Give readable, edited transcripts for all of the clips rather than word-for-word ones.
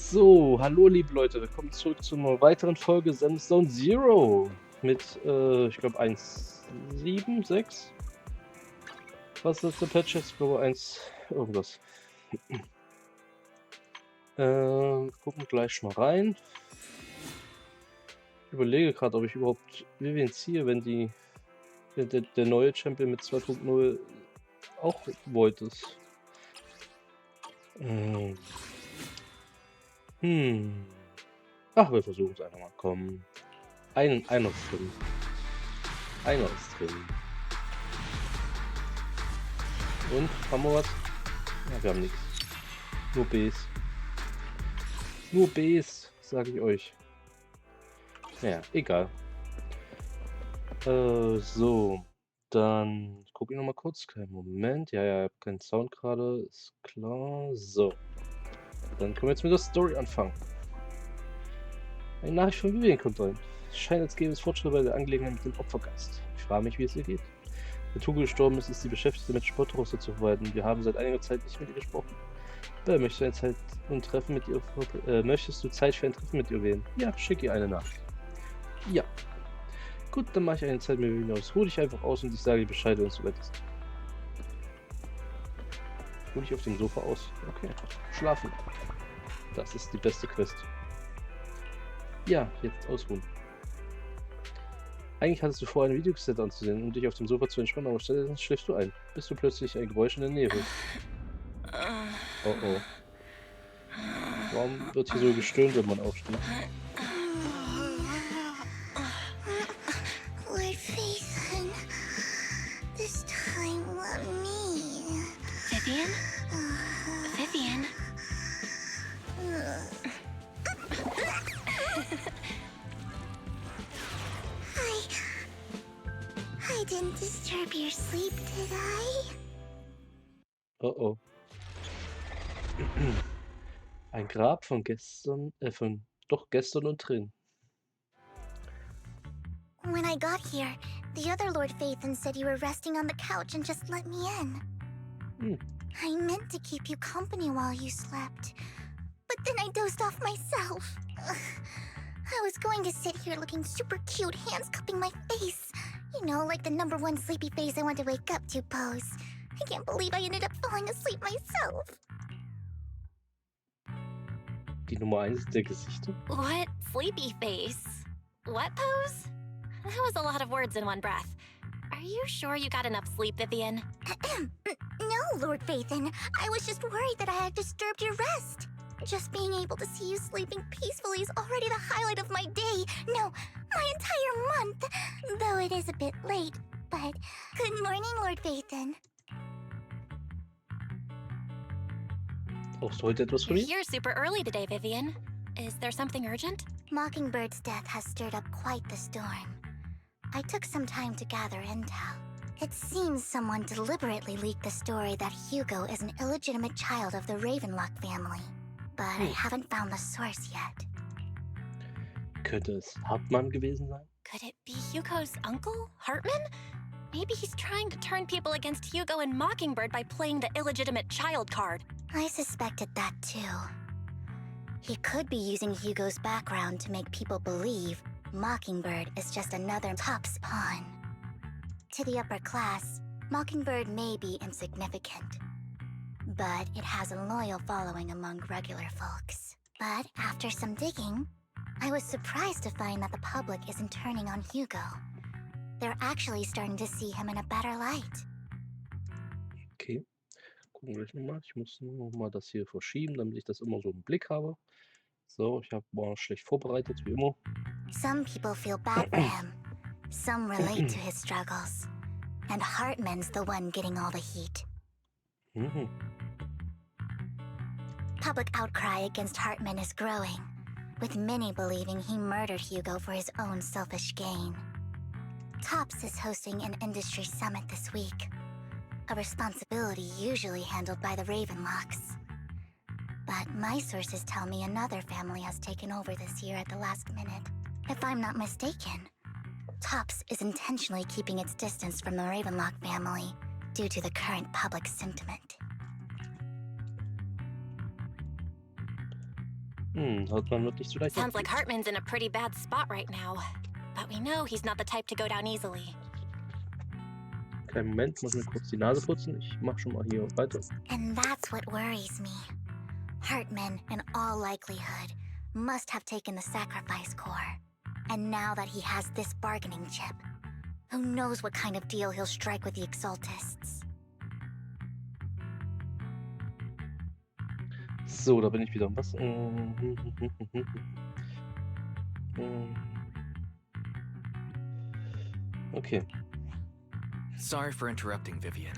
So, hallo liebe Leute, willkommen zurück zu einer weiteren Folge Zenless Zero mit, ich glaube 1.7.6. Was ist das der Patch jetzt? Ich glaube 1 irgendwas. Gucken gleich mal rein. Ich überlege gerade, ob ich überhaupt Vivian ziehe, wenn der neue Champion mit 2.0 auch Void ist. Ach, wir versuchen es einfach mal. Komm. Einer ist drin. Einer ist drin. Und, haben wir was? Ja, wir haben nichts. Nur Bs. Nur Bs, sage ich euch. Naja, egal. So. Dann gucke ich noch mal kurz. Kein Moment. Ja, ich habe keinen Sound gerade. Ist klar. So. Dann können wir jetzt mit der Story anfangen. Eine Nachricht von Vivian kommt rein. Es scheint, als gäbe es Fortschritte bei der Angelegenheit mit dem Opfergeist. Ich frage mich, wie es ihr geht. Der Tugu gestorben ist, ist sie beschäftigt damit, Spottroster zu verwalten. Wir haben seit einiger Zeit nicht mit ihr gesprochen. Möchtest du Zeit für ein Treffen mit ihr wählen? Ja, schick ihr eine Nachricht. Ja. Gut, dann mache ich eine Zeit mit mir aus. Ruh dich einfach aus und ich sage dir Bescheid, wenn es soweit ist. Ruh dich auf dem Sofa aus. Okay. Schlafen. Das ist die beste Quest. Ja, jetzt ausruhen. Eigentlich hattest du vor, eine Videokassette anzusehen, um dich auf dem Sofa zu entspannen, aber stattdessen schläfst du ein, bis du plötzlich ein Geräusch in der Nähe hörst. Oh oh. Warum wird hier so gestöhnt, wenn man aufsteht? This time let me. Vivian? Vivian? I didn't disturb your sleep, did I? Oh oh. Ein Grab von gestern, gestern und drin. When I got here, the other Lord Phaethon said you were resting on the couch and just let me in. I meant to keep you company while you slept, but then I dozed off myself. I was going to sit here looking super cute, hands cupping my face. You know, like the #1 sleepy face I want to wake up to pose. I can't believe I ended up falling asleep myself. Die Nummer 1 der Gesichter. What? Sleepy face? What pose? That was a lot of words in one breath. Are you sure you got enough sleep, Vivian? No, Lord Phaethon. I was just worried that I had disturbed your rest. Just being able to see you sleeping peacefully is already the highlight of my day. No, my entire month. Though it is a bit late, but... Good morning, Lord Phaethon. Brauchst du heute etwas von mir? You're super early today, Vivian. Is there something urgent? Mockingbird's death has stirred up quite the storm. I took some time to gather intel. It seems someone deliberately leaked the story that Hugo is an illegitimate child of the Ravenlock family. But I haven't found the source yet. Könnte es Hartmann gewesen sein? Could it be Hugo's uncle, Hartman? Maybe he's trying to turn people against Hugo and Mockingbird by playing the illegitimate child card. I suspected that too. He could be using Hugo's background to make people believe Mockingbird is just another Top's pawn. To the upper class, Mockingbird may be insignificant, but it has a loyal following among regular folks. But after some digging, I was surprised to find that the public isn't turning on Hugo. They're actually starting to see him in a better light. Okay. Gucken wir gleich nochmal. Ich muss nur noch mal das hier verschieben, damit ich das immer so im Blick habe. So, ich war schlecht vorbereitet, wie immer. Some people feel bad for him. Some relate to his struggles. And Hartman's the one getting all the heat. Public outcry against Hartman is growing, with many believing he murdered Hugo for his own selfish gain. Tops is hosting an industry summit this week, a responsibility usually handled by the Ravenlocks. But my sources tell me another family has taken over this year at the last minute. If I'm not mistaken, Tops is intentionally keeping its distance from the Ravenlock family due to the current public sentiment. Hartmann wird nicht so leicht Sounds like abgelöst. Hartman's in a pretty bad spot right now. But we know he's not the type to go down easily. Kleinen Moment, muss mir kurz die Nase putzen. Ich mach schon mal hier weiter. And that's what worries me. Hartman, in all likelihood, must have taken the sacrifice core. And now that he has this bargaining chip, who knows what kind of deal he'll strike with the Exaltists. So, da bin ich wieder. Was? Okay. Sorry for interrupting, Vivian,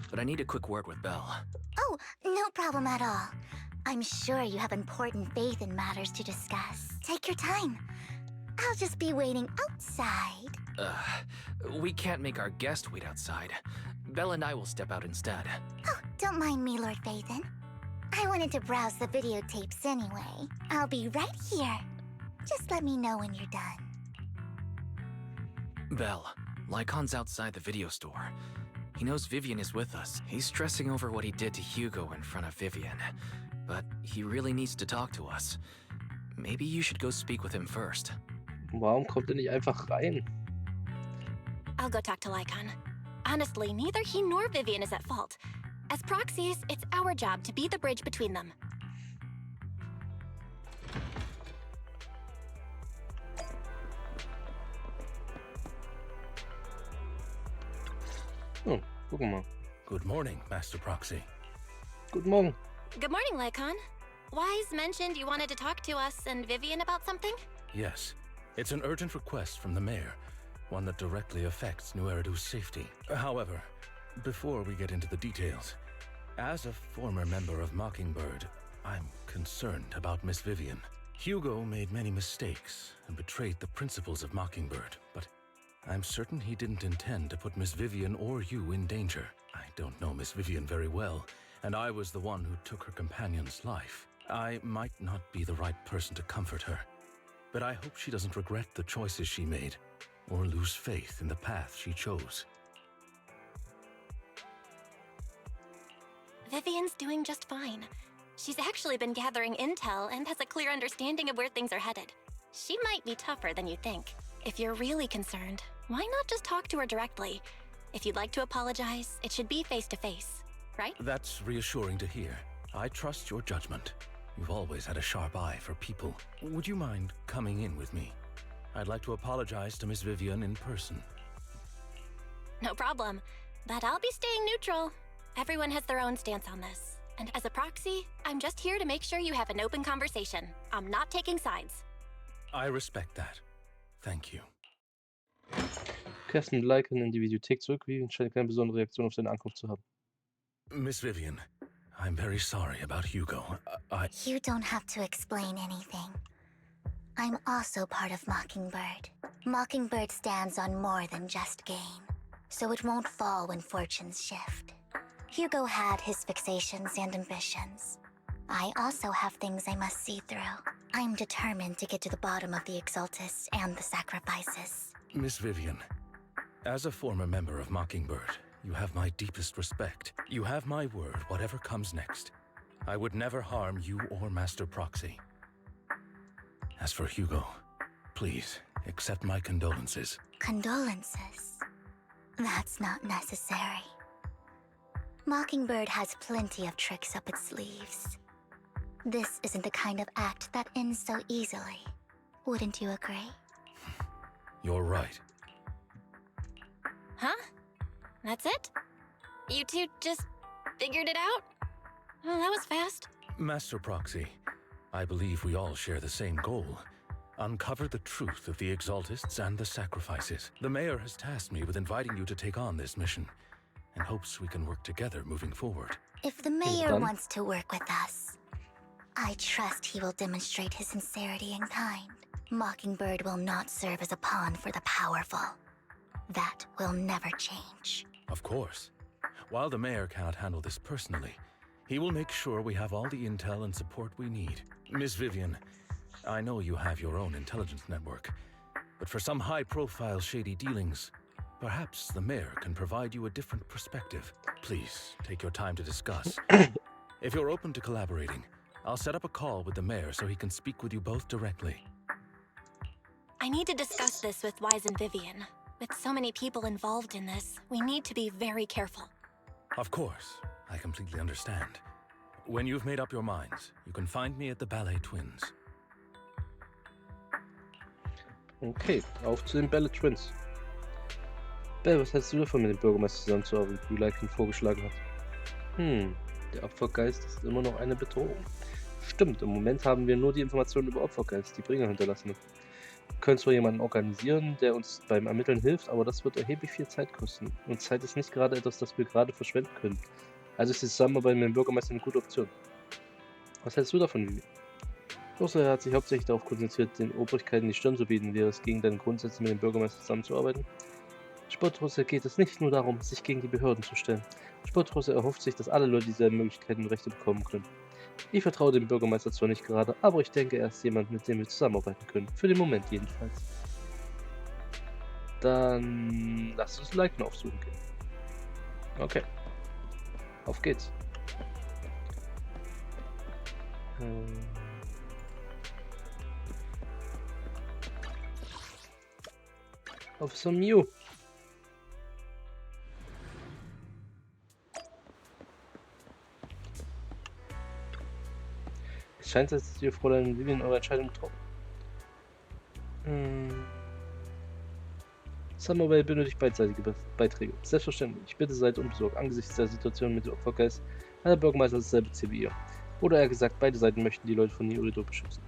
but I need a quick word with Belle. Oh, no problem at all. I'm sure you have important faith in matters to discuss. Take your time. I'll just be waiting outside. We can't make our guest wait outside. Belle and I will step out instead. Oh, don't mind me, Lord Phaethon. I wanted to browse the videotapes anyway. I'll be right here. Just let me know when you're done. Belle, Lycon's outside the video store. He knows Vivian is with us. He's stressing over what he did to Hugo in front of Vivian. But he really needs to talk to us. Maybe you should go speak with him first. Warum kommt er nicht einfach rein? I'll go talk to Lycon. Honestly, neither he nor Vivian is at fault. As proxies, it's our job to be the bridge between them. Oh, gucken mal. Good morning, Master Proxy. Guten Morgen. Good morning, Lycon. Wise mentioned you wanted to talk to us and Vivian about something? Yes, it's an urgent request from the mayor, one that directly affects New Eridu's safety. However, before we get into the details, as a former member of Mockingbird, I'm concerned about Miss Vivian. Hugo made many mistakes and betrayed the principles of Mockingbird, but I'm certain he didn't intend to put Miss Vivian or you in danger. I don't know Miss Vivian very well, and I was the one who took her companion's life. I might not be the right person to comfort her, but I hope she doesn't regret the choices she made, or lose faith in the path she chose. Vivian's doing just fine. She's actually been gathering intel and has a clear understanding of where things are headed. She might be tougher than you think. If you're really concerned, why not just talk to her directly? If you'd like to apologize, it should be face-to-face, right? That's reassuring to hear. I trust your judgment. You've always had a sharp eye for people. Would you mind coming in with me? I'd like to apologize to Miss Vivian in person. No problem. But I'll be staying neutral. Everyone has their own stance on this. And as a proxy, I'm just here to make sure you have an open conversation. I'm not taking sides. I respect that. Thank you. Kehrst mit Lycon in die Videothek zurück. Vivian scheint keine besondere Reaktion auf seinen Ankunft zu haben. Miss Vivian, I'm very sorry about Hugo. You don't have to explain anything. I'm also part of Mockingbird. Mockingbird stands on more than just gain, so it won't fall when fortunes shift. Hugo had his fixations and ambitions. I also have things I must see through. I'm determined to get to the bottom of the Exaltists and the sacrifices. Miss Vivian, as a former member of Mockingbird, you have my deepest respect. You have my word, whatever comes next. I would never harm you or Master Proxy. As for Hugo, please accept my condolences. Condolences? That's not necessary. Mockingbird has plenty of tricks up its sleeves. This isn't the kind of act that ends so easily. Wouldn't you agree? You're right. Huh? That's it? You two just figured it out? Oh, that was fast. Master Proxy, I believe we all share the same goal. Uncover the truth of the Exaltists and the sacrifices. The mayor has tasked me with inviting you to take on this mission, and hopes we can work together moving forward. If the mayor done. wants to work with us, I trust he will demonstrate his sincerity in kind. Mockingbird will not serve as a pawn for the powerful. That will never change. Of course. While the mayor cannot handle this personally, he will make sure we have all the intel and support we need. Miss Vivian, I know you have your own intelligence network, but for some high-profile shady dealings, perhaps the mayor can provide you a different perspective. Please, take your time to discuss. If you're open to collaborating, I'll set up a call with the mayor so he can speak with you both directly. I need to discuss this with Wise and Vivian. With so many people involved in this, we need to be very careful. Of course, I completely understand. When you've made up your minds, you can find me at the Ballet Twins. Okay, auf zu den Ballet Twins. Belle, was hältst du davon, mit dem Bürgermeister zusammenzuarbeiten, wie Leiken vorgeschlagen hat? Der Opfergeist ist immer noch eine Bedrohung. Stimmt, im Moment haben wir nur die Informationen über Opfergeist, die Bringer hinterlassen. Wir können zwar jemanden organisieren, der uns beim Ermitteln hilft, aber das wird erheblich viel Zeit kosten. Und Zeit ist nicht gerade etwas, das wir gerade verschwenden können. Also ist die Zusammenarbeit mit dem Bürgermeister eine gute Option. Was hältst du davon, Vivian? Er hat sich hauptsächlich darauf konzentriert, den Obrigkeiten die Stirn zu bieten. Wäre es gegen deine Grundsätze mit dem Bürgermeister zusammenzuarbeiten? Sportrusse geht es nicht nur darum, sich gegen die Behörden zu stellen. Sportrusse erhofft sich, dass alle Leute dieselben Möglichkeiten und Rechte bekommen können. Ich vertraue dem Bürgermeister zwar nicht gerade, aber ich denke, er ist jemand, mit dem wir zusammenarbeiten können. Für den Moment jedenfalls. Dann lasst uns Leiken aufsuchen gehen. Okay. Auf geht's. Officer Mew. Es scheint, dass ihr Fräulein Vivian eure Entscheidung getroffen. Zusammenarbeit benötigt beidseitige Beiträge. Selbstverständlich. Ich bitte seid unbesorgt. Angesichts der Situation mit dem Opfergeist hat der Bürgermeister dasselbe Ziel wie ihr. Oder eher gesagt, beide Seiten möchten die Leute von ihre beschützen.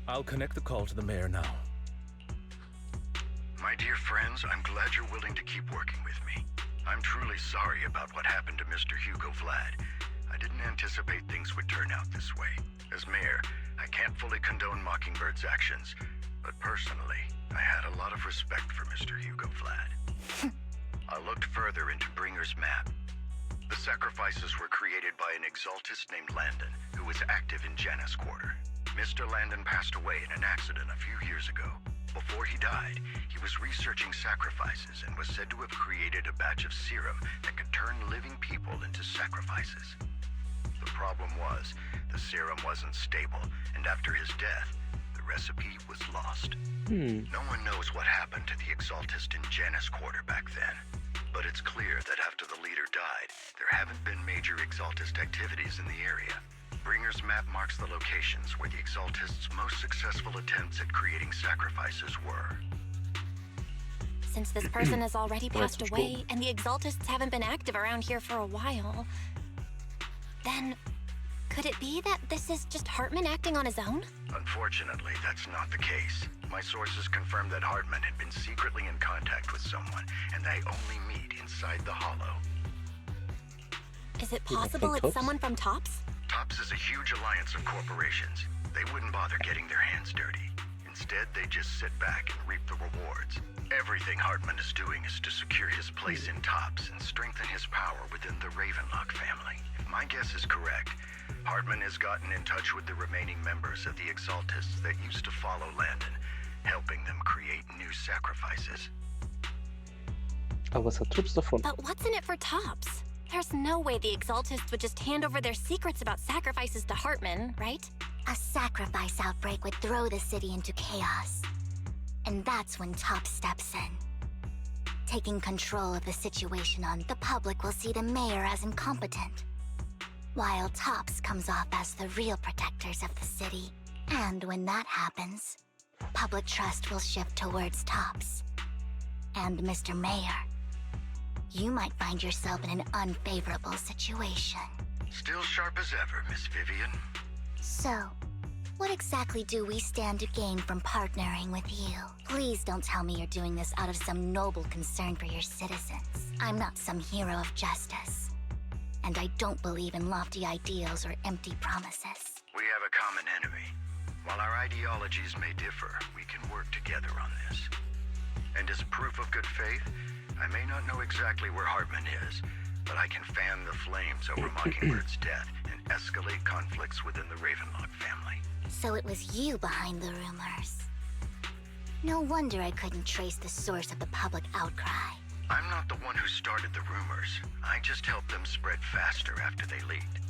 I'll connect the call to the mayor now. My dear friends, I'm glad you're willing to keep working with me. I'm truly sorry about what happened to Mr. Hugo Vlad. I didn't anticipate things would turn out this way. As mayor, I can't fully condone Mockingbird's actions, but personally, I had a lot of respect for Mr. Hugo Vlad. I looked further into Bringer's map. The sacrifices were created by an exaltist named Landon, who was active in Janus Quarter. Mr. Landon passed away in an accident a few years ago. Before he died, he was researching sacrifices and was said to have created a batch of serum that could turn living people into sacrifices. The problem was, the serum wasn't stable, and after his death, the recipe was lost. No one knows what happened to the exaltist in Janus Quarter back then, but it's clear that after the leader died, there haven't been major exaltist activities in the area. Bringer's map marks the locations where the exaltist's most successful attempts at creating sacrifices were. Since this person has already passed away, and the exaltists haven't been active around here for a while, then could it be that this is just Hartman acting on his own? Unfortunately, that's not the case. My sources confirmed that Hartman had been secretly in contact with someone, and they only meet inside the Hollow. Is it possible it's someone from Tops? Tops is a huge alliance of corporations. They wouldn't bother getting their hands dirty. Instead, they just sit back and reap the rewards. Everything Hartman is doing is to secure his place in Tops and strengthen his power within the Ravenlock family. If my guess is correct, Hartman has gotten in touch with the remaining members of the Exaltists that used to follow Landon, helping them create new sacrifices. Aber was hat Tops davon? But what's in it for Tops? There's no way the Exaltists would just hand over their secrets about sacrifices to Hartman, right? A sacrifice outbreak would throw the city into chaos. And that's when Top steps in. Taking control of the situation on, the public will see the mayor as incompetent, while Tops comes off as the real protectors of the city. And when that happens, public trust will shift towards Tops. And Mr. Mayor, you might find yourself in an unfavorable situation. Still sharp as ever, Miss Vivian. So, what exactly do we stand to gain from partnering with you? Please don't tell me you're doing this out of some noble concern for your citizens. I'm not some hero of justice. And I don't believe in lofty ideals or empty promises. We have a common enemy. While our ideologies may differ, we can work together on this. And as proof of good faith, I may not know exactly where Hartman is, but I can fan the flames over Mockingbird's death and escalate conflicts within the Ravenlock family. So it was you behind the rumors. No wonder I couldn't trace the source of the public outcry. I'm not the one who started the rumors. I just helped them spread faster after they leaked.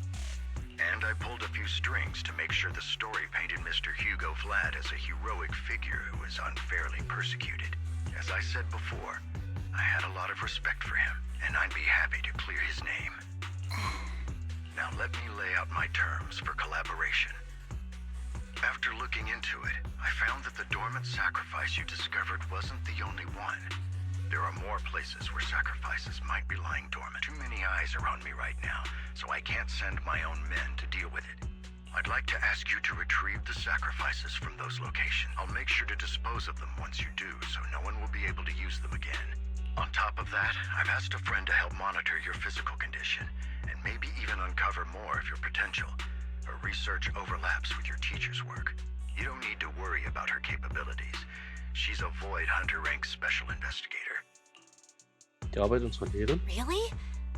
And I pulled a few strings to make sure the story painted Mr. Hugo Vlad as a heroic figure who was unfairly persecuted. As I said before, I had a lot of respect for him, and I'd be happy to clear his name. Now let me lay out my terms for collaboration. After looking into it, I found that the dormant sacrifice you discovered wasn't the only one. There are more places where sacrifices might be lying dormant. Too many eyes are on me right now, so I can't send my own men to deal with it. I'd like to ask you to retrieve the sacrifices from those locations. I'll make sure to dispose of them once you do, so no one will be able to use them again. On top of that, I've asked a friend to help monitor your physical condition, and maybe even uncover more of your potential. Her research overlaps with your teacher's work. You don't need to worry about her capabilities. She's a Void Hunter rank special investigator. Die Arbeit unserer Lehrerin? Really?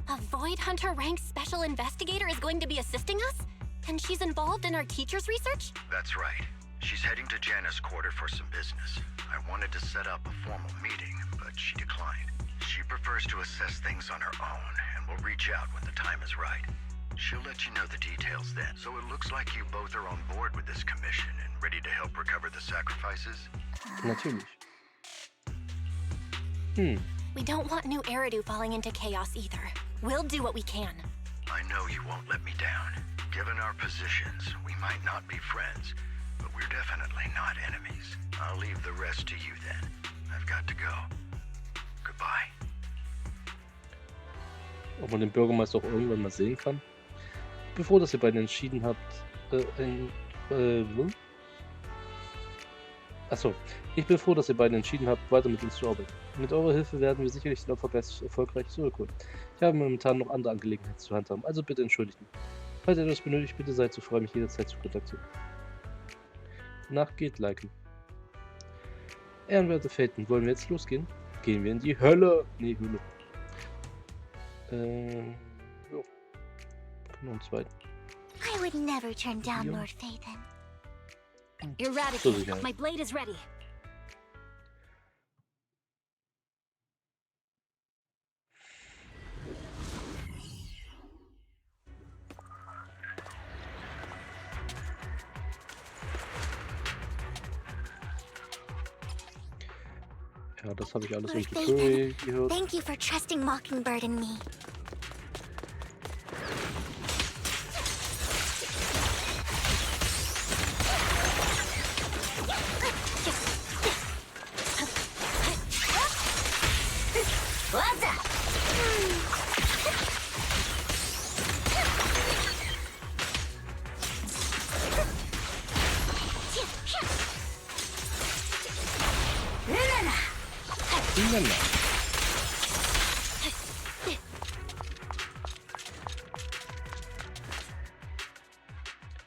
A Void Hunter rank special investigator is going to be assisting us? And she's involved in our teacher's research? That's right. She's heading to Janus' quarter for some business. I wanted to set up a formal meeting, but she declined. She prefers to assess things on her own, and will reach out when the time is right. She'll let you know the details then. So it looks like you both are on board with this commission and ready to help recover the sacrifices? Natürlich. We don't want new Eridu falling into chaos either. We'll do what we can. I know you won't let me down. Given our positions, we might not be friends, but we're definitely not enemies. I'll leave the rest to you then. I've got to go. Goodbye. Ob man den Bürgermeister auch irgendwann mal sehen kann. Bevor dass ihr beiden entschieden habt, Achso, ich bin froh, dass ihr beiden entschieden habt, weiter mit uns zu arbeiten. Mit eurer Hilfe werden wir sicherlich den Opfergeist erfolgreich zurückholen. Ich habe momentan noch andere Angelegenheiten zu handhaben, also bitte entschuldigt mich. Falls ihr etwas benötigt, bitte seid so frei, mich jederzeit zu kontaktieren. Danach geht liken. Ehrenwerte Faten, wollen wir jetzt losgehen? Gehen wir in die Hölle! Nee, Hölle. Jo. Noch einen zweiten. I would never turn down Ja. Lord Phaethon. Sicherheit. My blade is ready. Ja, das habe ich alles Lord durch Fury Phaethon, gehört. thank you for trusting Mockingbird and me.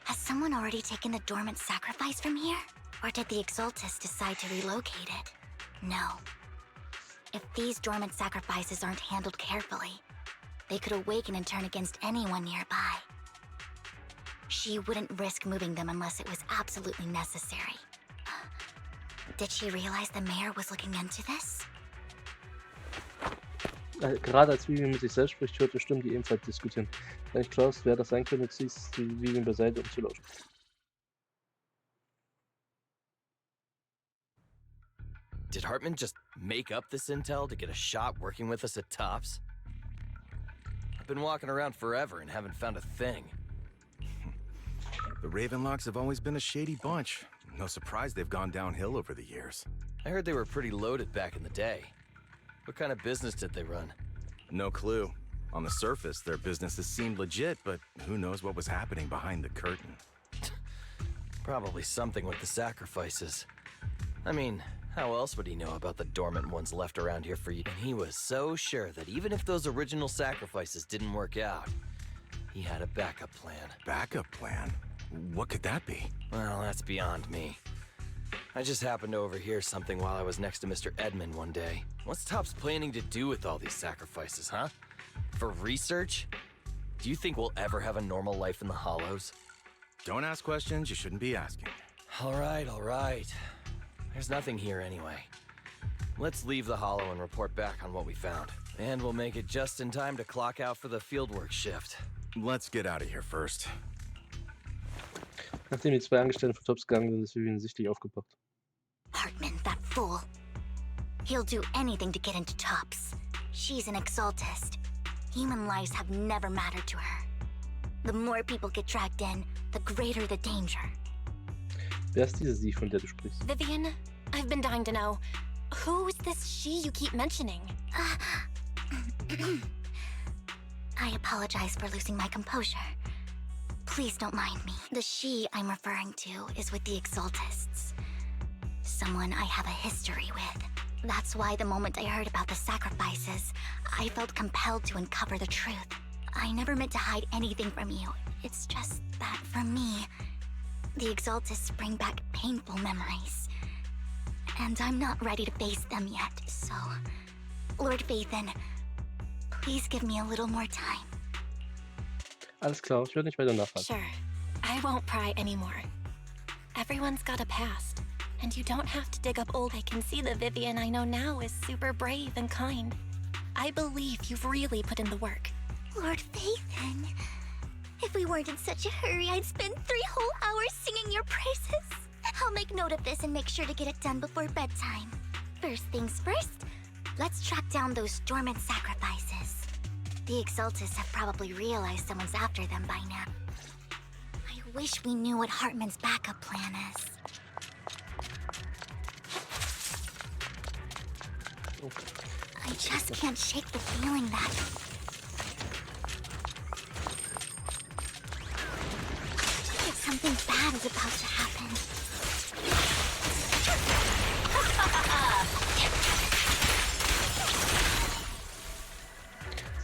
Has someone already taken the dormant sacrifice from here? Or did the Exaltus decide to relocate it? No. If these dormant sacrifices aren't handled carefully, they could awaken and turn against anyone nearby. She wouldn't risk moving them unless it was absolutely necessary. Did she realize the mayor was looking into this? Gerade als Vivian mit sich selbst spricht, hört ihr Stimmen, die ebenfalls diskutieren. Wenn nicht klar ist, wer das sein könnte, ziehst du Vivian beiseite, um zu lauschen. Did Hartman just make up this intel to get a shot working with us at Tops? I've been walking around forever and haven't found a thing. The Ravenlocks have always been a shady bunch. No surprise they've gone downhill over the years. I heard they were pretty loaded back in the day. What kind of business did they run? No clue. On the surface, their businesses seemed legit, but who knows what was happening behind the curtain. Probably something with the sacrifices. I mean, how else would he know about the dormant ones left around here for you? And he was so sure that even if those original sacrifices didn't work out, he had a backup plan. Backup plan? What could that be? Well, that's beyond me. I just happened to overhear something while I was next to Mr. Edmund one day. What's Topps planning to do with all these sacrifices, huh? For research? Do you think we'll ever have a normal life in the Hollows? Don't ask questions you shouldn't be asking. All right, all right. There's nothing here anyway. Let's leave the Hollow and report back on what we found. And we'll make it just in time to clock out for the fieldwork shift. Let's get out of here first. Nachdem die zwei Angestellten von Tops gegangen sind, ist Vivian sichtlich aufgebracht. Hartman, that fool. He'll do anything to get into Tops. She's an exaltist. Human lives have never mattered to her. The more people get dragged in, the greater the danger. Wer ist diese Sie, von der du sprichst? Vivian, I've been dying to know. Who is this she you keep mentioning? I apologize for losing my composure. Please don't mind me. The she I'm referring to is with the exaltists. Someone I have a history with. That's why the moment I heard about the sacrifices, I felt compelled to uncover the truth. I never meant to hide anything from you. It's just that for me, the exaltists bring back painful memories. And I'm not ready to face them yet, so... Lord Vathan, please give me a little more time. Alles klar, ich werde nicht weiter nachfragen. Sure, I won't pry anymore. Everyone's got a past, and you don't have to dig up old. I can see the Vivian I know now is super brave and kind. I believe you've really put in the work. Lord Vathan, if we weren't in such a hurry, I'd spend 3 whole hours singing your praises. I'll make note of this and make sure to get it done before bedtime. First things first, let's track down those dormant sacrifices. The exaltists have probably realized someone's after them by now. I wish we knew what Hartman's backup plan is. I just can't shake the feeling that... something bad is about to happen.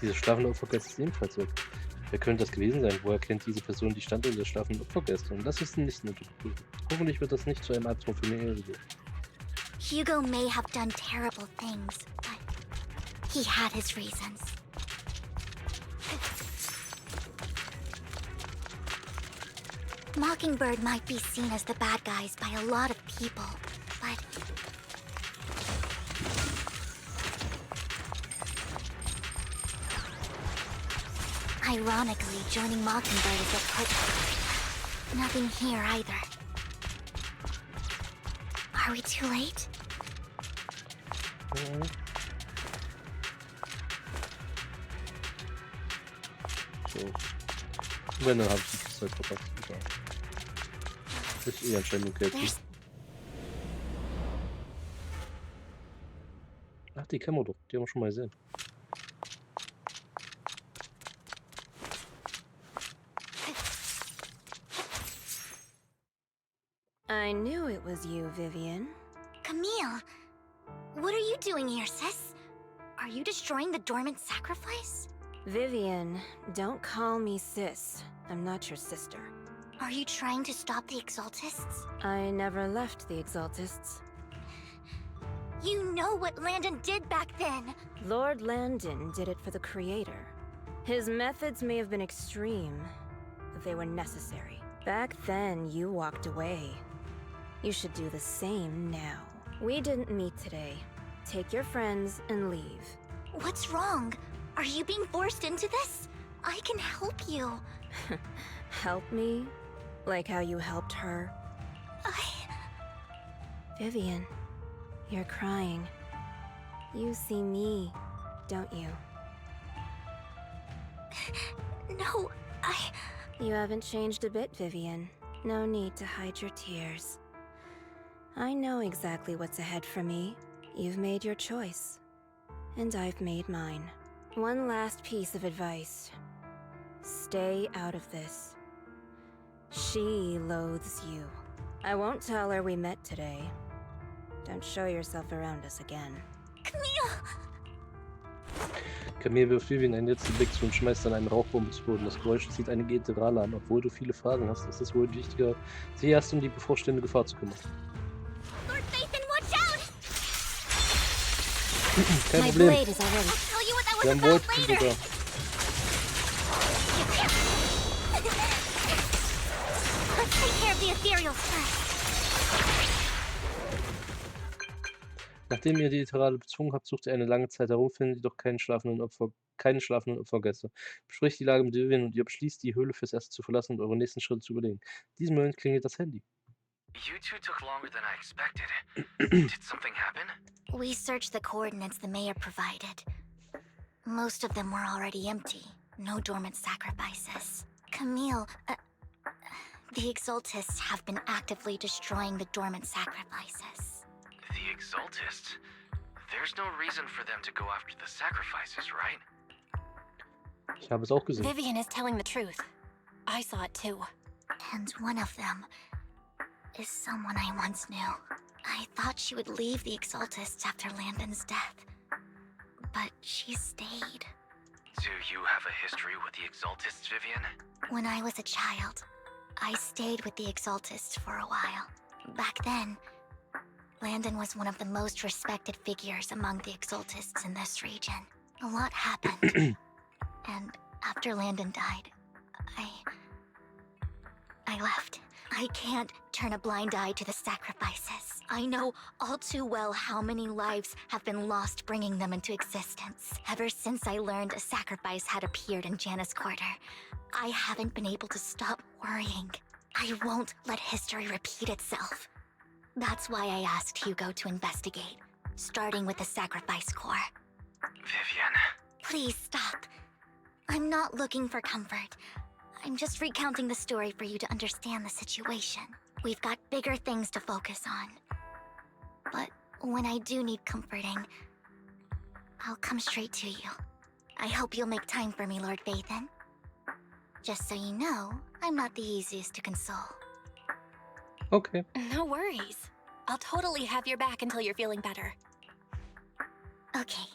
Diese schlafende Opfergeist ist ebenfalls weg. Wer könnte das gewesen sein? Woher kennt diese Person die Standorte der schlafenden Opfergäste? Und das ist nicht nötig. Hoffentlich wird das nicht zu einem Albtraum für ihre. Hugo may have done terrible things, but he had his reasons. Mockingbird might be seen as the bad guys by a lot of people, but... Ironically, joining Mockingbird is a put. Nothing here either. Are we too late? So. Wenn, dann habe ich die Zeit verpasst. Das ist eh anscheinend okay. Ach, die kennen wir doch. Die haben wir schon mal gesehen. I knew it was you, Vivian. Camille! What are you doing here, sis? Are you destroying the dormant sacrifice? Vivian, don't call me sis. I'm not your sister. Are you trying to stop the exaltists? I never left the exaltists. You know what Landon did back then! Lord Landon did it for the Creator. His methods may have been extreme, but they were necessary. Back then, you walked away. You should do the same now. We didn't meet today. Take your friends and leave. What's wrong? Are you being forced into this? I can help you. Help me? Like how you helped her? Vivian, you're crying. You see me, don't you? No, You haven't changed a bit, Vivian. No need to hide your tears. I know exactly what's ahead for me. You've made your choice. And I've made mine. One last piece of advice. Stay out of this. She loathes you. I won't tell her we met today. Don't show yourself around us again. Camille! Camille wirft Vivian einen letzten Blick zu und schmeißt dann eine Rauchbombe zu Boden. Das Geräusch zieht einige Generale an. Obwohl du viele Fragen hast, ist es wohl wichtiger, sich erst um die bevorstehende Gefahr zu kümmern. Lord Vathan, watch out! Kein My Problem. blade is already. I'll tell you what that Wir was haben about Wolken later! sogar. Let's take care of the ethereals first. Nachdem ihr die Eterale bezwungen habt, sucht ihr eine lange Zeit herum, findet jedoch keinen schlafenden Opfer, keine schlafenden Opfergäste. Bespricht die Lage mit Vivian und ihr beschließt, die Höhle fürs Erste zu verlassen und eure nächsten Schritte zu überlegen. In diesem Moment klingelt das Handy. You two took longer than I expected. Did something happen? We searched the coordinates the mayor provided. Most of them were already empty. No dormant sacrifices. Camille, the Exaltists have been actively destroying the dormant sacrifices. The Exaltists? There's no reason for them to go after the sacrifices, right? Ich habe es auch gesehen. Vivian is telling the truth. I saw it too. And one of them is someone I once knew. I thought she would leave the Exaltists after Landon's death, but she stayed. Do you have a history with the Exaltists, Vivian? When I was a child, I stayed with the Exaltists for a while. Back then, Landon was one of the most respected figures among the Exaltists in this region. A lot happened. And after Landon died, I left. I can't turn a blind eye to the sacrifices. I know all too well how many lives have been lost bringing them into existence. Ever since I learned a sacrifice had appeared in Janus Quarter, I haven't been able to stop worrying. I won't let history repeat itself. That's why I asked Hugo to investigate, starting with the Sacrifice Corps. Vivian. Please stop. I'm not looking for comfort. I'm just recounting the story for you to understand the situation. We've got bigger things to focus on. But when I do need comforting, I'll come straight to you. I hope you'll make time for me, Lord Vathan. Just so you know, I'm not the easiest to console. Okay. No worries. I'll totally have your back until you're feeling better. Okay.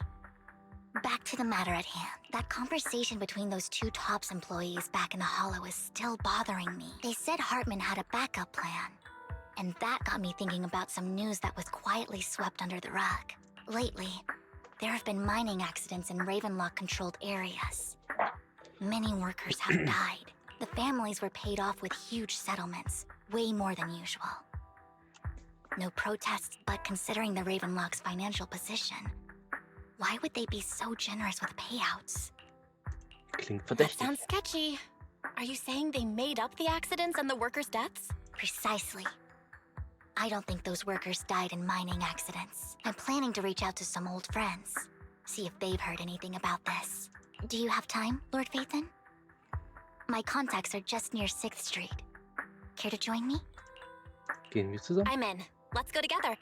Back to the matter at hand. That conversation between those two TOPS employees back in the Hollow is still bothering me. They said Hartman had a backup plan. And that got me thinking about some news that was quietly swept under the rug. Lately, there have been mining accidents in Ravenlock-controlled areas. Many workers have died. The families were paid off with huge settlements, way more than usual. No protests, but considering the Ravenlock's financial position, why would they be so generous with payouts? Klingt That verdächtig. sounds sketchy. Are you saying they made up the accidents and the workers' deaths? Precisely. I don't think those workers died in mining accidents. I'm planning to reach out to some old friends, see if they've heard anything about this. Do you have time, Lord Vathan? My contacts are just near 6th Street. Care to join me? Gehen wir zusammen? I'm in. Let's go together.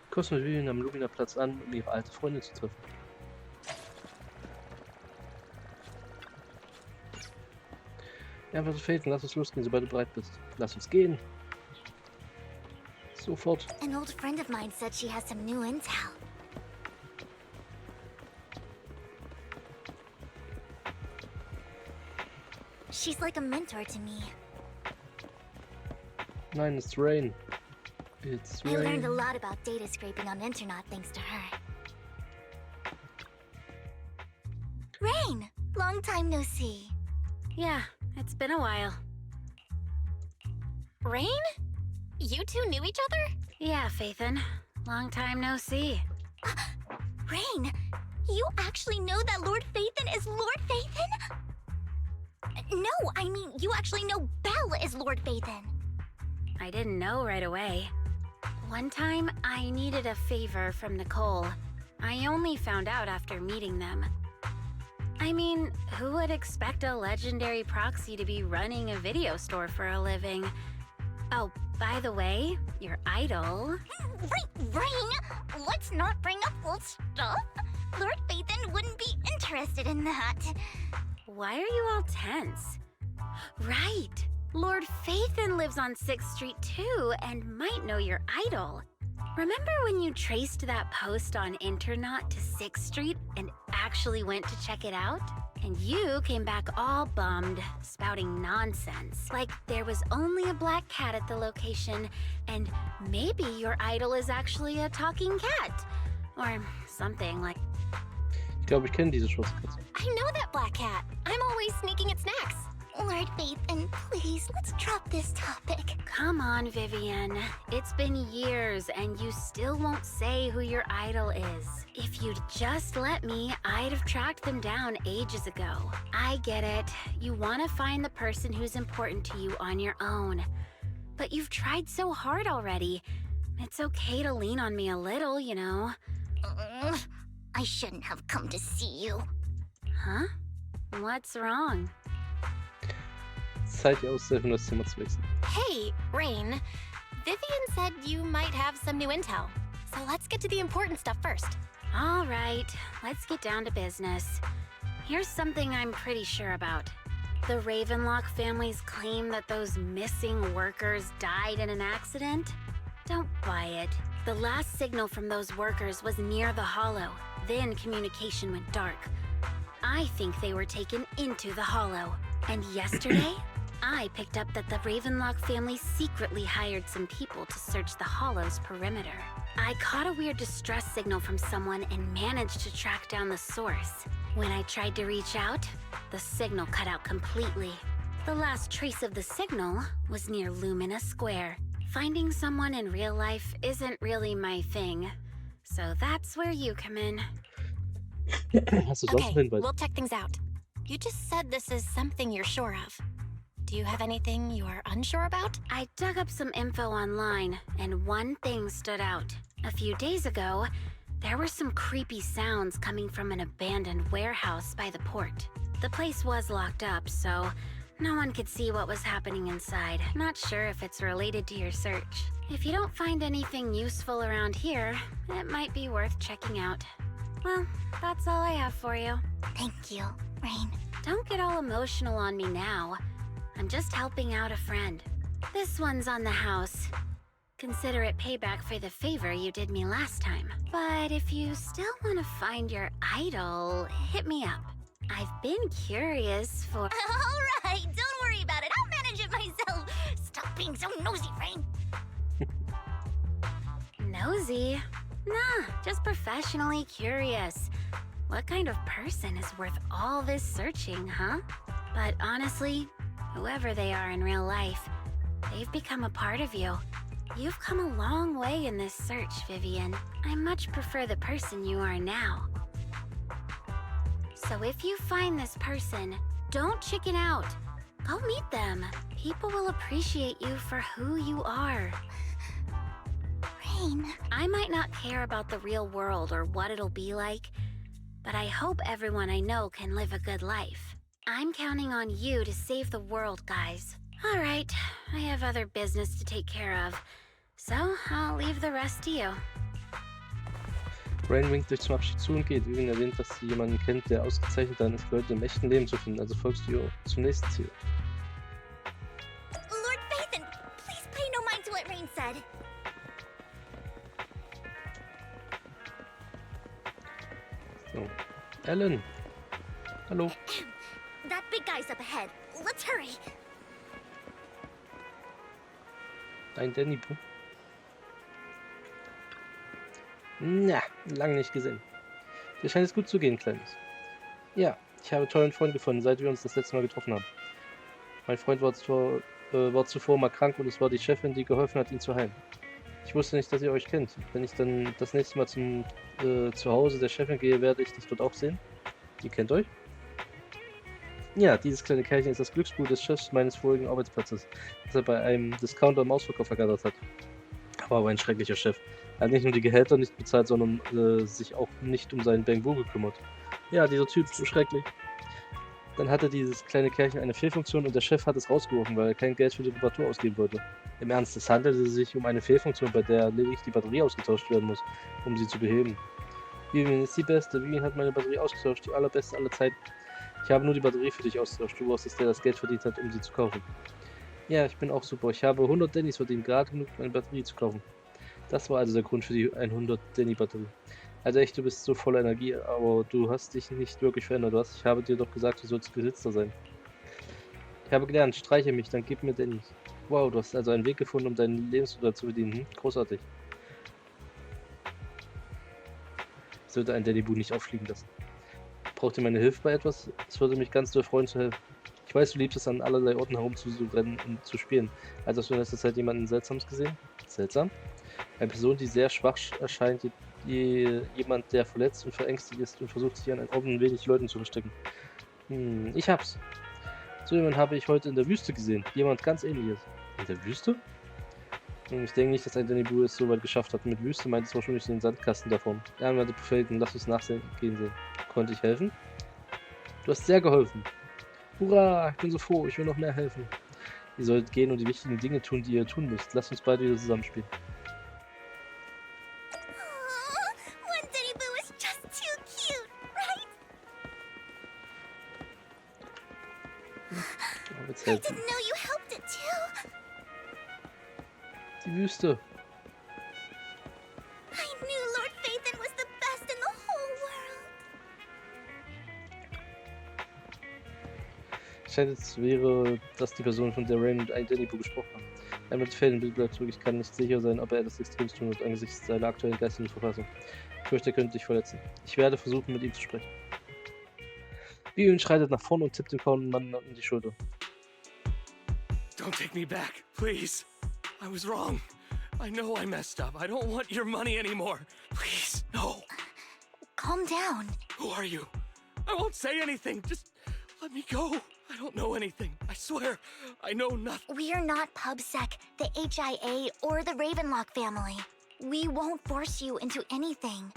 Kommst mit Vivian am Lumina-Platz an, um ihre alte Freundin zu treffen. Ja, was fehlt? Lass uns losgehen, sobald du bereit bist. Lass uns gehen. Sofort. An old friend of mine said she has some new intel. She's like a mentor to me. Nein, it's Rain. It's I learned a Rain. lot about data scraping on the internet thanks to her. Rain! Long time no see. Yeah, it's been a while. Rain? You two knew each other? Yeah, Phaethon. Long time no see. Rain, you actually know that Lord Vathan is Lord Vathan? No, I mean, you actually know Belle is Lord Vathan. I didn't know right away. One time, I needed a favor from Nicole. I only found out after meeting them. I mean, who would expect a legendary proxy to be running a video store for a living? Oh, by the way, your idol... Rain, let's not bring up old stuff. Lord Vathan wouldn't be interested in that. Why are you all tense? Right! Lord Phaethon lives on 6th Street too, and might know your idol. Remember when you traced that post on Internaut to 6th Street and actually went to check it out? And you came back all bummed, spouting nonsense. Like there was only a black cat at the location, and maybe your idol is actually a talking cat. Or something like... Ich glaube, ich kenne diese schwarze Katze. I know that black cat. I'm always sneaking at snacks. Lord Vathan, please, let's drop this topic. Come on, Vivian. It's been years and you still won't say who your idol is. If you'd just let me, I'd have tracked them down ages ago. I get it. You want to find the person who's important to you on your own. But you've tried so hard already. It's okay to lean on me a little, you know. I shouldn't have come to see you. Huh? What's wrong? Zeit, dir auszuhelfen, das Zimmer zu wechseln. Hey, Rain. Vivian said you might have some new intel. So let's get to the important stuff first. All right, let's get down to business. Here's something I'm pretty sure about. The Ravenlock family's claim that those missing workers died in an accident? Don't buy it. The last signal from those workers was near the Hollow. Then communication went dark. I think they were taken into the Hollow. And yesterday, I picked up that the Ravenlock family secretly hired some people to search the Hollow's perimeter. I caught a weird distress signal from someone and managed to track down the source. When I tried to reach out, the signal cut out completely. The last trace of the signal was near Lumina Square. Finding someone in real life isn't really my thing. So that's where you come in. Hast du sonst noch Okay, Hinweise? we'll check things out. You just said this is something you're sure of. Do you have anything you're unsure about? I dug up some info online, and one thing stood out. A few days ago, there were some creepy sounds coming from an abandoned warehouse by the port. The place was locked up, so no one could see what was happening inside. Not sure if it's related to your search. If you don't find anything useful around here, it might be worth checking out. Well, that's all I have for you. Thank you, Rain. Don't get all emotional on me now. I'm just helping out a friend. This one's on the house. Consider it payback for the favor you did me last time. But if you still want to find your idol, hit me up. I've been curious for... All right, don't worry about it. I'll manage it myself. Stop being so nosy, Rain. Nosy? Nah, just professionally curious. What kind of person is worth all this searching, huh? But honestly, whoever they are in real life, they've become a part of you. You've come a long way in this search, Vivian. I much prefer the person you are now. So if you find this person, don't chicken out. Go meet them. People will appreciate you for who you are. Rain. I might not care about the real world or what it'll be like, but I hope everyone I know can live a good life. I'm counting on you to save the world, guys. All right, I have other business to take care of, so I'll leave the rest to you. Rain winkt euch zum Abschied zu und geht. Vivian erwähnt, dass sie jemanden kennt, der ausgezeichnet darin ist, Leute im echten Leben zu finden. Also folgst du ihr zum nächsten Ziel. Lord Vathan, please pay no mind to what Rain said. So. Ellen! Hallo! That big guy's up ahead. Let's hurry. Ein Danny Boo. Na, lange nicht gesehen. Dir scheint es gut zu gehen, Kleines. Ja, ich habe einen tollen Freund gefunden, seit wir uns das letzte Mal getroffen haben. Mein Freund war zuvor mal krank und es war die Chefin, die geholfen hat, ihn zu heilen. Ich wusste nicht, dass ihr euch kennt. Wenn ich dann das nächste Mal zum Zuhause der Chefin gehe, werde ich dich dort auch sehen. Ihr kennt euch? Ja, dieses kleine Kerlchen ist das Glücksbuch des Chefs meines vorigen Arbeitsplatzes, das er bei einem Discounter im Ausverkauf ergattert hat. Er war aber ein schrecklicher Chef. Er hat nicht nur die Gehälter nicht bezahlt, sondern sich auch nicht um seinen Bangbu gekümmert. Ja, dieser Typ, so schrecklich. Dann hatte dieses kleine Kerlchen eine Fehlfunktion und der Chef hat es rausgeworfen, weil er kein Geld für die Reparatur ausgeben wollte. Im Ernst, es handelte sich um eine Fehlfunktion, bei der lediglich die Batterie ausgetauscht werden muss, um sie zu beheben. Vivian ist die Beste. Vivian hat meine Batterie ausgetauscht, die allerbeste aller Zeiten. Ich habe nur die Batterie für dich ausgetauscht. Du warst es, der das Geld verdient hat, um sie zu kaufen. Ja, ich bin auch super. Ich habe 100 Dannys verdient, gerade genug, meine Batterie zu kaufen. Das war also der Grund für die 100 Danny-Batterie. Also echt, du bist so voller Energie, aber du hast dich nicht wirklich verändert. Ich habe dir doch gesagt, du sollst Besitzer sein. Ich habe gelernt, streiche mich, dann gib mir Dannys. Wow, du hast also einen Weg gefunden, um deinen Lebensunterhalt zu verdienen. Großartig. Ich sollte einen Danny-Bu nicht auffliegen lassen. Braucht ihr meine Hilfe bei etwas? Es würde mich ganz doll freuen zu helfen. Ich weiß, du liebst es, an allerlei Orten herumzurennen und zu spielen. Also hast du in letzter Zeit jemanden Seltsames gesehen? Seltsam? Eine Person, die sehr schwach erscheint, jemand, der verletzt und verängstigt ist und versucht, sich an Orten wenig Leuten zu verstecken. Ich hab's. So jemanden habe ich heute in der Wüste gesehen. Jemand ganz ähnliches. In der Wüste? Ich denke nicht, dass ein Danny Boo es so weit geschafft hat. Mit Wüste meint es wahrscheinlich den Sandkasten davon. Er meinte Propheten, lass uns nachgehen sehen. Konnte ich helfen? Du hast sehr geholfen. Hurra, ich bin so froh, ich will noch mehr helfen. Ihr solltet gehen und die wichtigen Dinge tun, die ihr tun müsst. Lasst uns beide wieder zusammenspielen. One Diddy Boo is just too cute, right? Jetzt I helfen. didn't know you helped it too. Die Wüste. I knew Lord Phaethon was the best in the whole world. Scheint jetzt wäre, dass die Person, von der Rain und ein Danny Boo gesprochen haben. Ein mit Fällen bleibt zurück. Ich kann nicht sicher sein, ob er das extremst tun wird, angesichts seiner aktuellen geistigen Verfassung. Ich fürchte, er könnte dich verletzen. Ich werde versuchen, mit ihm zu sprechen. Vivian schreitet nach vorn und tippt dem kauen Mann in die Schulter. Don't take me back, please. I was wrong. I know I messed up. I don't want your money anymore. Please, no. Calm down. Who are you? I won't say anything. Just let me go. I don't know anything. I swear, I know nothing. We're not PubSec, the HIA, or the Ravenlock family. We won't force you into anything.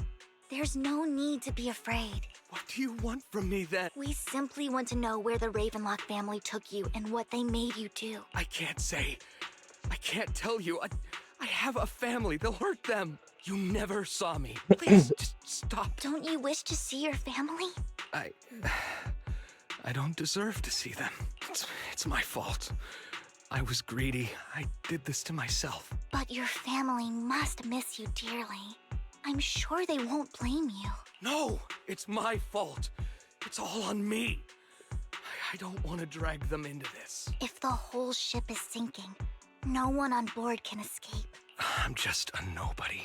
There's no need to be afraid. What do you want from me then? We simply want to know where the Ravenlock family took you and what they made you do. I can't say. I can't tell you. I have a family. They'll hurt them. You never saw me. Please, just stop. Don't you wish to see your family? I don't deserve to see them. It's my fault. I was greedy. I did this to myself. But your family must miss you dearly. I'm sure they won't blame you. No, it's my fault. It's all on me. I don't want to drag them into this. If the whole ship is sinking, no one on board can escape. I'm just a nobody.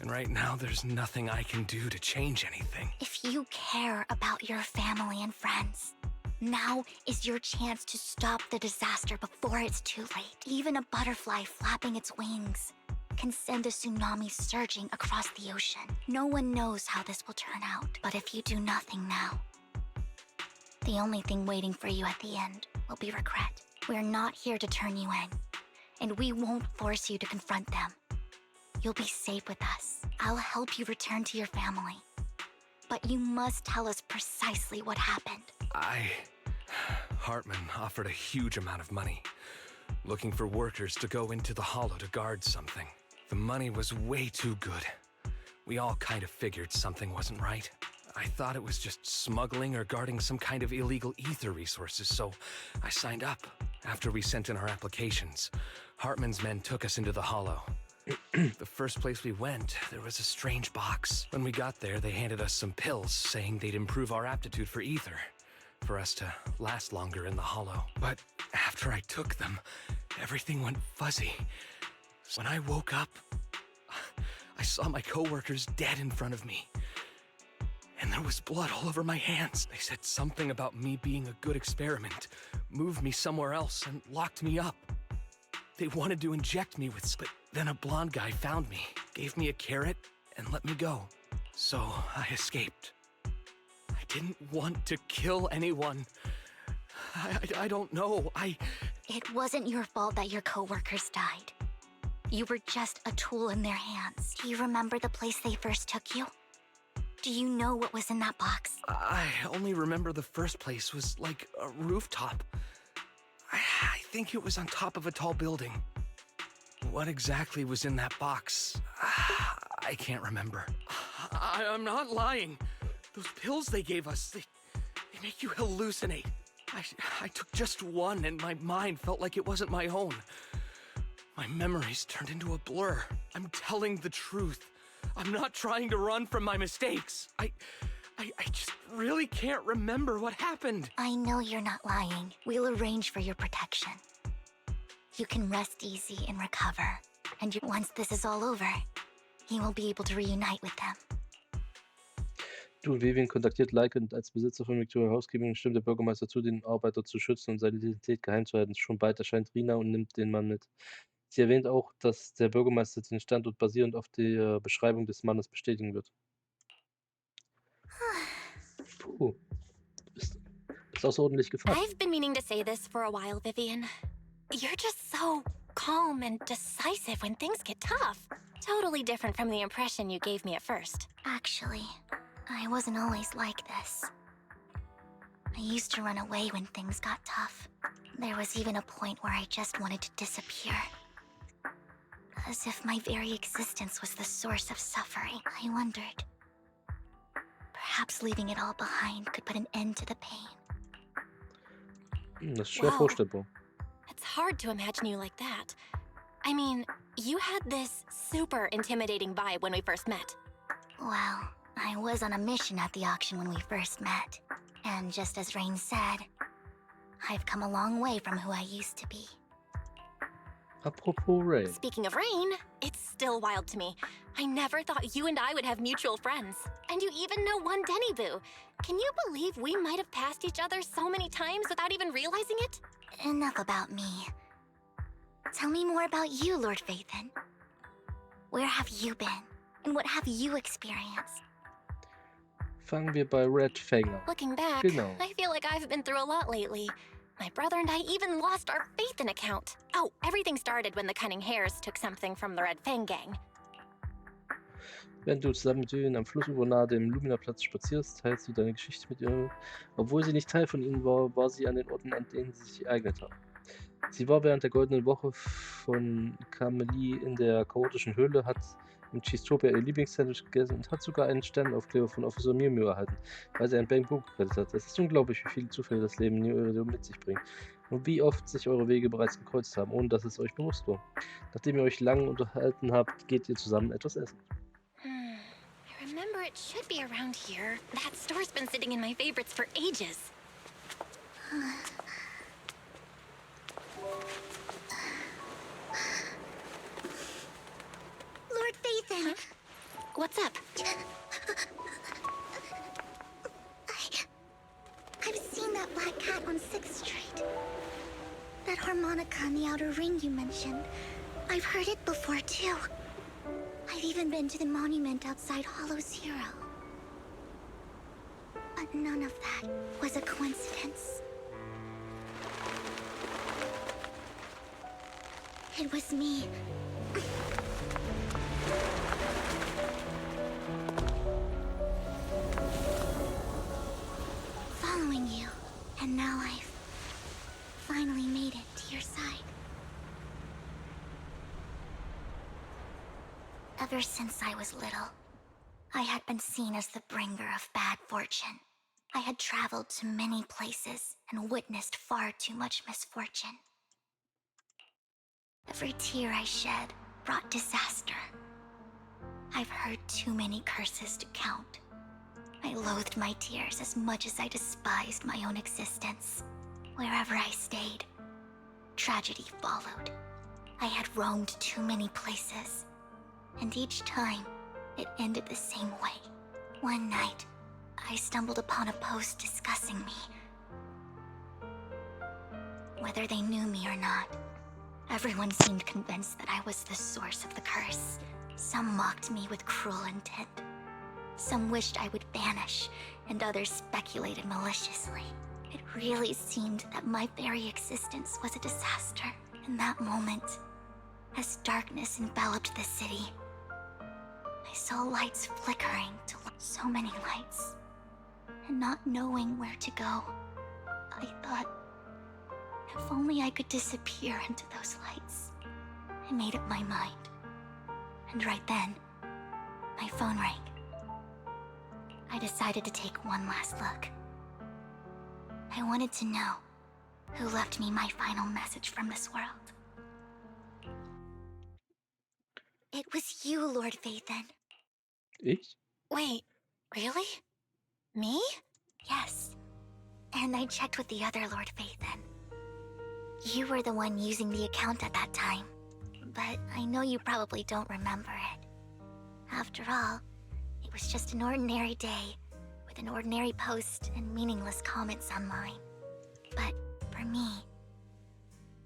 And right now, there's nothing I can do to change anything. If you care about your family and friends, now is your chance to stop the disaster before it's too late. Even a butterfly flapping its wings can send a tsunami surging across the ocean. No one knows how this will turn out, but if you do nothing now, the only thing waiting for you at the end will be regret. We're not here to turn you in, and we won't force you to confront them. You'll be safe with us. I'll help you return to your family. But you must tell us precisely what happened. Hartman offered a huge amount of money, looking for workers to go into the Hollow to guard something. The money was way too good. We all kind of figured something wasn't right. I thought it was just smuggling or guarding some kind of illegal ether resources, so I signed up. After we sent in our applications, Hartman's men took us into the Hollow. The first place we went, there was a strange box. When we got there, they handed us some pills, saying they'd improve our aptitude for ether, for us to last longer in the Hollow. But after I took them, everything went fuzzy. When I woke up, I saw my coworkers dead in front of me. And there was blood all over my hands. They said something about me being a good experiment, moved me somewhere else, and locked me up. They wanted to inject me with but then a blonde guy found me, gave me a carrot, and let me go. So I escaped. I didn't want to kill anyone. I don't know. It wasn't your fault that your coworkers died. You were just a tool in their hands. Do you remember the place they first took you? Do you know what was in that box? I only remember the first place was like a rooftop. I think it was on top of a tall building. What exactly was in that box? I can't remember. I'm not lying. Those pills they gave us, they make you hallucinate. I took just one and my mind felt like it wasn't my own. My memories turned into a blur. I'm telling the truth. I'm not trying to run from my mistakes. I just really can't remember what happened. I know you're not lying. We'll arrange for your protection. You can rest easy and recover. And once this is all over, you will be able to reunite with them. Du, Vivian kontaktiert Leica und als Besitzer von Victoria Housekeeping stimmt der Bürgermeister zu, den Arbeiter zu schützen und seine Identität geheim zu halten. Schon bald erscheint Rina und nimmt den Mann mit. Sie erwähnt auch, dass der Bürgermeister den Standort basierend auf der Beschreibung des Mannes bestätigen wird. Puh, ist außerordentlich gefasst. I've been meaning to say this for a while, Vivian. You're just so calm and decisive when things get tough. Totally different from the impression you gave me at first. Actually, I wasn't always like this. I used to run away when things got tough. There was even a point where I just wanted to disappear. As if my very existence was the source of suffering. I wondered. Perhaps leaving it all behind could put an end to the pain. Das ist schwer Wow. vorstellbar. It's hard to imagine you like that. I mean, you had this super intimidating vibe when we first met. Well, I was on a mission at the auction when we first met. And just as Rain said, I've come a long way from who I used to be. Apropos Ray. Speaking of Rain, it's still wild to me. I never thought you and I would have mutual friends. And you even know one Denny Boo. Can you believe we might have passed each other so many times without even realizing it? Enough about me. Tell me more about you, Lord Phaethon. Where have you been? And what have you experienced? Fangen wir bei Red Fang an. Looking back, Genau. I feel like I've been through a lot lately. My brother and I even lost our Phaethon account. Oh, everything started when the Cunning Hares took something from the Red Fang gang. Während du zusammen mit Vivian am Flussufer nahe dem Lumina-Platz spazierst, teilst du deine Geschichte mit ihr. Obwohl sie nicht Teil von ihnen war, war sie an den Orten, an denen sie sich ereignet haben. Sie war während der Goldenen Woche von Camelie in der chaotischen Höhle, hat im Cheesetopia ihr Lieblingssandwich gegessen und hat sogar einen Sternenaufkleber von Officer Mew Mew erhalten, weil sie einen Bamboo gerettet hat. Es ist unglaublich, wie viele Zufälle das Leben mit sich bringt und wie oft sich eure Wege bereits gekreuzt haben, ohne dass es euch bewusst war. Nachdem ihr euch lang unterhalten habt, geht ihr zusammen etwas essen. I remember it should be around here. That store's been sitting in my favorites for ages. Lord Phaethon! What's up? I've seen that black cat on 6th Street. That harmonica in the outer ring you mentioned. I've heard it before, too. I've even been to the monument outside Hollow's hero. But none of that was a coincidence. It was me. Following you, and now I've finally made it to your side. Ever since I was little, I had been seen as the bringer of bad fortune. I had traveled to many places and witnessed far too much misfortune. Every tear I shed brought disaster. I've heard too many curses to count. I loathed my tears as much as I despised my own existence. Wherever I stayed, tragedy followed. I had roamed too many places, and each time, it ended the same way. One night, I stumbled upon a post discussing me. Whether they knew me or not, everyone seemed convinced that I was the source of the curse. Some mocked me with cruel intent. Some wished I would vanish, and others speculated maliciously. It really seemed that my very existence was a disaster. In that moment, as darkness enveloped the city, I saw lights flickering to so many lights. And not knowing where to go, I thought, if only I could disappear into those lights. I made up my mind. And right then, my phone rang. I decided to take one last look. I wanted to know who left me my final message from this world. It was you, Lord Phaethon. Ich? Wait, really? Me? Yes. And I checked with the other Lord Phaethon. You were the one using the account at that time. But I know you probably don't remember it. After all, it was just an ordinary day, with an ordinary post and meaningless comments online. But for me,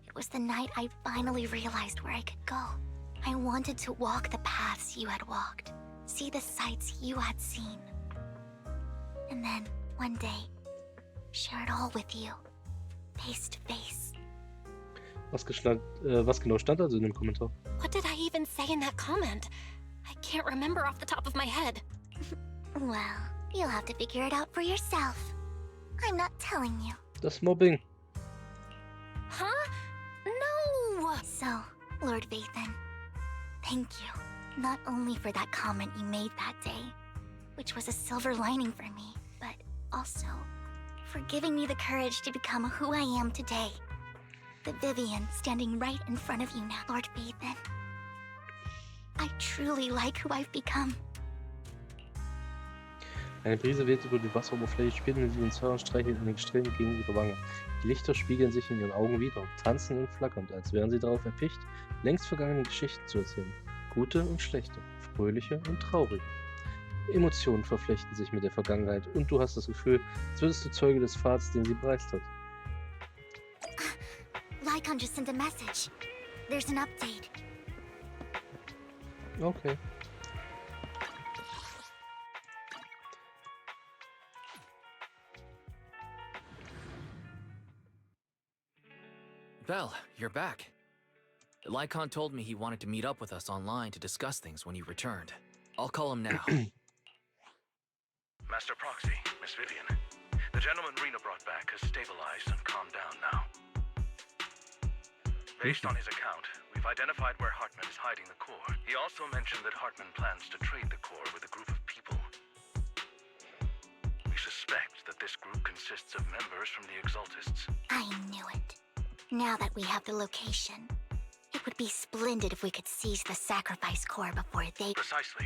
it was the night I finally realized where I could go. I wanted to walk the paths you had walked, see the sights you had seen. And then, one day, share it all with you, face to face. Was genau stand also in dem Kommentar? What did I even say in that comment? I can't remember off the top of my head. Well, you'll have to figure it out for yourself. I'm not telling you. Das Mobbing. Huh? No! So, Lord Vathan, thank you. Not only for that comment you made that day, which was a silver lining for me, but also for giving me the courage to become who I am today. The Vivian standing right in front of you now, Lord Vathan. I truly like who I've become. Eine Brise weht über die Wasseroberfläche, spielt mit Vivians Haar und streichelt in den Strähnen gegen ihre Wange. Die Lichter spiegeln sich in ihren Augen wider, tanzen und flackernd, als wären sie darauf erpicht, längst vergangene Geschichten zu erzählen. Gute und schlechte, fröhliche und traurige. Emotionen verflechten sich mit der Vergangenheit und du hast das Gefühl, als würdest du Zeuge des Pfads, den sie bereist hat. Lycon just sent a message. There's an update. Okay. Belle, you're back. Lycon told me he wanted to meet up with us online to discuss things when he returned. I'll call him now. Master Proxy, Miss Vivian. The gentleman Rena brought back has stabilized and calmed down now. Based on his account, we've identified where Hartman is hiding the core. He also mentioned that Hartman plans to trade the core with a group of people. We suspect that this group consists of members from the Exaltists. I knew it. Now that we have the location, it would be splendid if we could seize the sacrifice core before they... Precisely.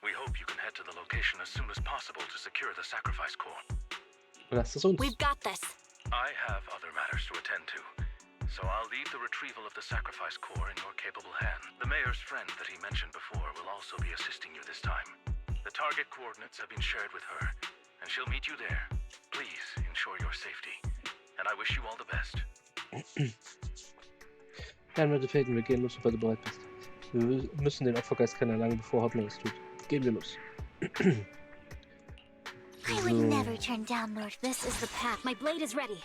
We hope you can head to the location as soon as possible to secure the sacrifice core. Lass es uns. We've got this. I have other matters to attend to, so I'll leave the retrieval of the sacrifice core in your capable hand. The mayor's friend that he mentioned before will also be assisting you this time. The target coordinates have been shared with her, and she'll meet you there. Please ensure your safety, and I wish you all the best. Ja, im Endeffekt, wir gehen los, sobald du bereit bist. Wir müssen den Opfergeist kennenlernen, bevor Hartman es tut. Gehen wir los. I would never turn down Lord. This is the path. My blade is ready.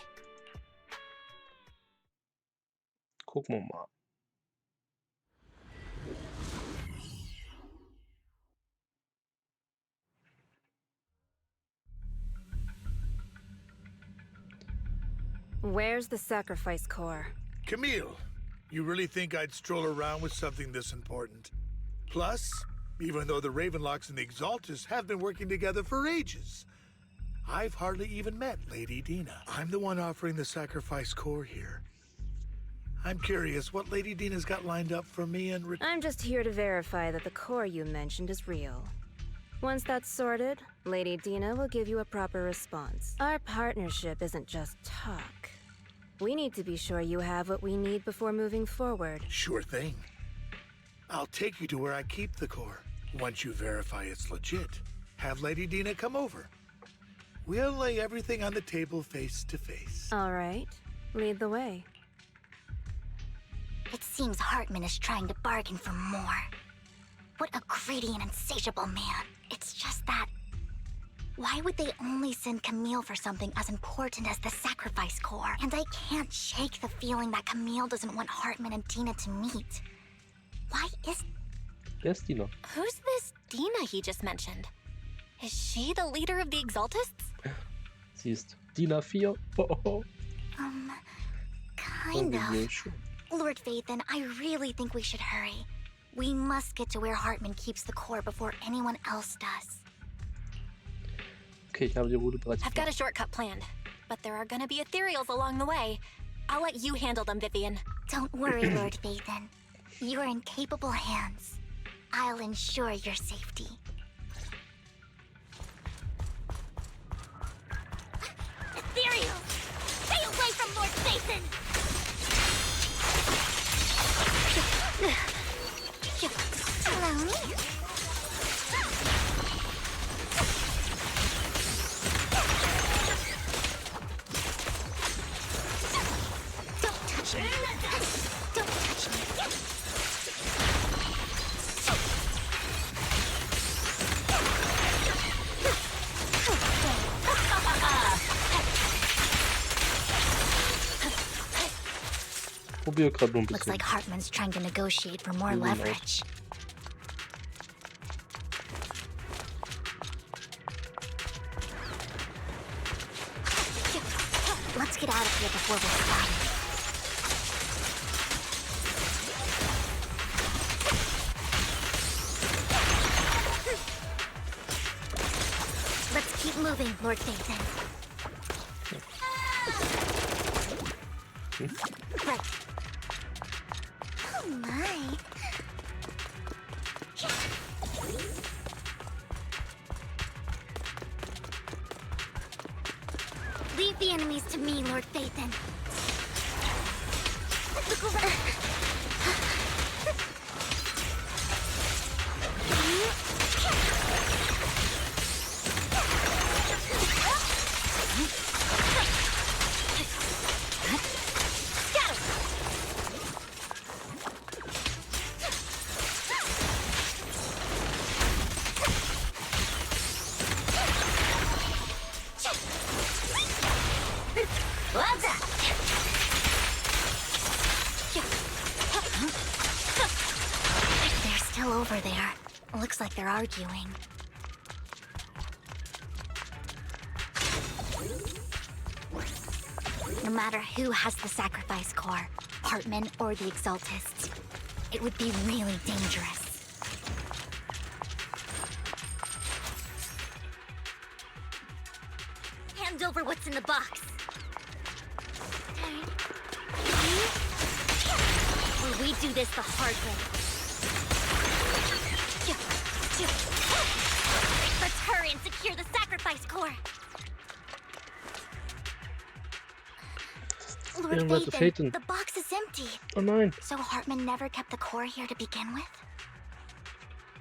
Gucken wir mal. Where's the sacrifice core? Camille, you really think I'd stroll around with something this important? Plus, even though the Ravenlocks and the Exaltists have been working together for ages, I've hardly even met Lady Dina. I'm the one offering the sacrifice core here. I'm curious what Lady Dina's got lined up for me and... I'm just here to verify that the core you mentioned is real. Once that's sorted, Lady Dina will give you a proper response. Our partnership isn't just talk. We need to be sure you have what we need before moving forward. Sure thing. I'll take you to where I keep the core. Once you verify it's legit, have Lady Dina come over. We'll lay everything on the table face to face. All right. Lead the way. It seems Hartman is trying to bargain for more. What a greedy and insatiable man. It's just that... why would they only send Camille for something as important as the sacrifice core? And I can't shake the feeling that Camille doesn't want Hartman and Dina to meet. Why is... Wer ist Dina? Who's this Dina he just mentioned? Is she the leader of the Exaltists? Sie ist Dina 4. Kind of. Lord Vathan, I really think we should hurry. We must get to where Hartman keeps the core before anyone else does. Okay, ich habe die Route bereits I've got a shortcut planned, but there are gonna be ethereals along the way. I'll let you handle them, Vivian. Don't worry, Lord Vathan. You're in capable hands. I'll ensure your safety. Ethereals! Stay away from Lord Vathan! Allow me? Don't touch me. Probier gerade nur ein Looks bisschen. like Hartman's trying to negotiate for more Vivian leverage. Let's get out of here before we're spotted. Let's keep moving, Lord Phaeton. Right. Oh my. Leave the enemies to me, Lord Phaeton. Look over. They're still over there. Looks like they're arguing. No matter who has the sacrifice core, Hartman or the Exaltists, it would be really dangerous. Hand over what's in the box. Or we do this the hard way. Let's hurry and secure the sacrifice core. Lord Irgendwas Phaeton, Phaeton. the box is empty. Oh nein. So Hartman never kept the core here to begin with?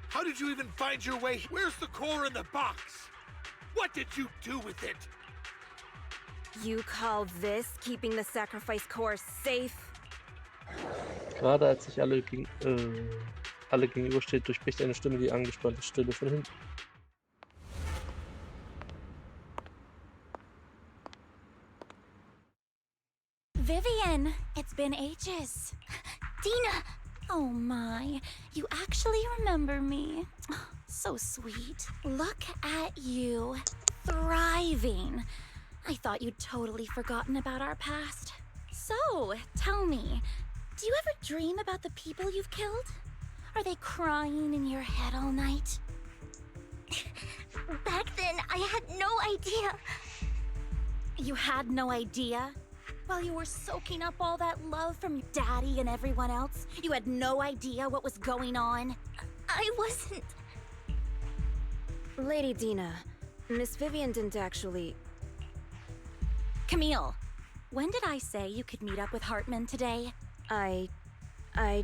How did you even find your way? Where's the core in the box? What did you do with it? You call this keeping the sacrifice core safe? Gerade als sich alle gegenübersteht, durchbricht eine Stimme die angespannte Stille von hinten. Vivian, it's been ages. Dina! Oh my, you actually remember me. So sweet. Look at you, thriving. I thought you'd totally forgotten about our past. So, tell me, do you ever dream about the people you've killed? Are they crying in your head all night? Back then, I had no idea. You had no idea? While you were soaking up all that love from your daddy and everyone else, you had no idea what was going on? I wasn't... Lady Dina, Miss Vivian didn't actually... Camille, when did I say you could meet up with Hartman today? I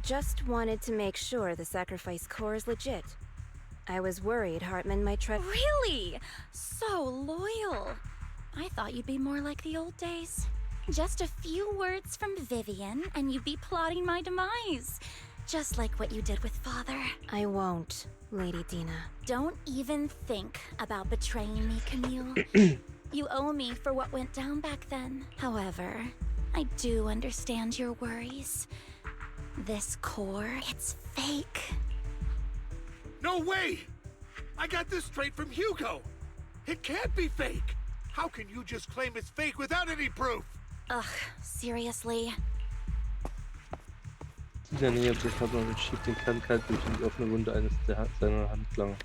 just wanted to make sure the sacrifice core is legit. I was worried Hartman might try... Really? So loyal. I thought you'd be more like the old days. Just a few words from Vivian, and you'd be plotting my demise. Just like what you did with Father. I won't, Lady Dina. Don't even think about betraying me, Camille. You owe me for what went down back then. However, I do understand your worries. This core, it's fake. No way! I got this straight from Hugo. It can't be fake. How can you just claim it's fake without any proof? Ugh, seriously? Dina nähert sich Hartmann und schiebt den Kern kalt durch in die offene Wunde seiner Handflange.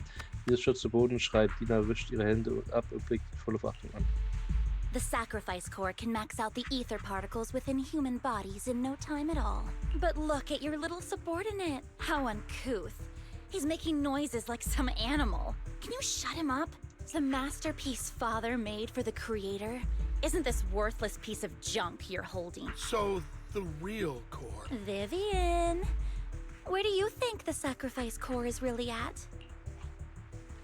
Dieses stürzt zu Boden, schreit. Dina wischt ihre Hände ab und blickt ihn voller Verachtung an. The sacrifice core can max out the ether particles within human bodies in no time at all. But look at your little subordinate. How uncouth. He's making noises like some animal. Can you shut him up? It's the masterpiece Father made for the Creator. Isn't this worthless piece of junk you're holding? So, the real core. Vivian, where do you think the sacrifice core is really at?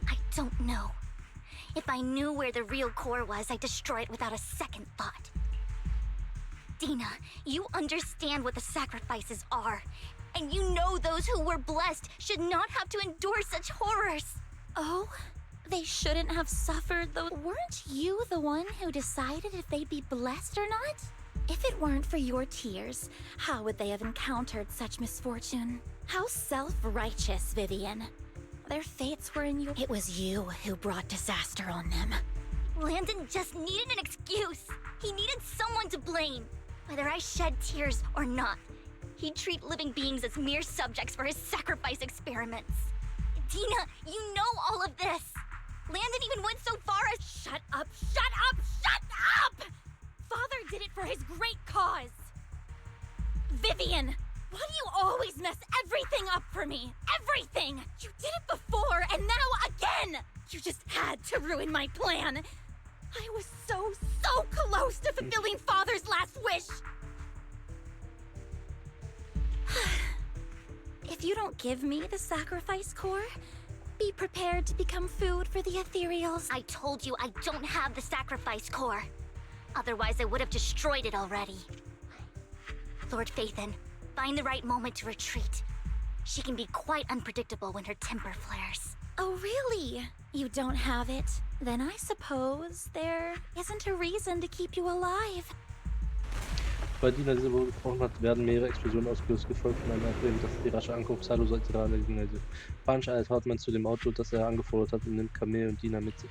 I don't know. If I knew where the real core was, I'd destroy it without a second thought. Dina, you understand what the sacrifices are. And you know those who were blessed should not have to endure such horrors. Oh? They shouldn't have suffered those. Weren't you the one who decided if they'd be blessed or not? If it weren't for your tears, how would they have encountered such misfortune? How self-righteous, Vivian. Their fates were in your— It was you who brought disaster on them. Landon just needed an excuse. He needed someone to blame. Whether I shed tears or not, he'd treat living beings as mere subjects for his sacrifice experiments. Dina, you know all of this. Landon even went so far as— Shut up, shut up, shut up! Father did it for his great cause. Vivian, why do you always mess everything up for me? Everything! You did it before, and now again! You just had to ruin my plan. I was so close to fulfilling Father's last wish. If you don't give me the sacrifice core, be prepared to become food for the ethereals. I told you I don't have the sacrifice core. Otherwise, I would have destroyed it already. Lord Phaethon, find the right moment to retreat. She can be quite unpredictable when her temper flares. Oh, really? You don't have it? Then I suppose there isn't a reason to keep you alive. Bei Dina, die sie wohl gebrochen hat, werden mehrere Explosionen ausgelöst, gefolgt von einem Erdbeben, das die rasche Ankunft Hallo sollte daran erinnern. Panisch eilt Hartmann zu dem Auto, das er angefordert hat, und nimmt Kamel und Dina mit sich.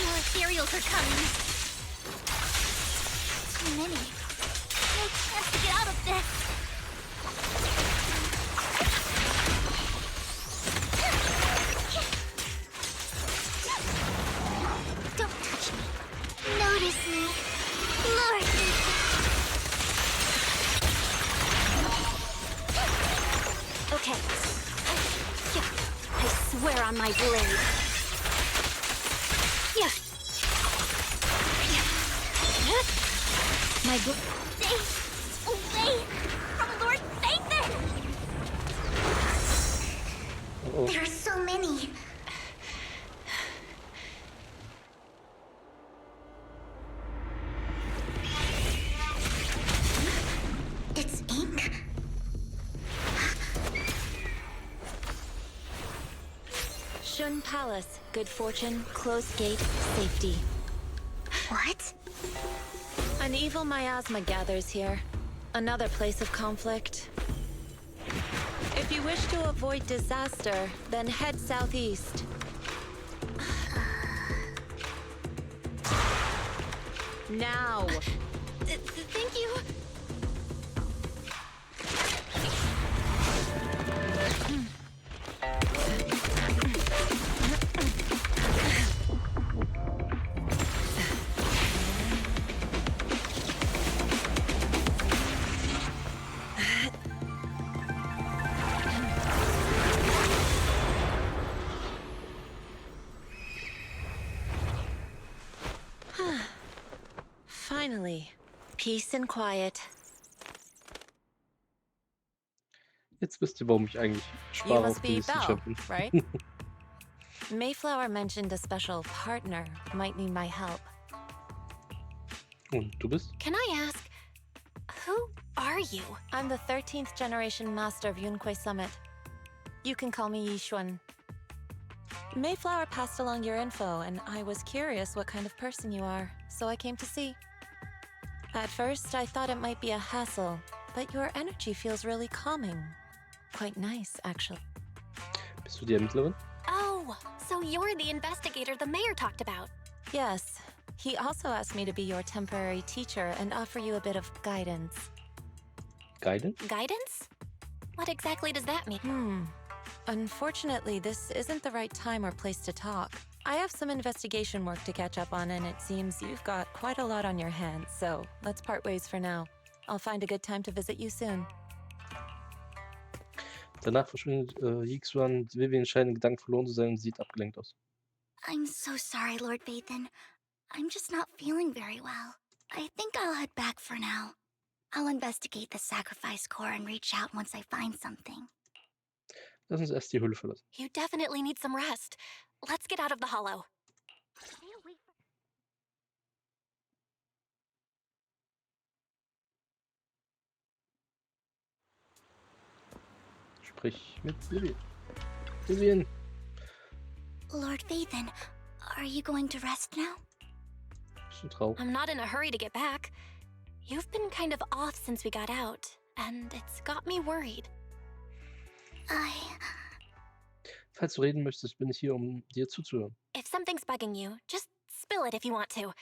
More ethereals are coming. Too many. No chance to get out of this. Don't touch me. Notice me. Lord. Okay. I swear on my blade. Yeah. My Stay away from Lord Phaethon! Oh. There are so many. It's ink. Shun Palace, good fortune, closed gate, safety. What? An evil miasma gathers here. Another place of conflict. If you wish to avoid disaster, then head southeast. Now! Thank you. Finally, peace and quiet. Jetzt wisst ihr, warum ich eigentlich You spare must auf be die nächsten Belle, Champion. right? Mayflower mentioned a special partner might need my help. Und du bist? Can I ask, who are you? I'm the 13th generation master of Yunque Summit. You can call me Yixuan. Mayflower passed along your info, and I was curious what kind of person you are, so I came to see. At first, I thought it might be a hassle, but your energy feels really calming. Quite nice, actually. Bist du die Ermittlerin? Oh, so you're the investigator the mayor talked about. Yes. He also asked me to be your temporary teacher and offer you a bit of guidance. Guidance? Guidance? What exactly does that mean? Unfortunately, this isn't the right time or place to talk. I have some investigation work to catch up on, and it seems you've got quite a lot on your hands, so let's part ways for now. I'll find a good time to visit you soon. Danach verschwindet Jixuan. Vivian scheint in Gedanken verloren zu sein und sieht abgelenkt aus. I'm so sorry, Lord Phaethon. I'm just not feeling very well. I think I'll head back for now. I'll investigate the sacrifice core and reach out once I find something. Lass uns erst die Höhle verlassen. You definitely need some rest. Let's get out of the hollow. Sprich mit Vivian. Vivian. Lord Vathan, are you going to rest now? Bisschen traurig. I'm not in a hurry to get back. You've been kind of off since we got out, and it's got me worried. Falls du reden möchtest, bin ich hier, um dir zuzuhören. If something's bugging you, just spill it if you want to.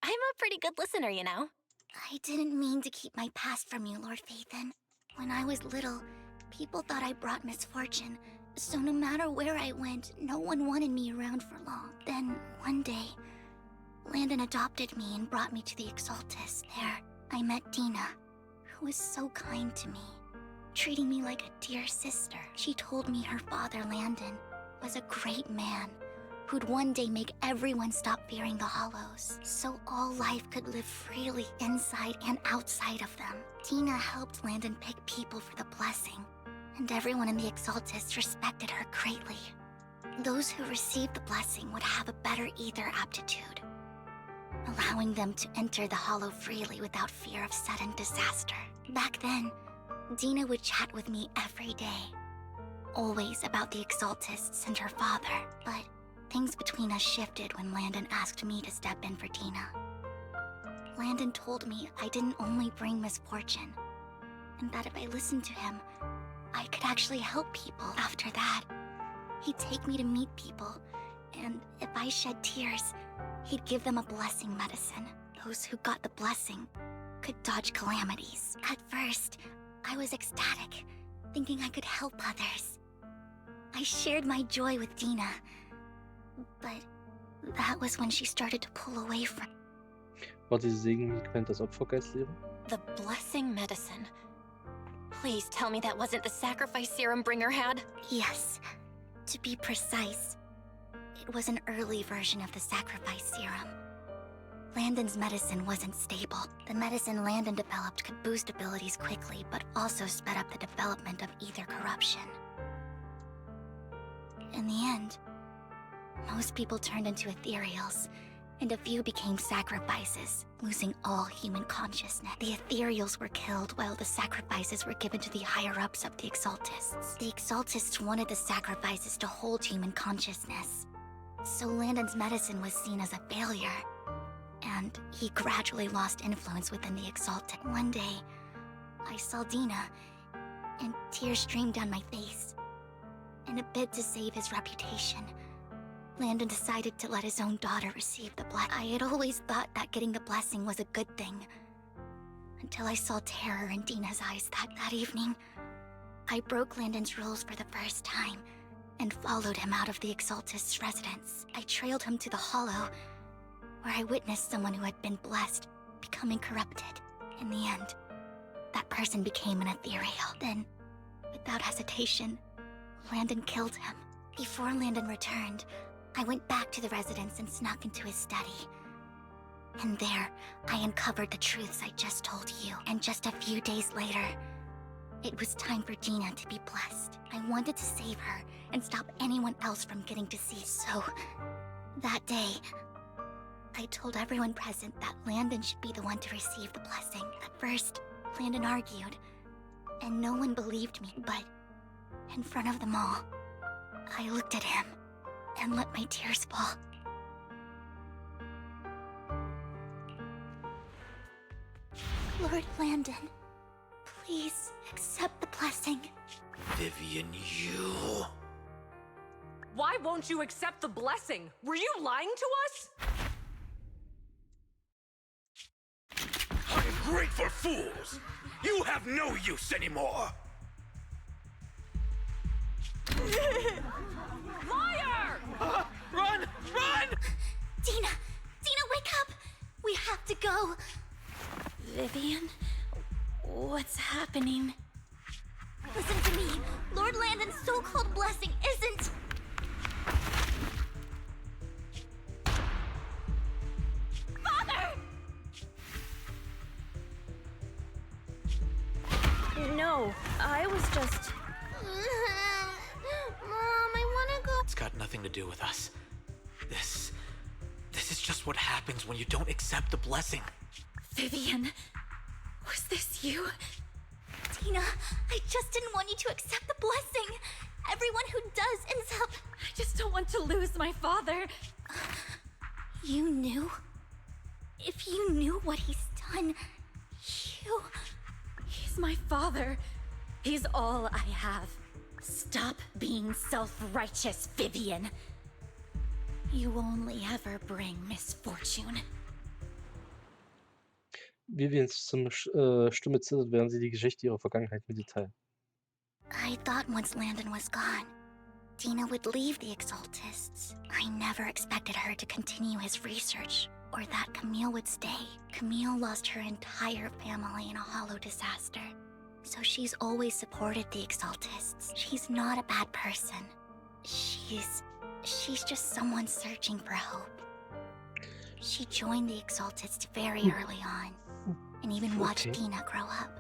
I'm a pretty good listener, you know. I didn't mean to keep my past from you, Lord Vathan. When I was little, people thought I brought misfortune, so no matter where I went, no one wanted me around for long. Then, one day, Landon adopted me and brought me to the Exaltus. There, I met Dina, who was so kind to me, treating me like a dear sister. She told me her father, Landon, was a great man who'd one day make everyone stop fearing the Hollows, so all life could live freely inside and outside of them. Dina helped Landon pick people for the blessing, and everyone in the Exaltus respected her greatly. Those who received the blessing would have a better ether aptitude, allowing them to enter the Hollow freely without fear of sudden disaster. Back then, Dina would chat with me every day, always about the Exaltists and her father, but things between us shifted when Landon asked me to step in for Dina. Landon told me I didn't only bring misfortune, and that if I listened to him, I could actually help people. After that, he'd take me to meet people, and if I shed tears, he'd give them a blessing medicine. Those who got the blessing could dodge calamities. At first, I was ecstatic, thinking I could help others. I shared my joy with Dina, but that was when she started to pull away from. War diese Segenliquent das Opfergeistlehre? The blessing medicine. Please tell me that wasn't the sacrifice serum Bringer had? Yes. To be precise, it was an early version of the sacrifice serum. Landon's medicine wasn't stable. The medicine Landon developed could boost abilities quickly, but also sped up the development of ether corruption. In the end, most people turned into ethereals, and a few became sacrifices, losing all human consciousness. The ethereals were killed while the sacrifices were given to the higher-ups of the Exaltists. The Exaltists wanted the sacrifices to hold human consciousness, so Landon's medicine was seen as a failure, and he gradually lost influence within the Exalted. One day, I saw Dina, and tears streamed down my face. In a bid to save his reputation, Landon decided to let his own daughter receive the blessing. I had always thought that getting the blessing was a good thing, until I saw terror in Dina's eyes that evening. I broke Landon's rules for the first time, and followed him out of the Exaltist's residence. I trailed him to the Hollow, where I witnessed someone who had been blessed becoming corrupted. In the end, that person became an ethereal. Then, without hesitation, Landon killed him. Before Landon returned, I went back to the residence and snuck into his study. And there, I uncovered the truths I just told you. And just a few days later, it was time for Dina to be blessed. I wanted to save her and stop anyone else from getting to see. So, that day, I told everyone present that Landon should be the one to receive the blessing. At first, Landon argued, and no one believed me, but in front of them all, I looked at him and let my tears fall. Lord Landon, please accept the blessing. Vivian, you... Why won't you accept the blessing? Were you lying to us? Ungrateful fools! You have no use anymore! Liar! Run! Run! Dina! Dina, wake up! We have to go! Vivian? What's happening? Listen to me! Lord Landon's so-called blessing isn't... Father! No, I was just... Mom, I wanna go... It's got nothing to do with us. This is just what happens when you don't accept the blessing. Vivian, was this you? Tina, I just didn't want you to accept the blessing. Everyone who does ends up... I just don't want to lose my father. You knew? If you knew what he's done, you... He's my father. He's all I have. Stop being self-righteous, Vivian. You only ever bring misfortune. Vivians Stimme zittert, während sie die Geschichte ihrer Vergangenheit mit dir teilt. I thought once Landon was gone, Tina would leave the Exaltists. I never expected her to continue his research, or that Camille would stay. Camille lost her entire family in a Hollow disaster, so she's always supported the Exaltists. She's not a bad person. She's just someone searching for hope. She joined the Exaltists very early on, and even watched Tina grow up.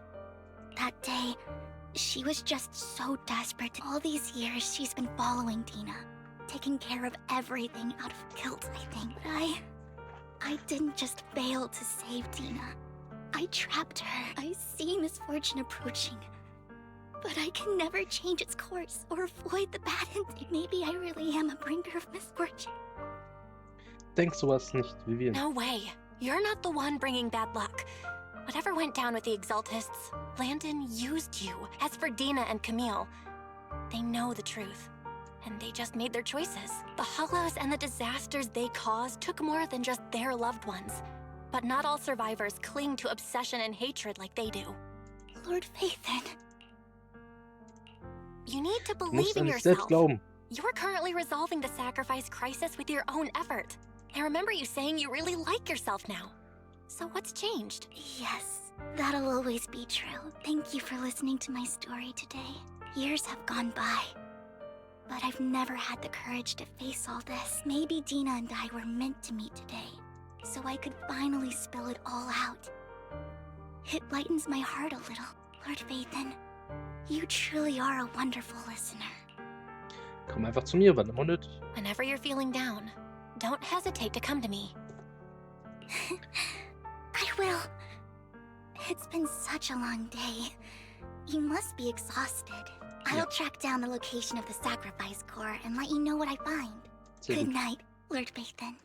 That day, she was just so desperate. All these years, she's been following Tina, taking care of everything out of guilt, I think. But I didn't just fail to save Tina. I trapped her. I see misfortune approaching, but I can never change its course or avoid the bad ending. Maybe I really am a bringer of misfortune. Denk sowas nicht, Vivian. No way. You're not the one bringing bad luck. Whatever went down with the Exaltists, Landon used you. As for Dina and Camille, they know the truth, and they just made their choices. The Hollows and the disasters they caused took more than just their loved ones. But not all survivors cling to obsession and hatred like they do. Lord Phaethon. You need to Du musst believe an in dich selbst yourself. glauben. You're currently resolving the sacrifice crisis with your own effort. I remember you saying you really like yourself now. So what's changed? Yes, that'll always be true. Thank you for listening to my story today. Years have gone by, but I've never had the courage to face all this. Maybe Dina and I were meant to meet today, so I could finally spill it all out. It lightens my heart a little. Lord Phaethon, you truly are a wonderful listener. Komm einfach zu mir, wann immer nötig. Whenever you're feeling down, don't hesitate to come to me. I will. It's been such a long day. You must be exhausted. I'll track down the location of the sacrifice core and let you know what I find. Sehr Good gut. night, Lord Phaethon.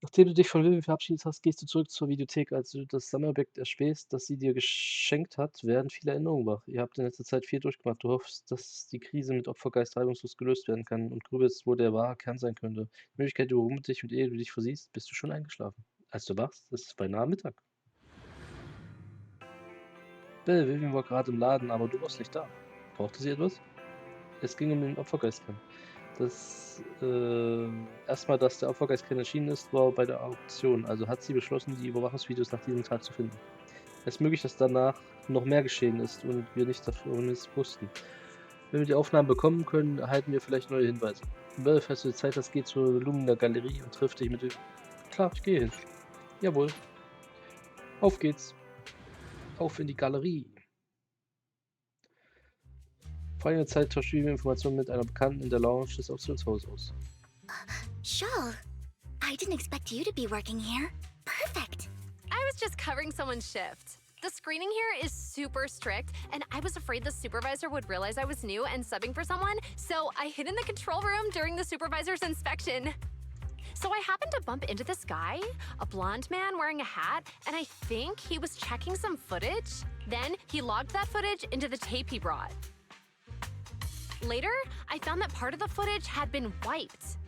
Nachdem du dich von Vivian verabschiedet hast, gehst du zurück zur Videothek. Als du das Sammelobjekt erspähst, das sie dir geschenkt hat, werden viele Erinnerungen wach. Ihr habt in letzter Zeit viel durchgemacht. Du hoffst, dass die Krise mit Opfergeist reibungslos gelöst werden kann und grübelst, wo der wahre Kern sein könnte. Die Möglichkeit überrumpelt dich und ehe du dich versiehst, bist du schon eingeschlafen. Als du wachst, ist es beinahe Mittag. Belle, Vivian war gerade im Laden, aber du warst nicht da. Brauchte sie etwas? Es ging um den Opfergeistkern. Das erstmal, dass der Opfergeistkern erschienen ist, war bei der Auktion. Also hat sie beschlossen, die Überwachungsvideos nach diesem Tag zu finden. Es ist möglich, dass danach noch mehr geschehen ist und wir nicht davon wussten. Wenn wir die Aufnahmen bekommen können, erhalten wir vielleicht neue Hinweise. Belle, falls du die Zeit hast, geh zur Lumina Galerie und triff dich mit dem... Klar, ich gehe hin. Jawohl. Auf geht's. Auf in die Galerie. Vor einiger Zeit tauschten wir Informationen mit einer Bekannten in der Lounge des Auktionshauses aus. Shawl, I didn't expect you to be working here. Perfect. I was just covering someone's shift. The screening here is super strict, and I was afraid the supervisor would realize I was new and subbing for someone, so I hid in the control room during the supervisor's inspection. So I happened to bump into this guy, a blonde man wearing a hat, and I think he was checking some footage. Then he logged that footage into the tape he brought. Later, I found that part of the footage had been wiped.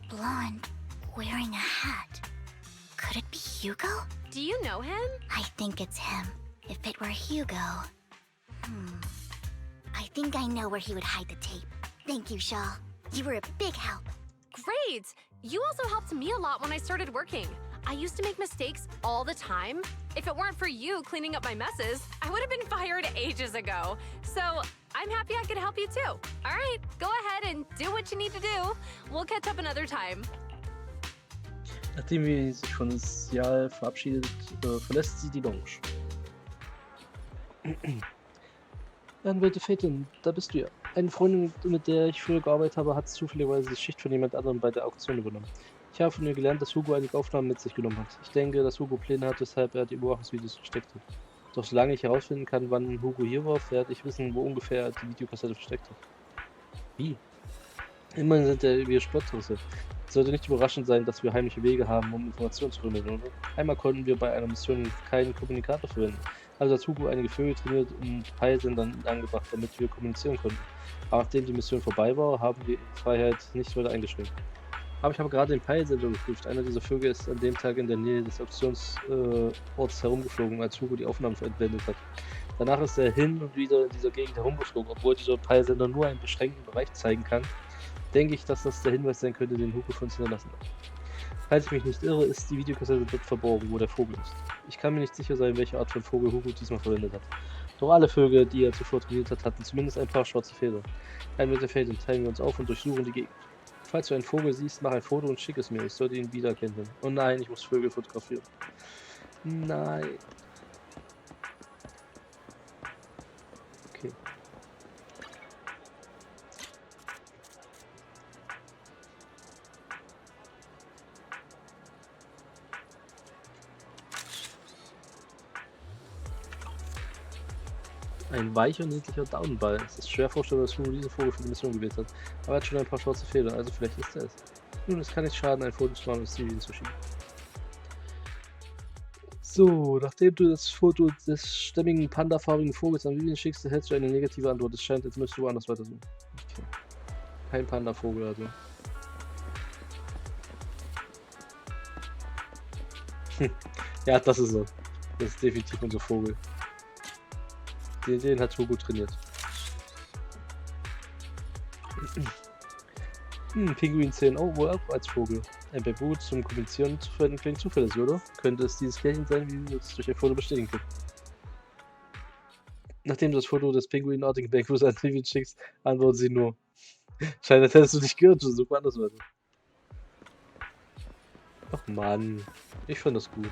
Blonde, wearing a hat. Could it be Hugo? Do you know him? I think it's him. If it were Hugo... I think I know where he would hide the tape. Thank you, Shaw. You were a big help. Great! You also helped me a lot when I started working. I used to make mistakes all the time. If it weren't for you cleaning up my messes, I would have been fired ages ago. So I'm happy I could help you too. All right, go ahead and do what you need to do. We'll catch up another time. Nachdem wir sich von Sial verabschiedet, verlässt sie die Lounge. Anwälte Phaethon, da bist du ja. Eine Freundin, mit der ich früher gearbeitet habe, hat zufälligerweise die Schicht von jemand anderem bei der Auktion übernommen. Ich habe von ihr gelernt, dass Hugo einige Aufnahmen mit sich genommen hat. Ich denke, dass Hugo Pläne hat, weshalb er die Überwachungsvideos versteckt hat. Doch solange ich herausfinden kann, wann Hugo hier war, werde ich wissen, wo ungefähr er die Videokassette versteckt hat. Wie? Immerhin sind wir Sportrisse. Es sollte nicht überraschend sein, dass wir heimliche Wege haben, um Informationen zu vermitteln, oder? Einmal konnten wir bei einer Mission keinen Kommunikator verwenden. Also hat Hugo einige Vögel trainiert und Peilsendern angebracht, damit wir kommunizieren konnten. Aber nachdem die Mission vorbei war, haben wir ihre Freiheit nicht weiter eingeschränkt. Aber ich habe gerade den Peilsender geprüft. Einer dieser Vögel ist an dem Tag in der Nähe des Auktionsorts herumgeflogen, als Hugo die Aufnahmen entwendet hat. Danach ist er hin und wieder in dieser Gegend herumgeflogen, obwohl dieser Peilsender nur einen beschränkten Bereich zeigen kann. Denke ich, dass das der Hinweis sein könnte, den Hugo von uns hinterlassen hat. Falls ich mich nicht irre, ist die Videokassette dort verborgen, wo der Vogel ist. Ich kann mir nicht sicher sein, welche Art von Vogel Hugo diesmal verwendet hat. Doch alle Vögel, die er zuvor trainiert hat, hatten zumindest ein paar schwarze Federn. Ein mit der Fäden teilen wir uns auf und durchsuchen die Gegend. Falls du einen Vogel siehst, mach ein Foto und schick es mir. Ich sollte ihn wiedererkennen. Oh nein, ich muss Vögel fotografieren. Nein. Okay. Ein weicher, niedlicher Daunenball. Es ist schwer vorstellbar, dass Hugo diesen Vogel für die Mission gewählt hat. Aber er hat schon ein paar schwarze Federn, also vielleicht ist er es. Nun, es kann nicht schaden, ein Foto zu machen und es Vivian zu schicken. So, nachdem du das Foto des stämmigen, pandafarbigen Vogels an Vivian schickst, erhältst du eine negative Antwort. Es scheint, jetzt müsstest du woanders weitersuchen. Okay. Kein Panda-Vogel, also. Ja, das ist er. Das ist definitiv unser Vogel. Den hat Hugo trainiert. Pinguin zählen wohl auch als Vogel. Ein Babu zum Kommunizieren zu verwenden klingt zuverlässig, oder? Könnte es dieses Kerlchen sein, wie wir es durch ein Foto bestätigen können. Nachdem du das Foto des pinguinartigen Babus an Vivian schickst, antworten sie nur. Scheint, als hättest du dich gehört, du such anders weiter. Ach Mann, ich fand das gut.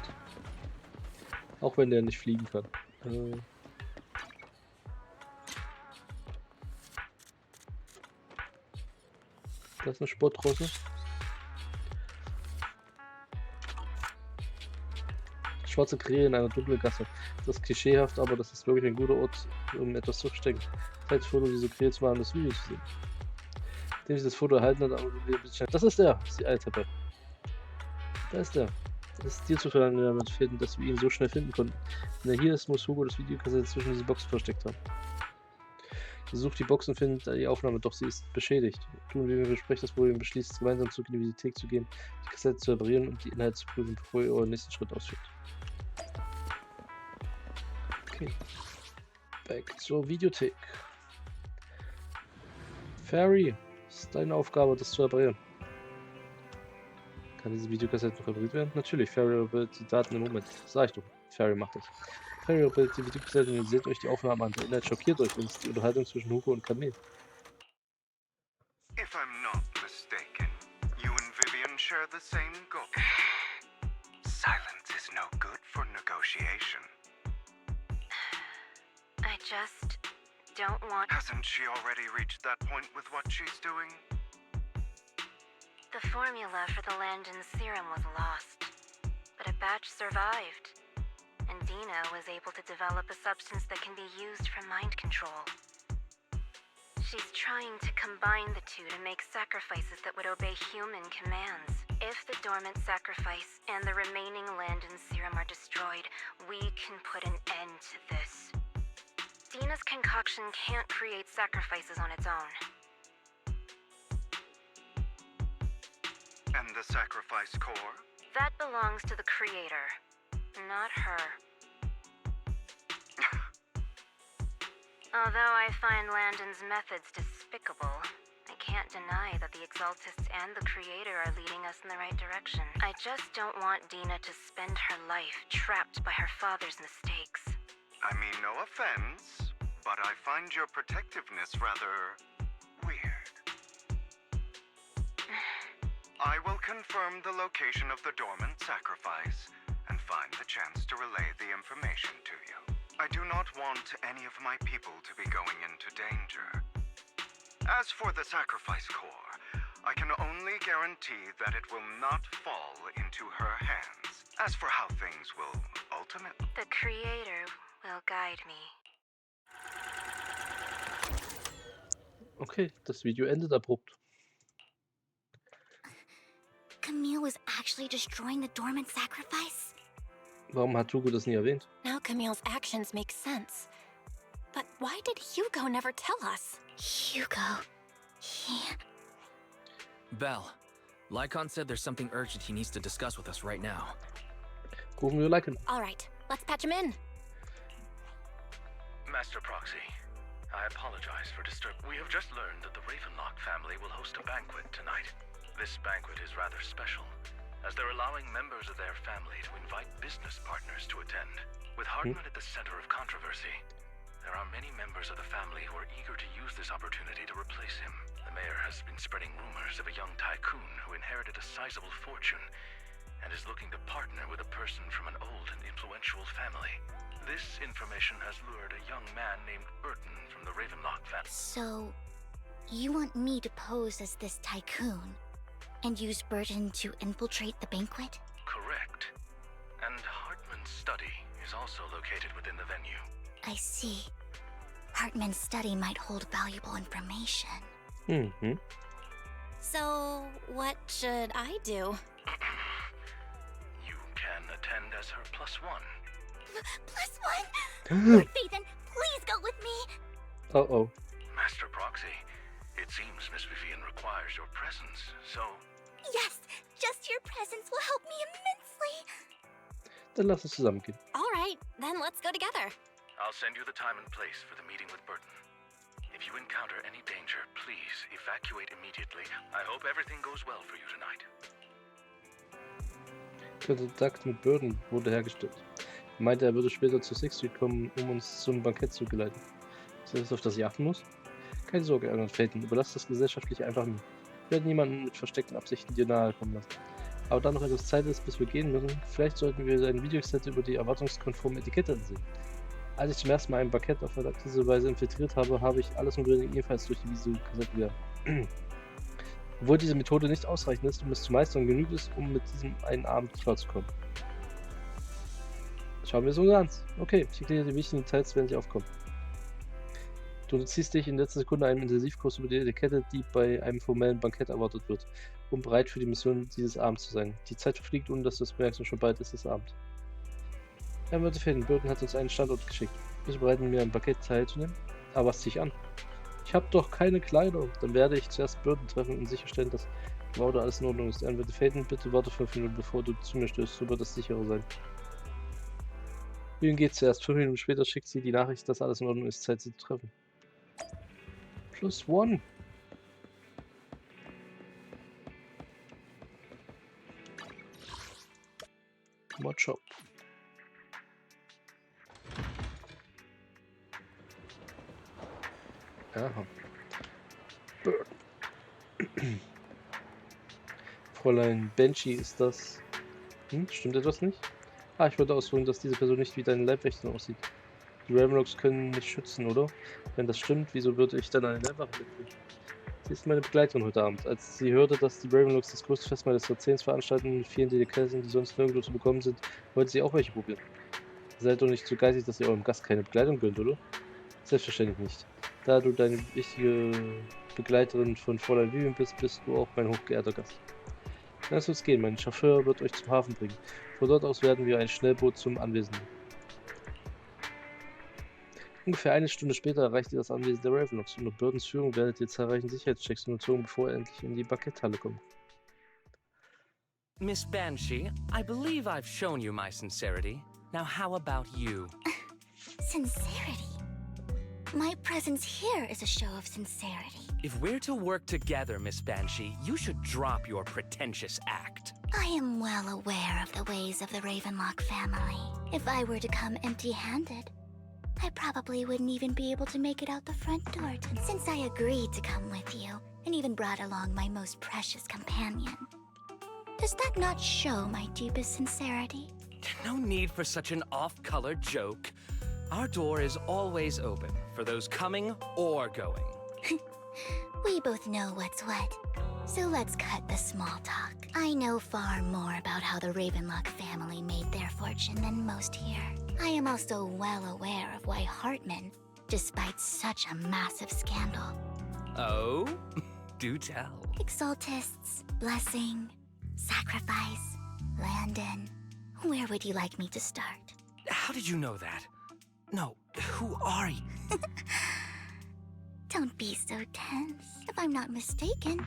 Auch wenn der nicht fliegen kann. Das ist eine Sportrosse. Schwarze Krähe in einer dunklen Gasse. Das ist klischeehaft, aber das ist wirklich ein guter Ort, um etwas zu verstecken. Zeit Foto diese Krähe zu machen, das Video zu sehen. Nachdem sie das Foto erhalten hat, aber das ist der! Das ist die Eiltreppe. Da ist der. Das ist dir zu verlangen, damit finden, dass wir ihn so schnell finden konnten. Wenn er hier ist, muss Hugo das Videokassette zwischen diese Boxen versteckt haben. Besucht die Box und findet die Aufnahme, doch sie ist beschädigt. Tun wir besprechen das Problem, beschließt gemeinsam zur Videothek zu gehen, die Kassette zu reparieren und die Inhalte zu prüfen, bevor ihr euren nächsten Schritt ausführt. Okay. Back zur Videothek. Fairy, es ist deine Aufgabe, das zu reparieren. Kann diese Videokassette noch repariert werden? Natürlich, Fairy repariert die Daten im Moment. Sag ich doch. Fairy macht das. Fairy repariert die Videokassette und ihr seht euch die Aufnahmen an. Der Inhalt schockiert euch, denn es ist die Unterhaltung zwischen Hugo und Kamel. If I'm not mistaken, you and Vivian share the same goal. Silence is no good for negotiation. I just don't want... Hasn't she already reached that point with what she's doing? The formula for the Landon serum was lost, but a batch survived, and Dina was able to develop a substance that can be used for mind control. She's trying to combine the two to make sacrifices that would obey human commands. If the dormant sacrifice and the remaining Landon serum are destroyed, we can put an end to this. Dina's concoction can't create sacrifices on its own. And the sacrifice core? That belongs to the creator, not her. Although I find Landon's methods despicable, I can't deny that the Exaltists and the Creator are leading us in the right direction. I just don't want Dina to spend her life trapped by her father's mistakes. I mean, no offense, but I find your protectiveness rather weird. I will confirm the location of the dormant sacrifice and find the chance to relay the information to you. I do not want any of my people to be going into danger. As for the sacrifice core, I can only guarantee that it will not fall into her hands. As for how things will ultimately... The Creator will guide me. Okay, das Video endet abrupt. Camille was actually destroying the dormant sacrifice? Warum hat Hugo das nie erwähnt? Now Camille's actions make sense. But why did Hugo never tell us? Hugo... he... Belle, Lycon said there's something urgent he needs to discuss with us right now. Rufen wir Leiken. All right, let's patch him in. Master Proxy, I apologize for disturbing. We have just learned that the Ravenlock family will host a banquet tonight. This banquet is rather special, as they're allowing members of their family to invite business partners to attend. With Hartman at the center of controversy, there are many members of the family who are eager to use this opportunity to replace him. The mayor has been spreading rumors of a young tycoon who inherited a sizable fortune and is looking to partner with a person from an old and influential family. This information has lured a young man named Burton from the Ravenlock family. So, you want me to pose as this tycoon and use Burton to infiltrate the banquet? Correct. And Hartman's study is also located within the venue. I see. Hartman's study might hold valuable information. Mhm. So, what should I do? You can attend as her +1. +1? Lord Phaethon, please go with me! Uh-oh. Master Proxy, it seems Miss Vivian requires your presence, so... Yes, just your presence will help me immensely! Dann lass uns zusammengehen. All right, then let's go together. I'll send you the time and place for the meeting with Burton. If you encounter any danger, please evacuate immediately. I hope everything goes well for you tonight. Kontakt mit Burton wurde hergestellt. Er meinte, er würde später zu Sixth Street kommen, um uns zum Bankett zu geleiten. Ist das, auf das ich achten muss? Keine Sorge, Lord Phaethon, überlass das gesellschaftlich einfach mir. Wir werden niemanden mit versteckten Absichten dir nahe kommen lassen. Aber da noch etwas Zeit ist, bis wir gehen müssen, vielleicht sollten wir ein Videoset über die erwartungskonforme Etikette ansehen. Als ich zum ersten Mal ein Bankett auf diese Weise infiltriert habe, habe ich alles Notwendige ebenfalls durch die Videokassette wieder. Obwohl diese Methode nicht ausreichend ist, um es zu meistern, genügt es, um mit diesem einen Abend klarzukommen. Schauen wir es uns an. Okay, ich erkläre die wichtigen Details, wenn sie aufkommen. Du ziehst dich in letzter Sekunde einen Intensivkurs über die Etikette, die bei einem formellen Bankett erwartet wird, um bereit für die Mission dieses Abends zu sein. Die Zeit verfliegt, ohne dass du es merkst, und schon bald ist es Abend. Er würde fehlen. Burton hat uns einen Standort geschickt. Bist du bereit, mir am Bankett teilzunehmen? Aber was zieh ich an? Ich habe doch keine Kleidung. Dann werde ich zuerst Burton treffen und sicherstellen, dass oder alles in Ordnung ist. Er würde fehlen. Bitte warte 5 Minuten, bevor du zu mir stößt. So wird das sicherer sein. Vivian geht zuerst. 5 Minuten später schickt sie die Nachricht, dass alles in Ordnung ist. Zeit, sie zu treffen. +1. Mod-Shop. Aha. Fräulein Banshee ist das. Stimmt etwas nicht? Ich wollte ausführen, dass diese Person nicht wie deine Leibwächter aussieht. Die Ravenlocks können mich schützen, oder? Wenn das stimmt, wieso würde ich dann eine Leibwache mitnehmen? Sie ist meine Begleiterin heute Abend. Als sie hörte, dass die Ravenlocks das größte Festmahl des Jahrzehnts veranstalten mit vielen Delikatessen, die sonst nirgendwo zu bekommen sind, wollte sie auch welche probieren. Seid doch nicht so geizig, dass ihr eurem Gast keine Begleitung gönnt, oder? Selbstverständlich nicht. Da du deine wichtige Begleiterin von Fräulein Vivian bist, bist du auch mein hochgeehrter Gast. Lass uns gehen, mein Chauffeur wird euch zum Hafen bringen. Von dort aus werden wir ein Schnellboot zum Anwesen nehmen. Ungefähr eine Stunde später erreicht ihr das Anwesen der Ravenlocks. Unter Burtons Führung werdet ihr zahlreichen Sicherheitschecks unterzogen, bevor ihr endlich in die Banketthalle kommt. Miss Banshee, I believe I've shown you my sincerity. Now how about you? Sincerity? My presence here is a show of sincerity. If we're to work together, Miss Banshee, you should drop your pretentious act. I am well aware of the ways of the Ravenlock family. If I were to come empty-handed, I probably wouldn't even be able to make it out the front door since I agreed to come with you and even brought along my most precious companion. Does that not show my deepest sincerity? No need for such an off-color joke. Our door is always open for those coming or going. We both know what's what. So let's cut the small talk. I know far more about how the Ravenlock family made their fortune than most here. I am also well aware of why Hartman, despite such a massive scandal. Oh? Do tell. Exaltists, blessing, sacrifice, Landon. Where would you like me to start? How did you know that? No, who are you? Don't be so tense. If I'm not mistaken,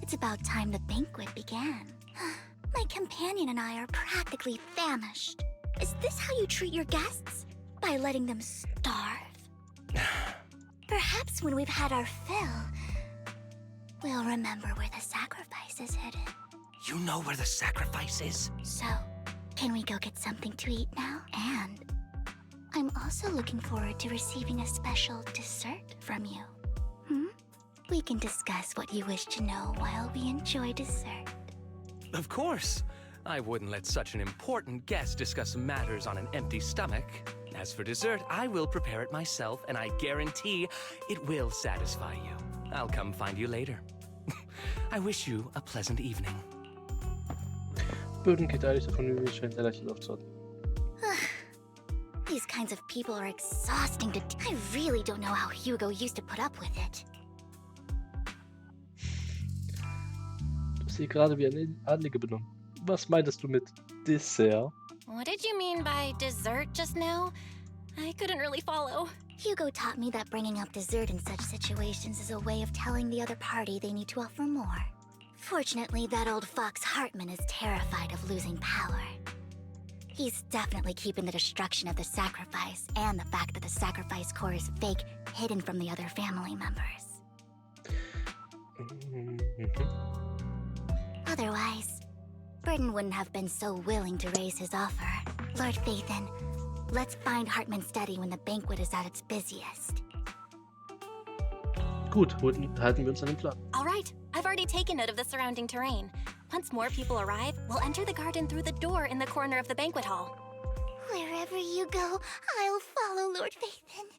it's about time the banquet began. My companion and I are practically famished. Is this how you treat your guests? By letting them starve? Perhaps when we've had our fill, we'll remember where the sacrifice is hidden. You know where the sacrifice is? So, can we go get something to eat now? And I'm also looking forward to receiving a special dessert from you. We can discuss what you wish to know while we enjoy dessert. Of course. I wouldn't let such an important guest discuss matters on an empty stomach. As for dessert, I will prepare it myself, and I guarantee it will satisfy you. I'll come find you later. I wish you a pleasant evening. Burden geht eilig davon über, scheint erleichtert aufzuhalten. These kinds of people are exhausting to... I really don't know how Hugo used to put up with it. Du hast hier gerade wie eine Adlige benommen. Was meintest du mit Dessert? What did you mean by dessert just now? I couldn't really follow. Hugo taught me that bringing up dessert in such situations is a way of telling the other party they need to offer more. Fortunately, that old fox Hartman is terrified of losing power. He's definitely keeping the destruction of the sacrifice and the fact that the sacrifice core is fake hidden from the other family members. Otherwise, Burden wouldn't have been so willing to raise his offer. Lord Phaethon, let's find Hartman's study when the banquet is at its busiest. Gut, halten wir uns an den Plan. All right, I've already taken note of the surrounding terrain. Once more people arrive, we'll enter the garden through the door in the corner of the banquet hall. Wherever you go, I'll follow, Lord Phaethon.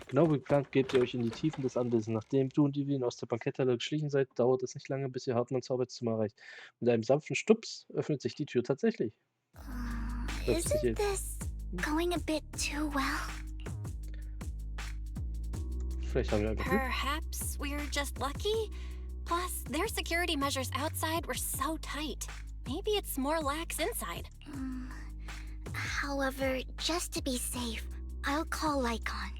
Genau wie geplant gebt ihr euch in die Tiefen des Anwesens. Nachdem du und Vivian aus der Banketthalle geschlichen seid, dauert es nicht lange, bis ihr Hartmanns Arbeitszimmer erreicht. Mit einem sanften Stups öffnet sich die Tür tatsächlich. Isn't this going a bit too well? Vielleicht haben wir einfach Glück. Perhaps we're just lucky? Plus, their security measures outside were so tight. Maybe it's more lax inside. However, just to be safe, I'll call Lycon.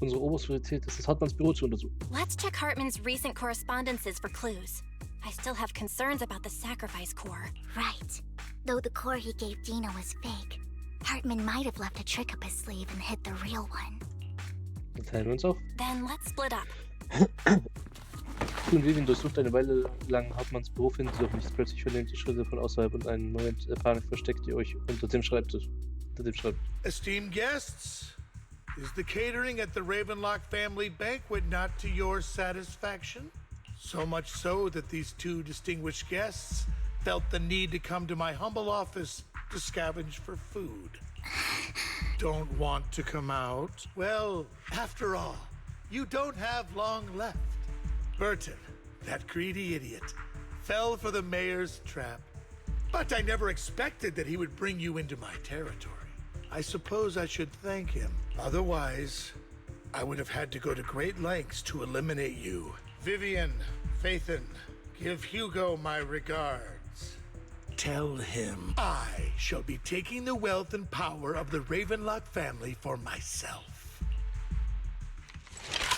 Unsere oberste Priorität ist es, Hartmanns Büro zu untersuchen. Let's check Hartman's recent correspondences for clues. I still have concerns about the sacrifice core. Right. Though the core he gave Dina was fake, Hartman might have left a trick up his sleeve and hid the real one. Dann teilen wir uns auf. Then let's split up. Du und Vivian durchsucht eine Weile lang Hartmanns Büro, finden sie doch nichts. Plötzlich vernehmt ihr Schritte von außerhalb und einen Moment der Panik versteckt ihr euch unter dem Schreibtisch. Esteemed guests, is the catering at the Ravenlock family banquet not to your satisfaction? So much so that these two distinguished guests felt the need to come to my humble office to scavenge for food. Don't want to come out? Well, after all, you don't have long left. Burton, that greedy idiot, fell for the mayor's trap. But I never expected that he would bring you into my territory. I suppose I should thank him. Otherwise, I would have had to go to great lengths to eliminate you. Vivian, Phaethon, give Hugo my regards. Tell him I shall be taking the wealth and power of the Ravenlock family for myself.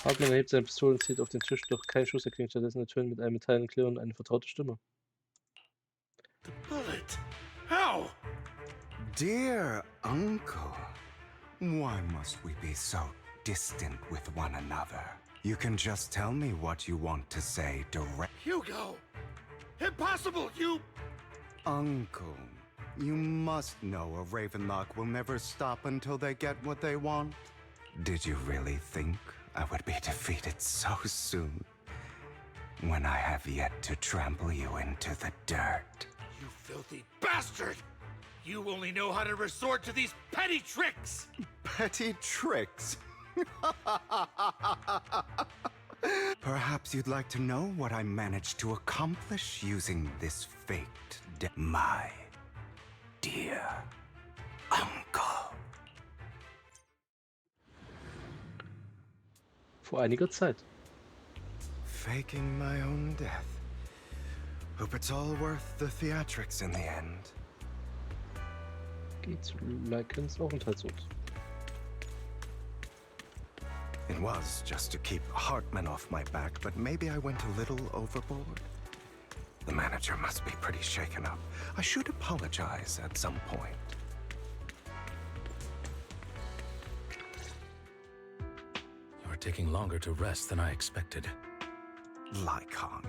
Hartman erhebt seine Pistole und zielt auf den Tisch, doch kein Schuss erklingt. Stattdessen ertönt mit einem metallenen Klirren eine vertraute Stimme. The bullet? How? Dear uncle, why must we be so distant with one another? You can just tell me what you want to say direct. Hugo! Impossible! You... Uncle, you must know a Ravenlock will never stop until they get what they want. Did you really think I would be defeated so soon, when I have yet to trample you into the dirt? You filthy bastard! You only know how to resort to these petty tricks! Petty tricks? Perhaps you'd like to know what I managed to accomplish using this faked my dear uncle. Vor einiger Zeit. Faking my own death. Hope it's all worth the theatrics in the end. Geht zu Leikens Aufenthaltsort. It was just to keep Hartman off my back, but maybe I went a little overboard. The manager must be pretty shaken up. I should apologize at some point. You're taking longer to rest than I expected. Lycon,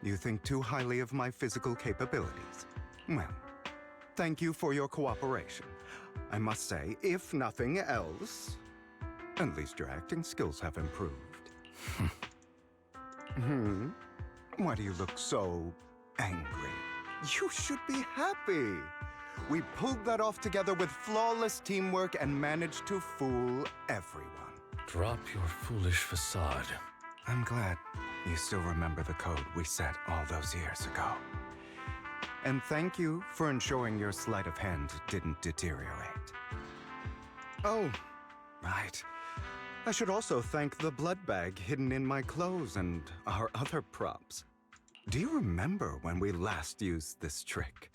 you think too highly of my physical capabilities. Well, thank you for your cooperation. I must say, if nothing else, at least your acting skills have improved. Why do you look so angry? You should be happy. We pulled that off together with flawless teamwork and managed to fool everyone. Drop your foolish facade. I'm glad you still remember the code we set all those years ago. And thank you for ensuring your sleight of hand didn't deteriorate. Oh, right. I should also thank the blood bag hidden in my clothes and our other props. Do you remember when we last used this trick?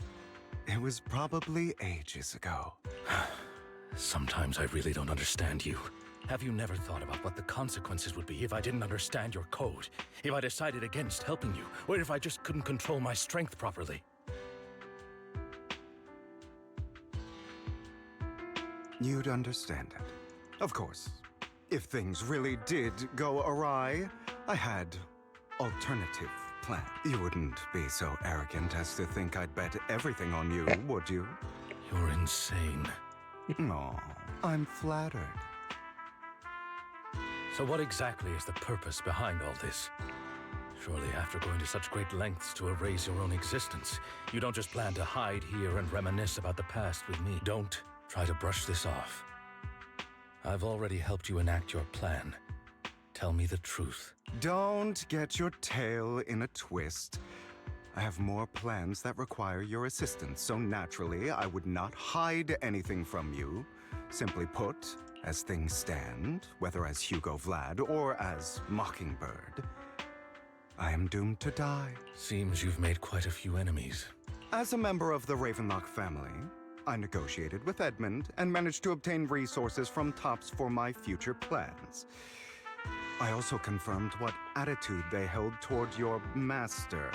It was probably ages ago. Sometimes I really don't understand you. Have you never thought about what the consequences would be if I didn't understand your code? If I decided against helping you? Or if I just couldn't control my strength properly? You'd understand it. Of course. If things really did go awry, I had alternative plans. You wouldn't be so arrogant as to think I'd bet everything on you, would you? You're insane. Aw, I'm flattered. So what exactly is the purpose behind all this? Surely after going to such great lengths to erase your own existence, you don't just plan to hide here and reminisce about the past with me. Don't try to brush this off. I've already helped you enact your plan. Tell me the truth. Don't get your tail in a twist. I have more plans that require your assistance, so naturally I would not hide anything from you. Simply put, as things stand, whether as Hugo Vlad or as Mockingbird, I am doomed to die. Seems you've made quite a few enemies. As a member of the Ravenlock family, I negotiated with Edmund and managed to obtain resources from Tops for my future plans. I also confirmed what attitude they held toward your master,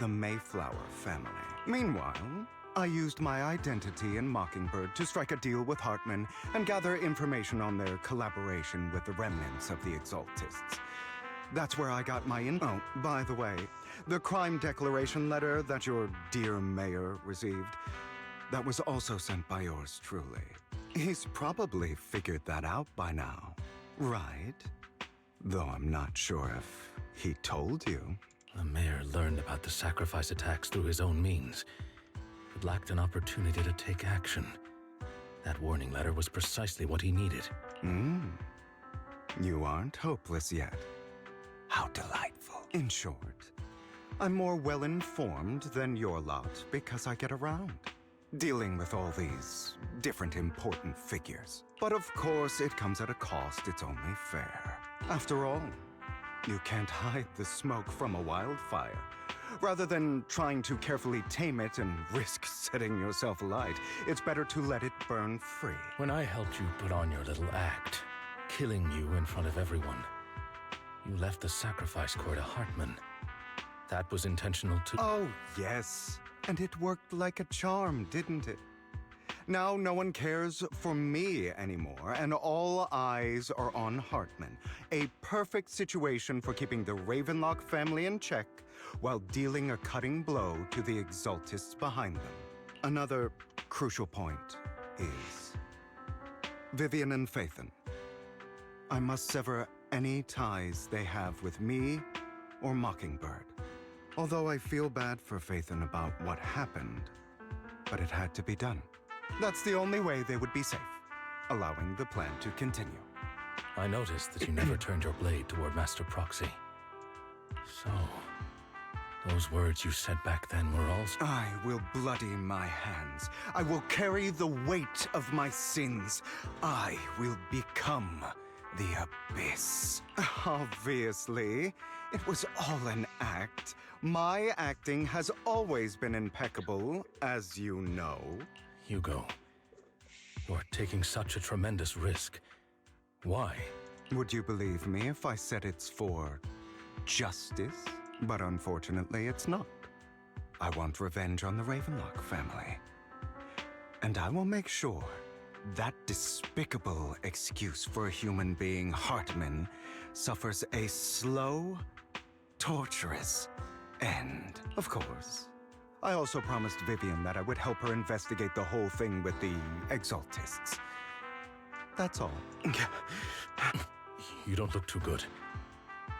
the Mayflower family. Meanwhile, I used my identity in Mockingbird to strike a deal with Hartman and gather information on their collaboration with the remnants of the Exaltists. That's where I got my Oh, by the way, the crime declaration letter that your dear mayor received, that was also sent by yours truly. He's probably figured that out by now, right? Though I'm not sure if he told you. The mayor learned about the sacrifice attacks through his own means, but lacked an opportunity to take action. That warning letter was precisely what he needed. You aren't hopeless yet. How delightful. In short, I'm more well-informed than your lot because I get around, dealing with all these different important figures. But of course, it comes at a cost. It's only fair. After all, you can't hide the smoke from a wildfire. Rather than trying to carefully tame it and risk setting yourself alight, it's better to let it burn free. When I helped you put on your little act, killing you in front of everyone, you left the sacrifice core to Hartman. That was intentional too. Oh, yes. And it worked like a charm, didn't it? Now no one cares for me anymore, and all eyes are on Hartman. A perfect situation for keeping the Ravenlock family in check while dealing a cutting blow to the Exaltists behind them. Another crucial point is Vivian and Phaethon. I must sever any ties they have with me or Mockingbird. Although I feel bad for Phaethon about what happened, but it had to be done. That's the only way they would be safe, allowing the plan to continue. I noticed that you never turned your blade toward Master Proxy. So, those words you said back then were all... I will bloody my hands. I will carry the weight of my sins. I will become the Abyss. Obviously, it was all an act. My acting has always been impeccable, as you know. Hugo, you're taking such a tremendous risk. Why? Would you believe me if I said it's for justice? But unfortunately, it's not. I want revenge on the Ravenlock family. And I will make sure that despicable excuse for a human being, Hartman, suffers a slow, torturous end. Of course. I also promised Vivian that I would help her investigate the whole thing with the Exaltists. That's all. You don't look too good.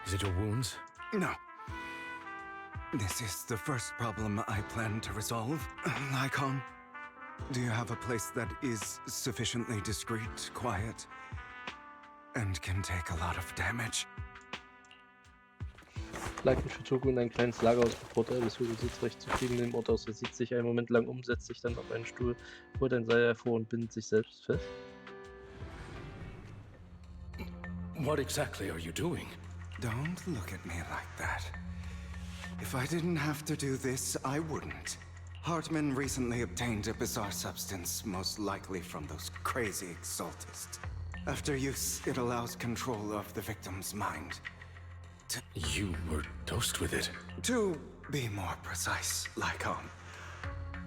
Is it your wounds? No. This is the first problem I plan to resolve. Lycon, do you have a place that is sufficiently discreet, quiet, and can take a lot of damage? Leider für Togo in ein kleines Lagerhaus, bevor er bis Hugo sitzt recht zufrieden in dem Ort aus. Er sieht sich einen Moment lang um, setzt sich dann auf einen Stuhl, holt ein Seil hervor und bindet sich selbst fest. What exactly are you doing? Don't look at me like that. If I didn't have to do this, I wouldn't. Hartman recently obtained a bizarre substance, most likely from those crazy Exaltists. After use, it allows control of the victim's mind. You were dosed with it? To be more precise, Lycon,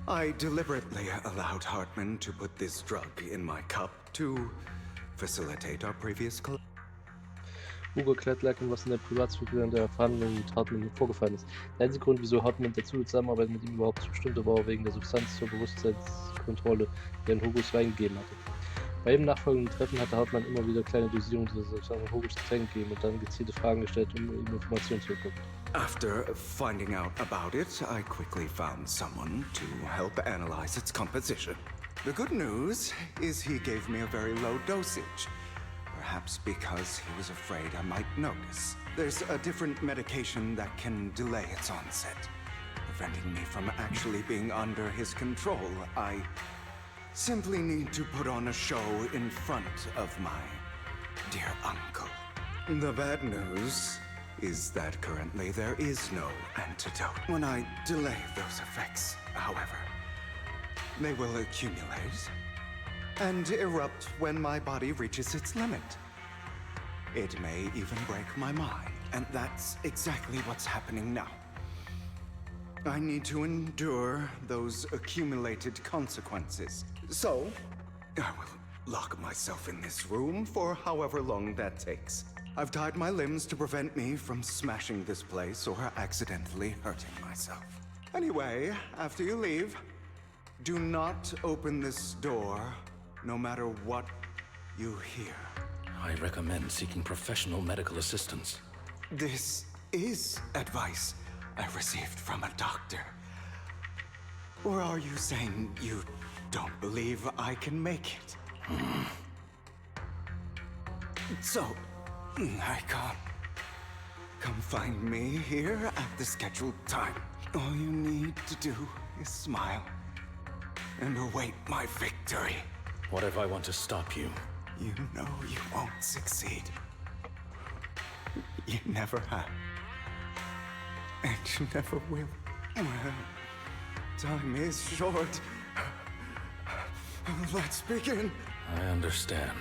I deliberately allowed Hartman to put this drug in my cup to facilitate our previous Hugo erklärt Leica, was in der Privatsphäre der Verhandlungen mit Hartman vorgefallen ist. Der einzige Grund, wieso Hartman dazu Zusammenarbeit mit ihm überhaupt zustimmte, war wegen der Substanz zur Bewusstseinskontrolle, die an Hugos reingegeben hatte. Bei jedem nachfolgenden Treffen hatte Hartman immer wieder kleine Dosierungen dieser Substanz an Hugos Getränk gegeben und dann gezielte Fragen gestellt, um ihm Informationen zu bekommen. After finding out about it, I quickly found someone to help analyze its composition. The good news is he gave me a very low dosage. Perhaps because he was afraid I might notice. There's a different medication that can delay its onset, preventing me from actually being under his control. I simply need to put on a show in front of my dear uncle. The bad news is that currently there is no antidote. When I delay those effects, however, they will accumulate and erupt when my body reaches its limit. It may even break my mind, and that's exactly what's happening now. I need to endure those accumulated consequences. So, I will lock myself in this room for however long that takes. I've tied my limbs to prevent me from smashing this place or accidentally hurting myself. Anyway, after you leave, do not open this door, no matter what you hear. I recommend seeking professional medical assistance. This is advice I received from a doctor. Or are you saying you don't believe I can make it? So, I can't. Come find me here at the scheduled time. All you need to do is smile and await my victory. What if I want to stop you? You know you won't succeed. You never have. And you never will. Well, time is short. Let's begin. I understand.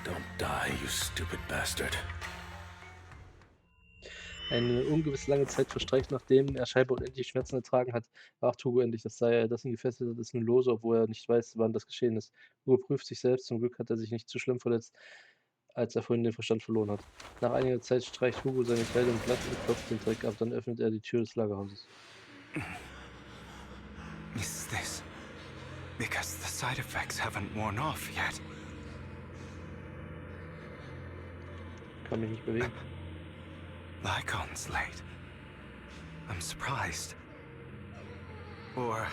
Don't die, you stupid bastard. Eine ungewiss lange Zeit verstreicht, nachdem er scheinbar unendlich Schmerzen ertragen hat, wacht Hugo endlich. Das Seil, das ihn gefesselt hat, ist nun lose, obwohl er nicht weiß, wann das geschehen ist. Hugo prüft sich selbst. Zum Glück hat er sich nicht zu schlimm verletzt, als er vorhin den Verstand verloren hat. Nach einiger Zeit streicht Hugo seine Kleidung glatt und klopft den Dreck ab. Dann öffnet er die Tür des Lagerhauses. Is this because the side effects haven't worn off yet? Kann mich nicht bewegen. Lycon's late. I'm surprised. Or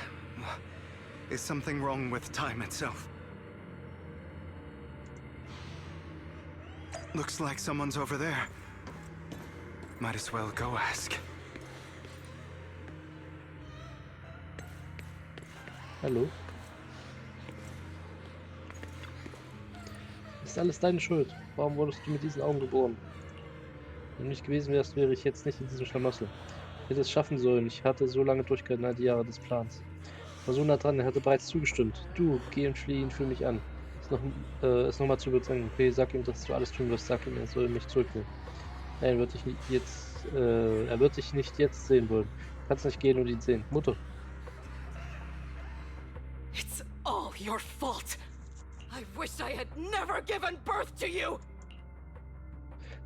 is something wrong with time itself? Looks like someone's over there. Might as well go ask. Hallo? Ist alles deine Schuld. Warum wurdest du mit diesen Augen geboren? Wenn du nicht gewesen wärst, wäre ich jetzt nicht in diesem Schlamassel. Ich hätte es schaffen sollen. Ich hatte so lange durchgehalten, all die Jahre des Plans. War so nah dran, er hatte bereits zugestimmt. Du, geh und flieh ihn für mich an. Es nochmal zu überzeugen. Okay, sag ihm, dass du alles tun wirst. Sag ihm, er soll mich zurücknehmen. Nein, er wird dich nicht jetzt sehen wollen. Du kannst nicht gehen und ihn sehen. Mutter. It's all your fault. I wish I had never given birth to you.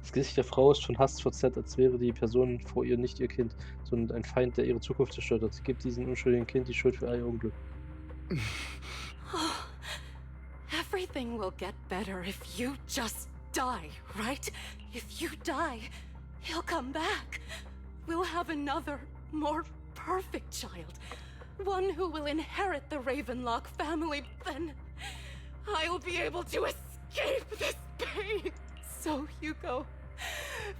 Das Gesicht der Frau ist von Hass verzerrt, als wäre die Person vor ihr nicht ihr Kind, sondern ein Feind, der ihre Zukunft zerstört hat. Sie gibt diesem unschuldigen Kind die Schuld für ihr Unglück. Everything will get better if you just die, right? If you die, he'll come back. We'll have another, more perfect child. One who will inherit the Ravenlock family. Then I'll be able to escape this pain. So, Hugo,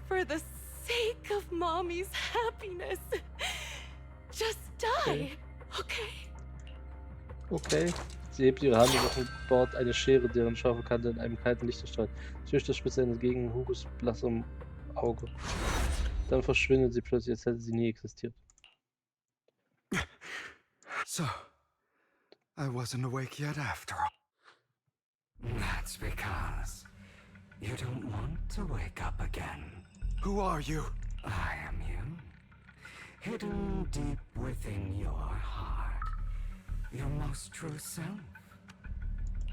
for the sake of Mommy's happiness, just die, okay? Okay. Sie hebt ihre Hand und baut eine Schere, deren scharfe Kante in einem kalten Licht erstrahlt. Sie richtet spitze entgegen Hugos blassem Auge. Dann verschwindet sie plötzlich, als hätte sie nie existiert. So, I wasn't awake yet after all. That's because you don't want to wake up again. Who are you? I am you. Hidden deep within your heart. Your most true self.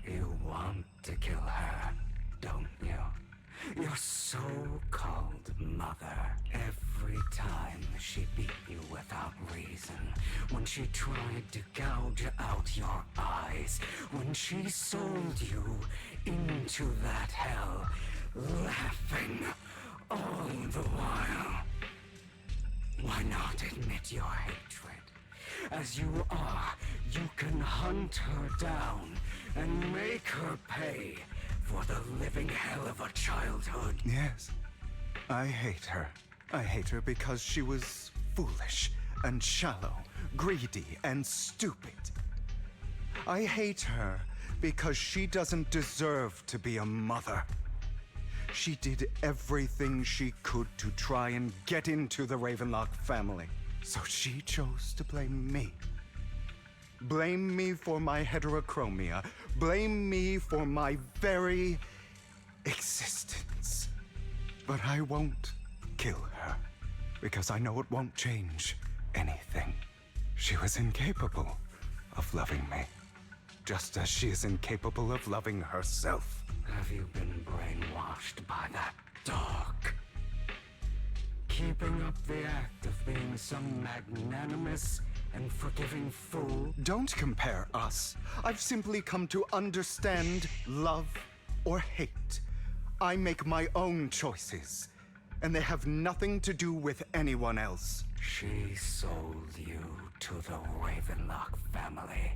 You want to kill her, don't you? Your so-called mother. Every time she beat you without reason. When she tried to gouge out your eyes. When she sold you into that hell. Laughing all the while. Why not admit your hatred? As you are, you can hunt her down and make her pay for the living hell of a childhood. Yes, I hate her. I hate her because she was foolish and shallow, greedy and stupid. I hate her because she doesn't deserve to be a mother. She did everything she could to try and get into the Ravenlock family. So she chose to blame me. Blame me for my heterochromia. Blame me for my very existence. But I won't kill her, because I know it won't change anything. She was incapable of loving me, just as she is incapable of loving herself. Have you been brainwashed by that dog? Keeping up the act of being some magnanimous and forgiving fool? Don't compare us. I've simply come to understand love or hate. I make my own choices, and they have nothing to do with anyone else. She sold you to the Ravenlock family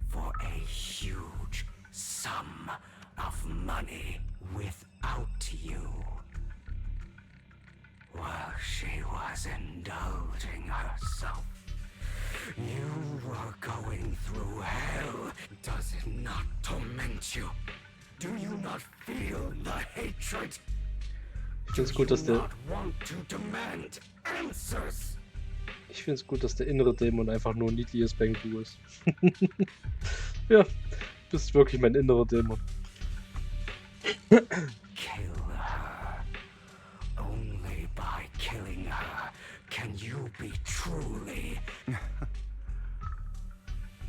for a huge sum of money without you. While she was indulging herself, you were going through hell. Does it not torment you? Do you not feel the hatred? Ich finde es gut, dass der innere Dämon einfach nur ein niedliches Bangbu ist. Ja, du bist wirklich mein innerer Dämon. Kill her. Only by killing her can you be truly...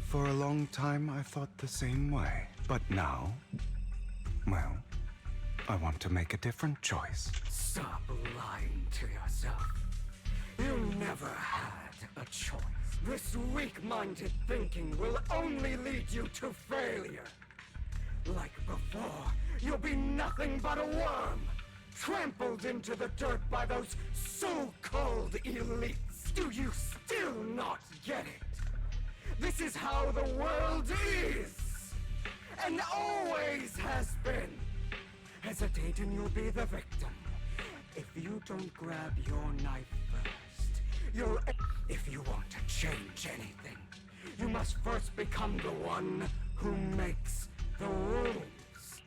For a long time, I thought the same way. But now, well, I want to make a different choice. Stop lying to yourself. You never had a choice. This weak-minded thinking will only lead you to failure. Like before, you'll be nothing but a worm, trampled into the dirt by those so-called elites. Do you still not get it? This is how the world is, and always has been. hesitate and you'll be the victim. If you don't grab your knife first, you'll... If you want to change anything, you must first become the one who makes the rules.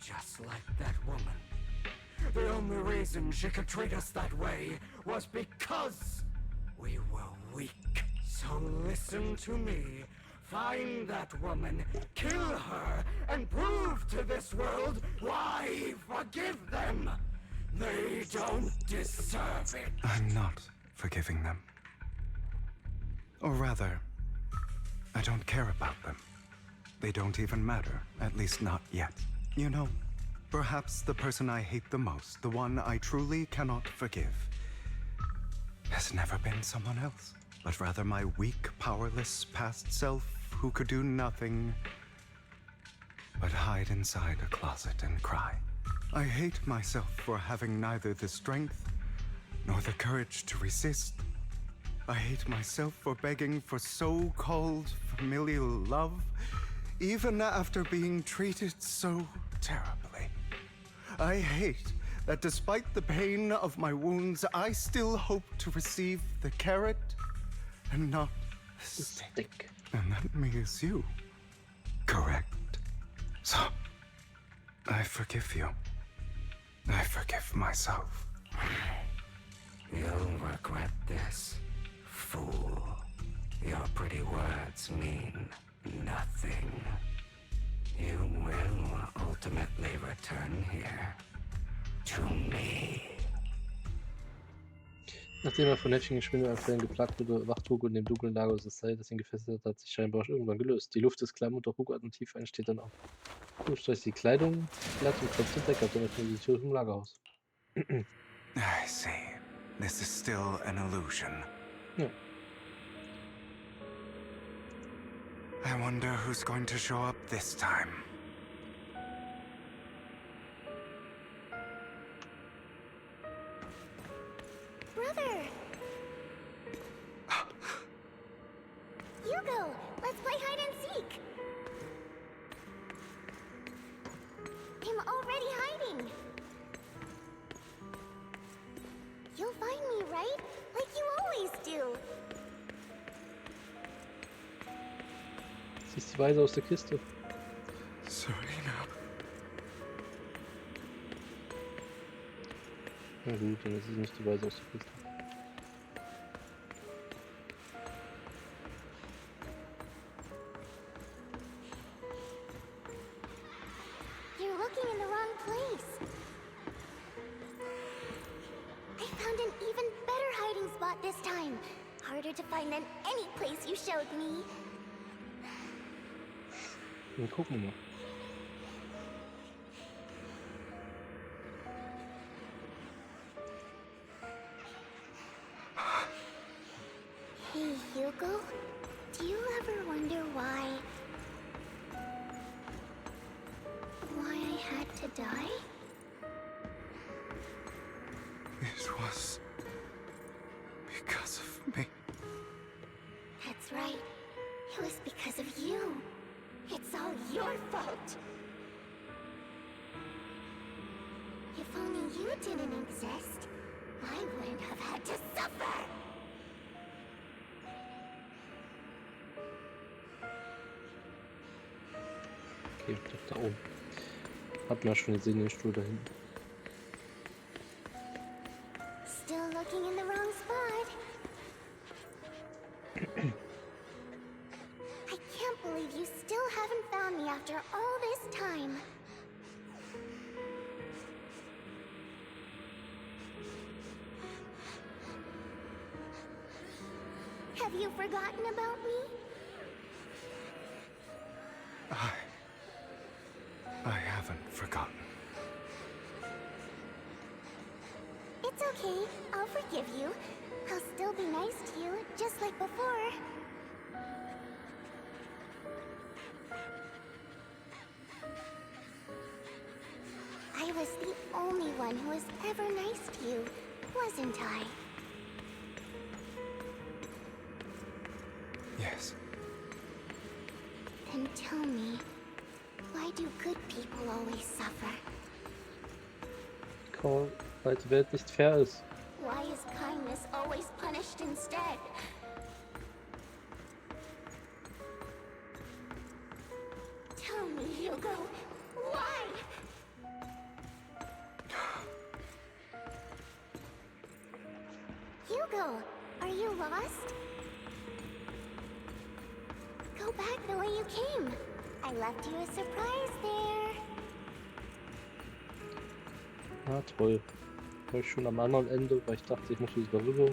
Just like that woman. The only reason she could treat us that way was because we were weak. So listen to me. Find that woman, kill her, and prove to this world why forgive them. They don't deserve it. I'm not forgiving them. Or rather, I don't care about them. They don't even matter, at least not yet. You know, perhaps the person I hate the most, the one I truly cannot forgive, has never been someone else, but rather my weak, powerless past self who could do nothing but hide inside a closet and cry. I hate myself for having neither the strength nor the courage to resist. I hate myself for begging for so-called familial love, even after being treated so terribly. I hate that despite the pain of my wounds, I still hope to receive the carrot and not the stick. And that means you. Correct. So, I forgive you. I forgive myself. You'll regret this, fool. Your pretty words mean nothing. You will ultimately return here to me. Nachdem er von heftigen Schwindelanfällen geplagt wurde, wacht Hugo in dem dunklen Lager des Teil, das ihn gefesselt hat, sich scheinbar irgendwann gelöst. Die Luft ist klamm und doch Hugo atmetief ein, steht dann auf. Hugo streicht die Kleidung glatt und klopft den Deckel ab, dann öffnet die Tür zum Lagerhaus. I see. This is still an illusion. Ja. I wonder who's going to show up this time. Brother! Hugo, let's play hide and seek! I'm already hiding! You'll find me, right? Like you always do! Sie ist die Weise aus der Kiste. Serena. Na gut, dann ist es nicht die Weise aus der Kiste. You're looking in the wrong place. I found an even better hiding spot this time. Harder to find than any place you showed me. Dann gucken wir mal. Hey, Hugo, do you ever wonder why I had to die? It was because of me. That's right. It was because of you. It's all your fault. If only you didn't exist, I wouldn't have had to suffer. Okay, da oben. Hat man schon gesehen, den Stuhl da hinten. Still looking in the wrong spot. I can't believe you still haven't found me after all this time. Have you forgotten about me? I haven't forgotten. It's okay. I'll forgive you. I'll still be nice to you, just like before. I was the only one who was ever nice to you, wasn't I? Yes. Then tell me, why do good people always suffer? weite Welt nicht fair ist. Why is kindness always punished instead? Tell me, Hugo, why? Hugo, are you lost? Go back the way you came. I left you a surprise there. Ah, toll. War ich schon am anderen Ende, weil ich dachte, ich muss wieder darüber.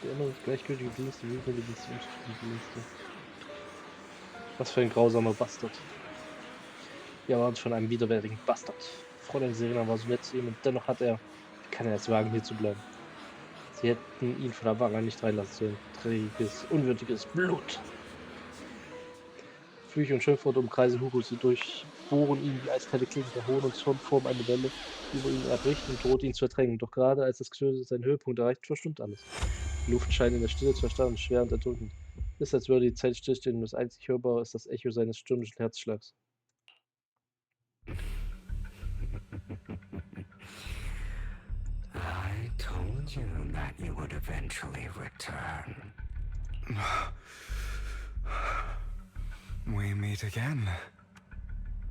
Der immer gleichgültige Dienste, wütende Dienste, unzufriedene Dienste. Was für ein grausamer Bastard. Wir waren von einem widerwärtigen Bastard. Fräulein Serena war so nett zu ihm und dennoch hat er... Wie kann er es wagen, hier zu bleiben? Sie hätten ihn von der Wache nicht reinlassen sollen. Träges, unwürdiges Blut. Flüche und Schimpfworte umkreisen Hugo, sie durchbohren ihn wie eiskalte Klingen. Der Hohn und Zorn formen eine Welle über ihn, erbricht und droht ihn zu ertränken. Doch gerade als das Getöse seinen Höhepunkt erreicht, verstummt alles. Die Luft scheint in der Stille zu erstarren, schwer und erdrückend. Es ist, als würde die Zeit stillstehen und das einzig Hörbare ist das Echo seines stürmischen Herzschlags. I told you that you would eventually return. We meet again,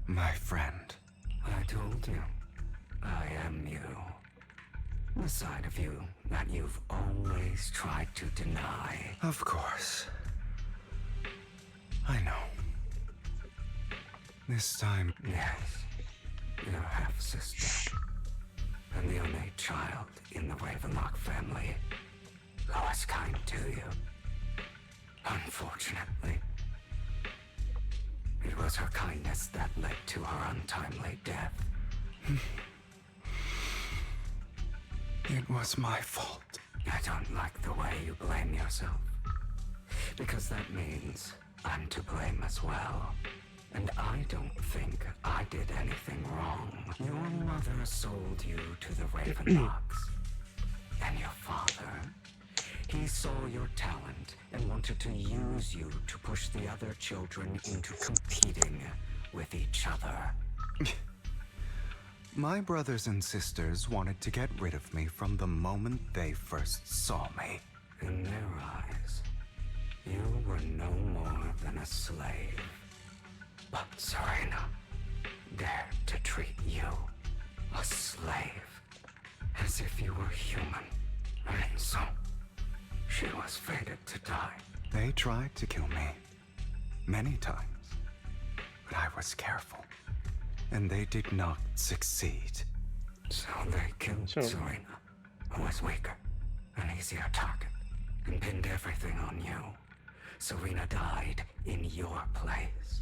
my friend. I told you, I am you. The side of you that you've always tried to deny. Of course. I know. This time... Yes, your half-sister. And the only child in the Ravenlock family who was kind to you. Unfortunately, it was her kindness that led to her untimely death. It was my fault. I don't like the way you blame yourself. Because that means I'm to blame as well. And I don't think I did anything wrong. Your mother sold you to the Ravenlocks. And your father, he saw your talent and wanted to use you to push the other children into competing with each other. My brothers and sisters wanted to get rid of me from the moment they first saw me. In their eyes, you were no more than a slave. But Serena dared to treat you, a slave, as if you were human. And so, she was fated to die. They tried to kill me many times, but I was careful, and they did not succeed. So they killed Serena, who was weaker, an easier target, and pinned everything on you. Serena died in your place.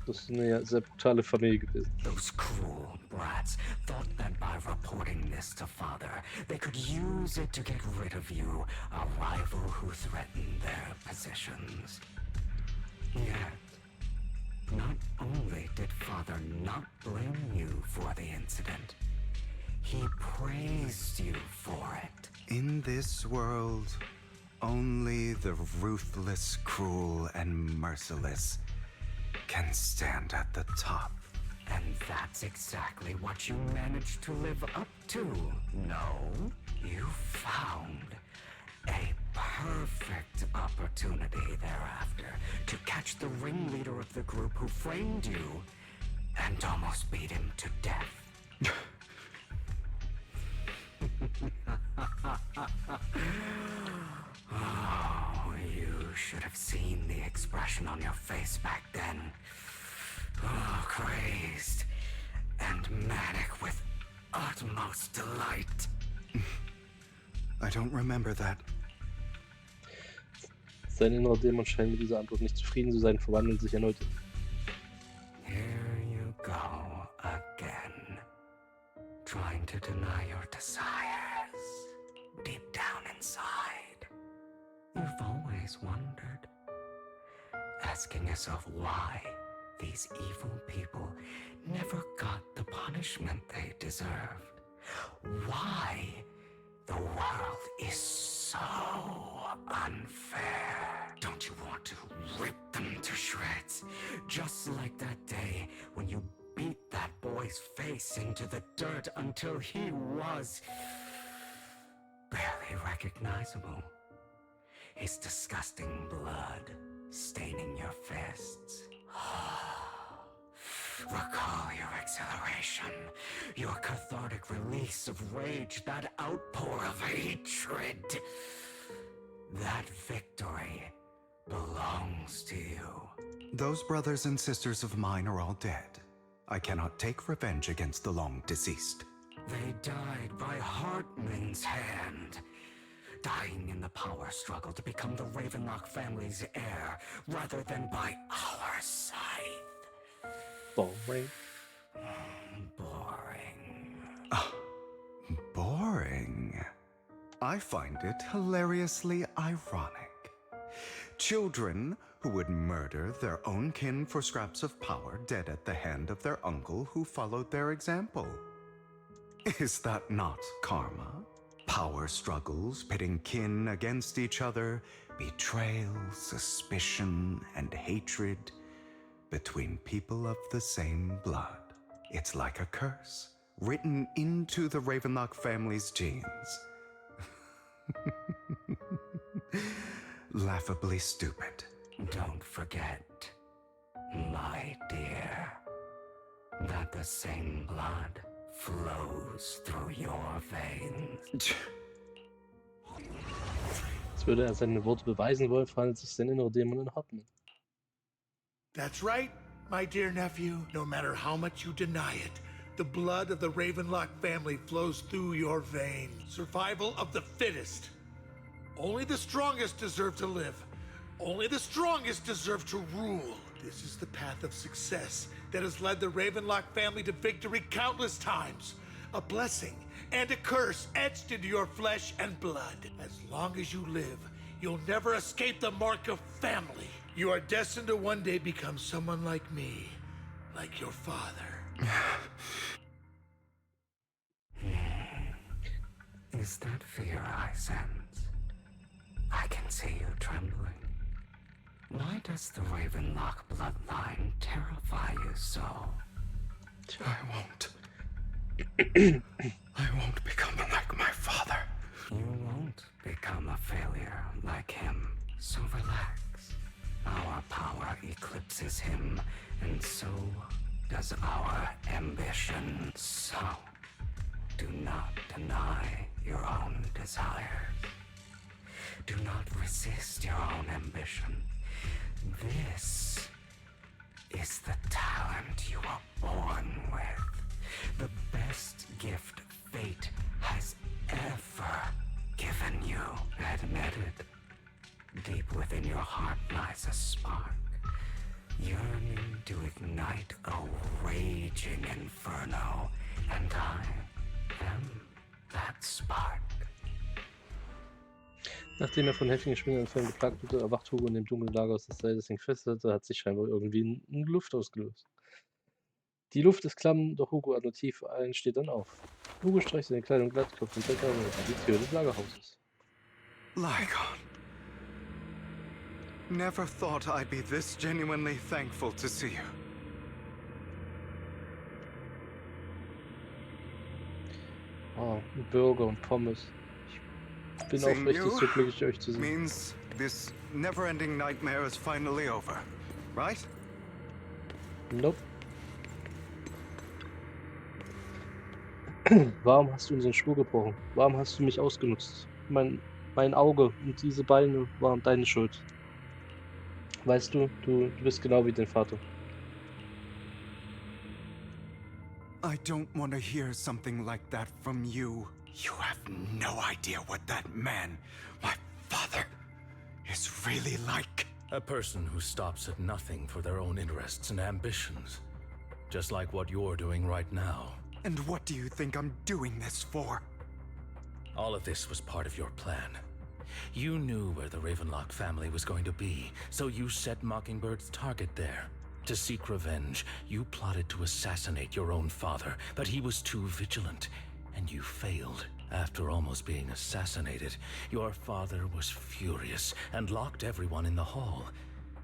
Das ist eine ja sehr brutale Familie gewesen. Those cruel brats thought that by reporting this to Father, they could use it to get rid of you, a rival who threatened their positions. Yet, not only did Father not blame you for the incident, he praised you for it. In this world, only the ruthless, cruel, and merciless can stand at the top. And that's exactly what you managed to live up to, no? You found a perfect opportunity thereafter to catch the ringleader of the group who framed you and almost beat him to death. Oh, you should have seen the expression on your face back then. Oh, crazed and manic with utmost delight. I don't remember that. Sein innerer Dämon scheint mit dieser Antwort nicht zufrieden zu sein, verwandelt sich erneut. Here you go again, trying to deny your desires deep down inside. You've always wondered, asking yourself why these evil people never got the punishment they deserved. Why the world is so unfair. Don't you want to rip them to shreds? Just like that day when you beat that boy's face into the dirt until he was barely recognizable. His disgusting blood staining your fists. Recall your exhilaration, your cathartic release of rage, that outpour of hatred. That victory belongs to you. Those brothers and sisters of mine are all dead. I cannot take revenge against the long deceased. They died by Hartman's hand, dying in the power struggle to become the Ravenlock family's heir, rather than by our scythe. Boring. Boring. Boring. I find it hilariously ironic. Children who would murder their own kin for scraps of power dead at the hand of their uncle who followed their example. Is that not karma? Power struggles pitting kin against each other, betrayal, suspicion, and hatred between people of the same blood. It's like a curse written into the Ravenlock family's genes. Laughably stupid. Don't forget, my dear, that the same blood flows through your veins. Als würde er seine Worte beweisen wollen, verhandelt sich sein innerer Dämon in Hartman. That's right, my dear nephew. No matter how much you deny it, the blood of the Ravenlock family flows through your veins. Survival of the fittest. Only the strongest deserve to live. Only the strongest deserve to rule. This is the path of success that has led the Ravenlock family to victory countless times. A blessing and a curse etched into your flesh and blood. As long as you live, you'll never escape the mark of family. You are destined to one day become someone like me, like your father. Is that fear I sense? I can see you trembling. Why does the Ravenlock bloodline terrify you so? I won't become like my father. You won't become a failure like him, so relax. Our power eclipses him, and so does our ambition. So, do not deny your own desires. Do not resist your own ambition. This is the talent you were born with. The best gift fate has ever given you. Admit it. Deep within your heart lies a spark, yearning to ignite a raging inferno, and I am that spark. Nachdem von heftigen Schwindelanfällen geplagt wurde, erwacht Hugo in dem dunklen Lager aus der Seite, das ihn gefesselt hatte, hat sich scheinbar irgendwie eine Luft ausgelöst. Die Luft ist klamm, doch Hugo atmet tief ein, steht dann auf. Hugo streicht seine Kleidung glatt, klopft den Deckel und öffnet die Tür des Lagerhauses. Lygon. Never thought I'd be this genuinely thankful to see you. Oh, ein Burger und Pommes. Ich bin auch richtig so glücklich, euch zu sehen. Means this never-ending nightmare is finally over, right? Nope. Warum hast du unseren Schwur gebrochen? Warum hast du mich ausgenutzt? Mein Auge und diese Beine waren deine Schuld. Weißt du, du bist genau wie dein Vater. I don't want to hear something like that from you. You have no idea what that man, my father, is really like. A person who stops at nothing for their own interests and ambitions. Just like what you're doing right now. And what do you think I'm doing this for? All of this was part of your plan. You knew where the Ravenlock family was going to be, so you set Mockingbird's target there. To seek revenge, you plotted to assassinate your own father, but he was too vigilant, and you failed. After almost being assassinated, your father was furious and locked everyone in the hall,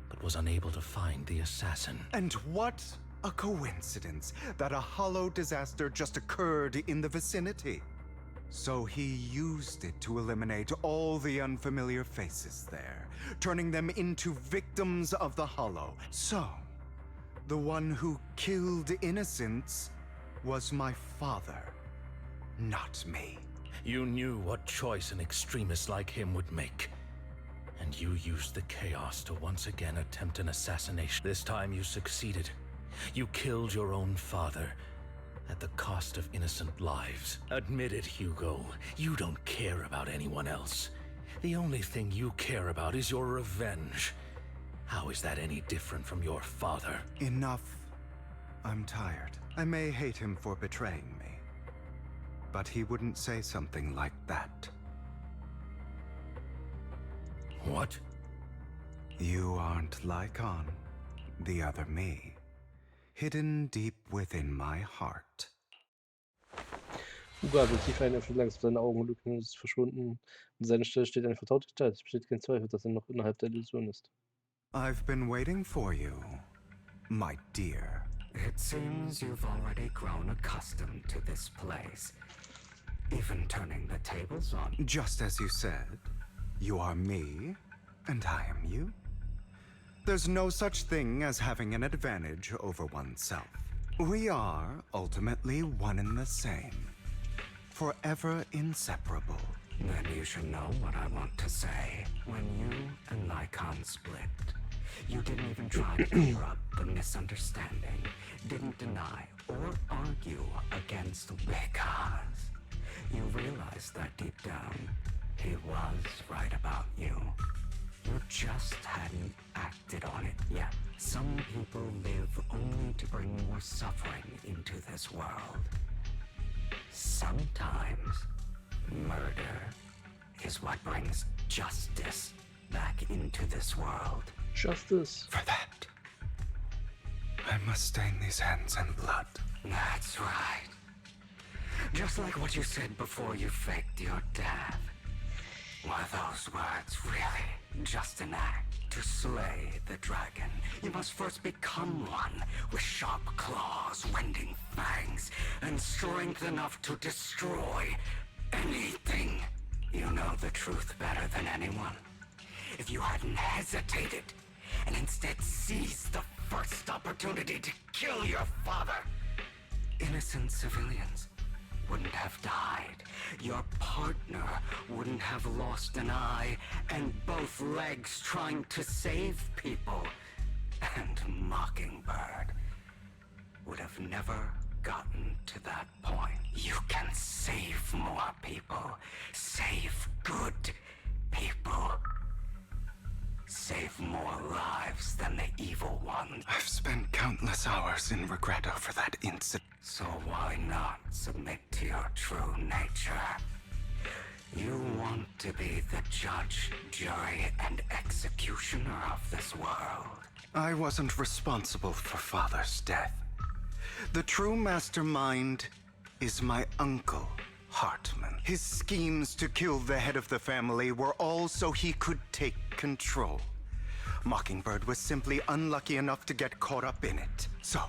but was unable to find the assassin. And what a coincidence that a hollow disaster just occurred in the vicinity. So he used it to eliminate all the unfamiliar faces there, turning them into victims of the hollow. So, the one who killed innocents was my father, not me. You knew what choice an extremist like him would make. And you used the chaos to once again attempt an assassination. This time you succeeded. You killed your own father, at the cost of innocent lives. Admit it, Hugo. You don't care about anyone else. The only thing you care about is your revenge. How is that any different from your father? Enough. I'm tired. I may hate him for betraying me, but he wouldn't say something like that. What? You aren't Lycon, the other me, hidden deep within my heart. Hugo atmet tief ein, öffnet langsam seine Augen, Lücken ist verschwunden. An seiner Stelle steht eine vertraute Gestalt. Es besteht kein Zweifel, dass er noch innerhalb der Illusion ist. I've been waiting for you, my dear. It seems you've already grown accustomed to this place, even turning the tables on. Just as you said, you are me, and I am you. There's no such thing as having an advantage over oneself. We are ultimately one and the same, forever inseparable. Then you should know what I want to say. When you and Lycon split, you didn't even try to clear up the misunderstanding, didn't deny or argue against, because you realized that deep down, he was right about you. You just hadn't acted on it yet. Some people live only to bring more suffering into this world. Sometimes, murder is what brings justice back into this world. Justice. For that, I must stain these hands in blood. That's right. Just like what you said before you faked your death. Were those words really just an act to slay the dragon? You must first become one with sharp claws, rending fangs, and strength enough to destroy anything. You know the truth better than anyone. If you hadn't hesitated and instead seized the first opportunity to kill your father, innocent civilians wouldn't have died. Your partner wouldn't have lost an eye and both legs trying to save people. And Mockingbird would have never gotten to that point. You can save more people. Save good people. Save more lives than the evil ones. I've spent countless hours in regret over that incident. So why not submit to your true nature? You want to be the judge, jury, and executioner of this world. I wasn't responsible for Father's death. The true mastermind is my uncle, Hartman. His schemes to kill the head of the family were all so he could take control. Mockingbird was simply unlucky enough to get caught up in it. So,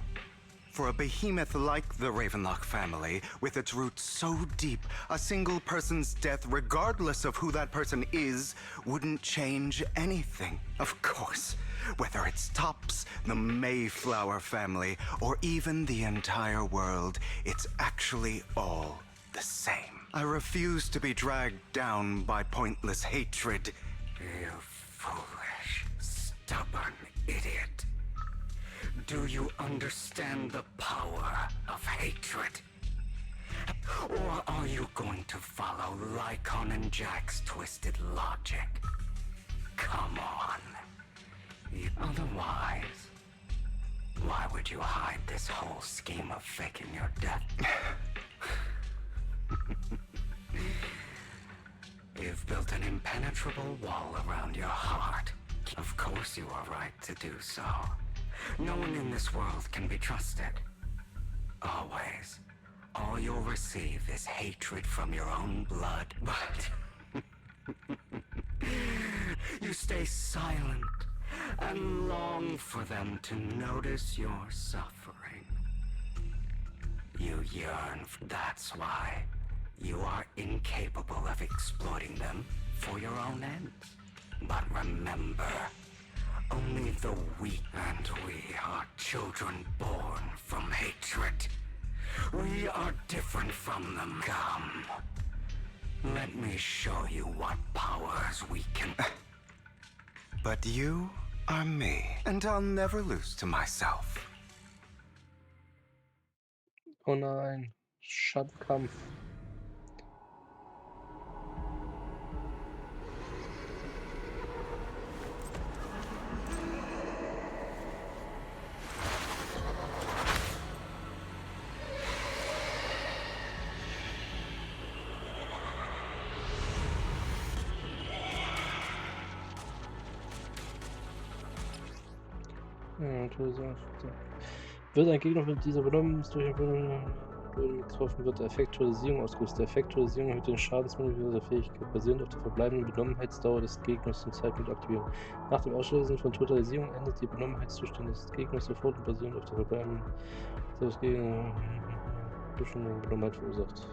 for a behemoth like the Ravenlock family, with its roots so deep, a single person's death, regardless of who that person is, wouldn't change anything. Of course, whether it's Tops, the Mayflower family, or even the entire world, it's actually all the same. I refuse to be dragged down by pointless hatred. You foolish, stubborn idiot. Do you understand the power of hatred? Or are you going to follow Lycon and Jack's twisted logic? Come on. Otherwise, why would you hide this whole scheme of faking your death? You've built an impenetrable wall around your heart. Of course you are right to do so. No one in this world can be trusted. Always. all you'll receive is hatred from your own blood, but you stay silent and long for them to notice your suffering. You yearn, that's why you are incapable of exploiting them for your own ends. But remember, only the weak, and we are children born from hatred. We are different from them. Come, let me show you what powers we can... But you are me, and I'll never lose to myself. Oh nein, Schattenkampf. Wird ein Gegner mit dieser benommen, ist durch den Boden getroffen, wird der Effektualisierung ausgelöst. Der Effektualisierung erhöht den Schadensmodifikator der Fähigkeit, basierend auf der verbleibenden Benommenheitsdauer des Gegners zum Zeitpunkt der Aktivierung. Nach dem Auslösen von Totalisierung endet die Benommenheitszustand des Gegners sofort und basierend auf der verbleibenden des Gegners schon eine Benommenheit verursacht.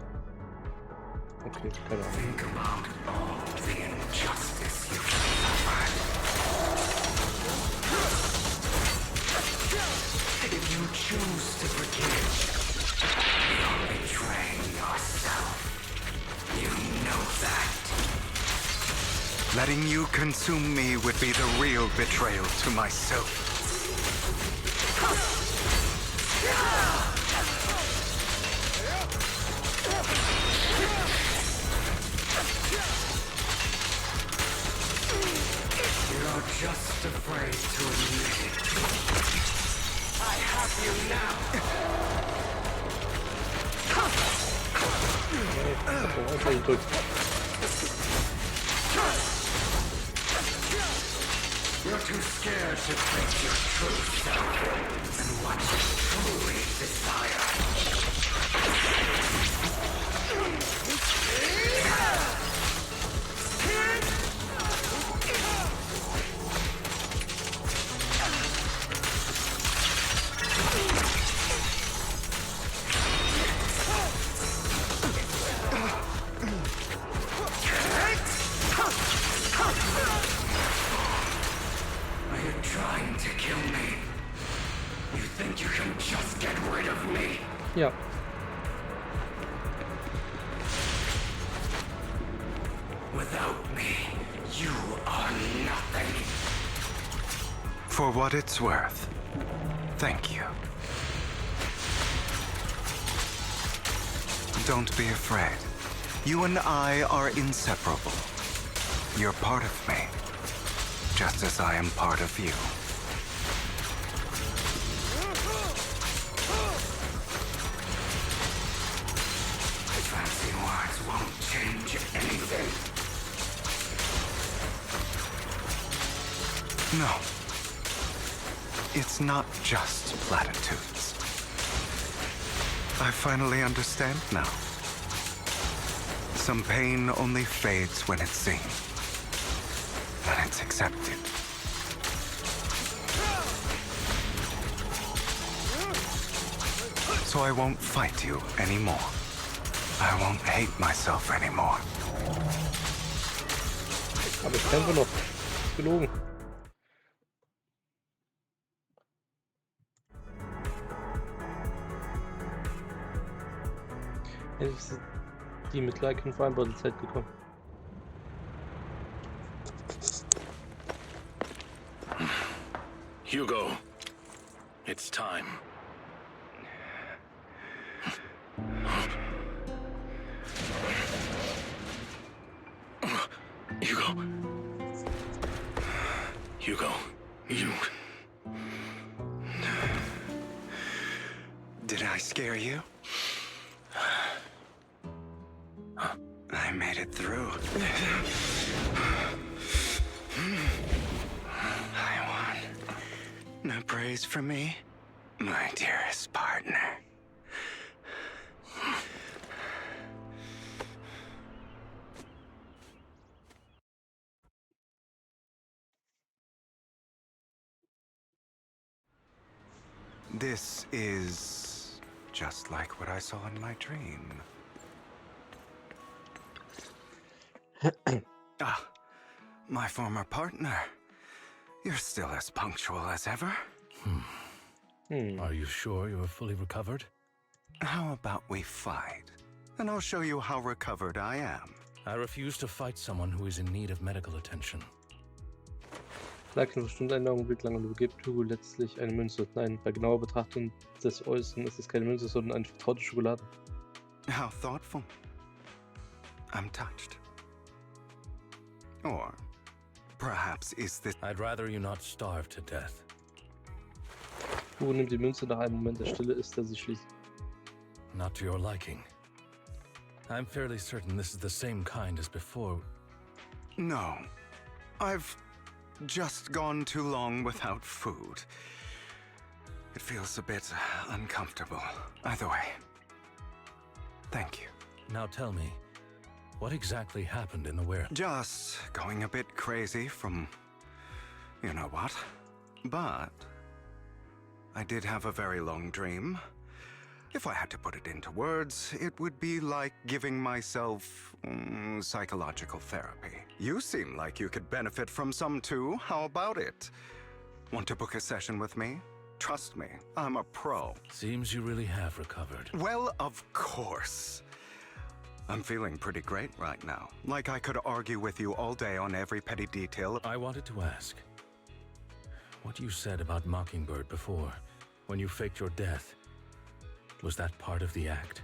Okay, keine Ahnung. Think about all the injustice you've suffered. If you choose to forgive, you're betraying yourself. You know that. Letting you consume me would be the real betrayal to myself. You're just afraid to admit it. I have you now. You're too scared to face your true self and what you truly desire. Ja. Without me, you are nothing. For what it's worth, thank you. Don't be afraid. You and I are inseparable. You're part of me, just as I am part of you. Fancy words won't change anything. No. It's not just platitudes. I finally understand now. Some pain only fades when it's seen, when it's accepted. So I won't fight you anymore. I won't hate myself anymore. Aber ich kämpfe noch. Gelogen. Endlich ist die mit gleichen vereinbarte Zeit gekommen. Hugo, it's time. Hugo, you... Did I scare you? I made it through. I won. No praise from me, my dearest partner. This is just like what I saw in my dream. Ah, my former partner. You're still as punctual as ever. Are you sure you're fully recovered? How about we fight? And I'll show you how recovered I am. I refuse to fight someone who is in need of medical attention. Lag nur bestimmt einen Augenblick lang und übergibt Hugo letztlich eine Münze. Nein, bei genauer Betrachtung des Äußeren ist es keine Münze, sondern eine vertraute Schokolade. How thoughtful. I'm touched. Or perhaps is this... I'd rather you not starve to death. Hugo nimmt die Münze, nach einem Moment der Stille isst er sie schließlich. Not to your liking. I'm fairly certain this is the same kind as before. No. I've just gone too long without food. It feels a bit uncomfortable. Either way. Thank you. Now tell me, what exactly happened in the warehouse? Just going a bit crazy from you know what. But I did have a very long dream. If I had to put it into words, it would be like giving myself psychological therapy. You seem like you could benefit from some too. How about it? Want to book a session with me? Trust me, I'm a pro. Seems you really have recovered. Well, of course. I'm feeling pretty great right now. Like I could argue with you all day on every petty detail. I wanted to ask, what you said about Mockingbird before, when you faked your death, was that part of the act?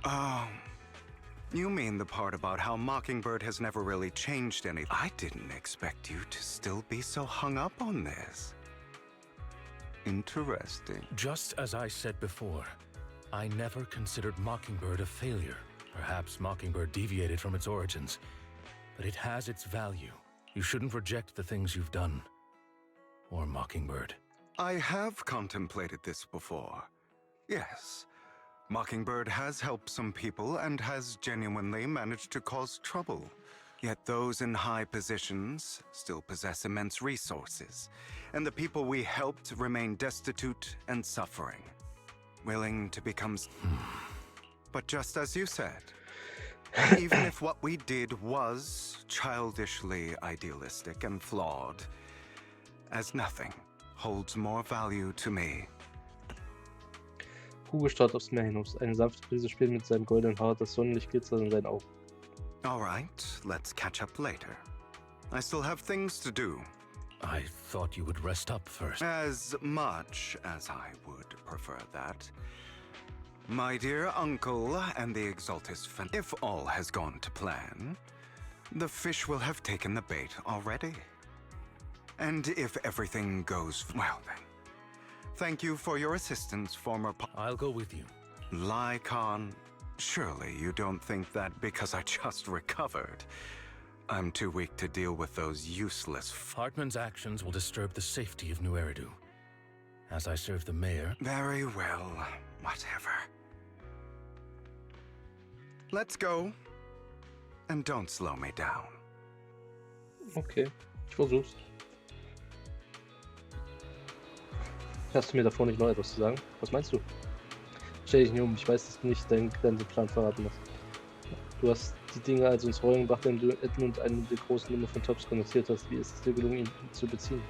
You mean the part about how Mockingbird has never really changed anything? I didn't expect you to still be so hung up on this. Interesting. Just as I said before, I never considered Mockingbird a failure. Perhaps Mockingbird deviated from its origins, but it has its value. You shouldn't reject the things you've done. Or Mockingbird. I have contemplated this before. Yes. Mockingbird has helped some people and has genuinely managed to cause trouble. Yet those in high positions still possess immense resources, and the people we helped remain destitute and suffering, willing to become... But just as you said, even if what we did was childishly idealistic and flawed, as nothing holds more value to me. Hugo starrt aufs Meer hinaus. Eine sanfte Brise spielt mit seinem goldenen Haar, das Sonnenlicht glitzert in seinen Augen. All right, let's catch up later. I still have things to do. I thought you would rest up first. As much as I would prefer that. My dear uncle and the Exaltus fan. If all has gone to plan, the fish will have taken the bait already. And if everything goes well then. Thank you for your assistance, former... I'll go with you. Lycon, surely you don't think that because I just recovered, I'm too weak to deal with those useless... Hartman's actions will disturb the safety of New Eridu. As I serve the mayor... Very well, whatever. Let's go. And don't slow me down. Okay, ich versuch's. Hast du mir davor nicht noch etwas zu sagen? Was meinst du? Stell dich nicht um, ich weiß, dass du nicht deinen Plan verraten hast. Du hast die Dinge also ins Rollen gebracht, indem du Edmund eine der großen Nummer von Tops kondensiert hast. Wie ist es dir gelungen, ihn zu beziehen?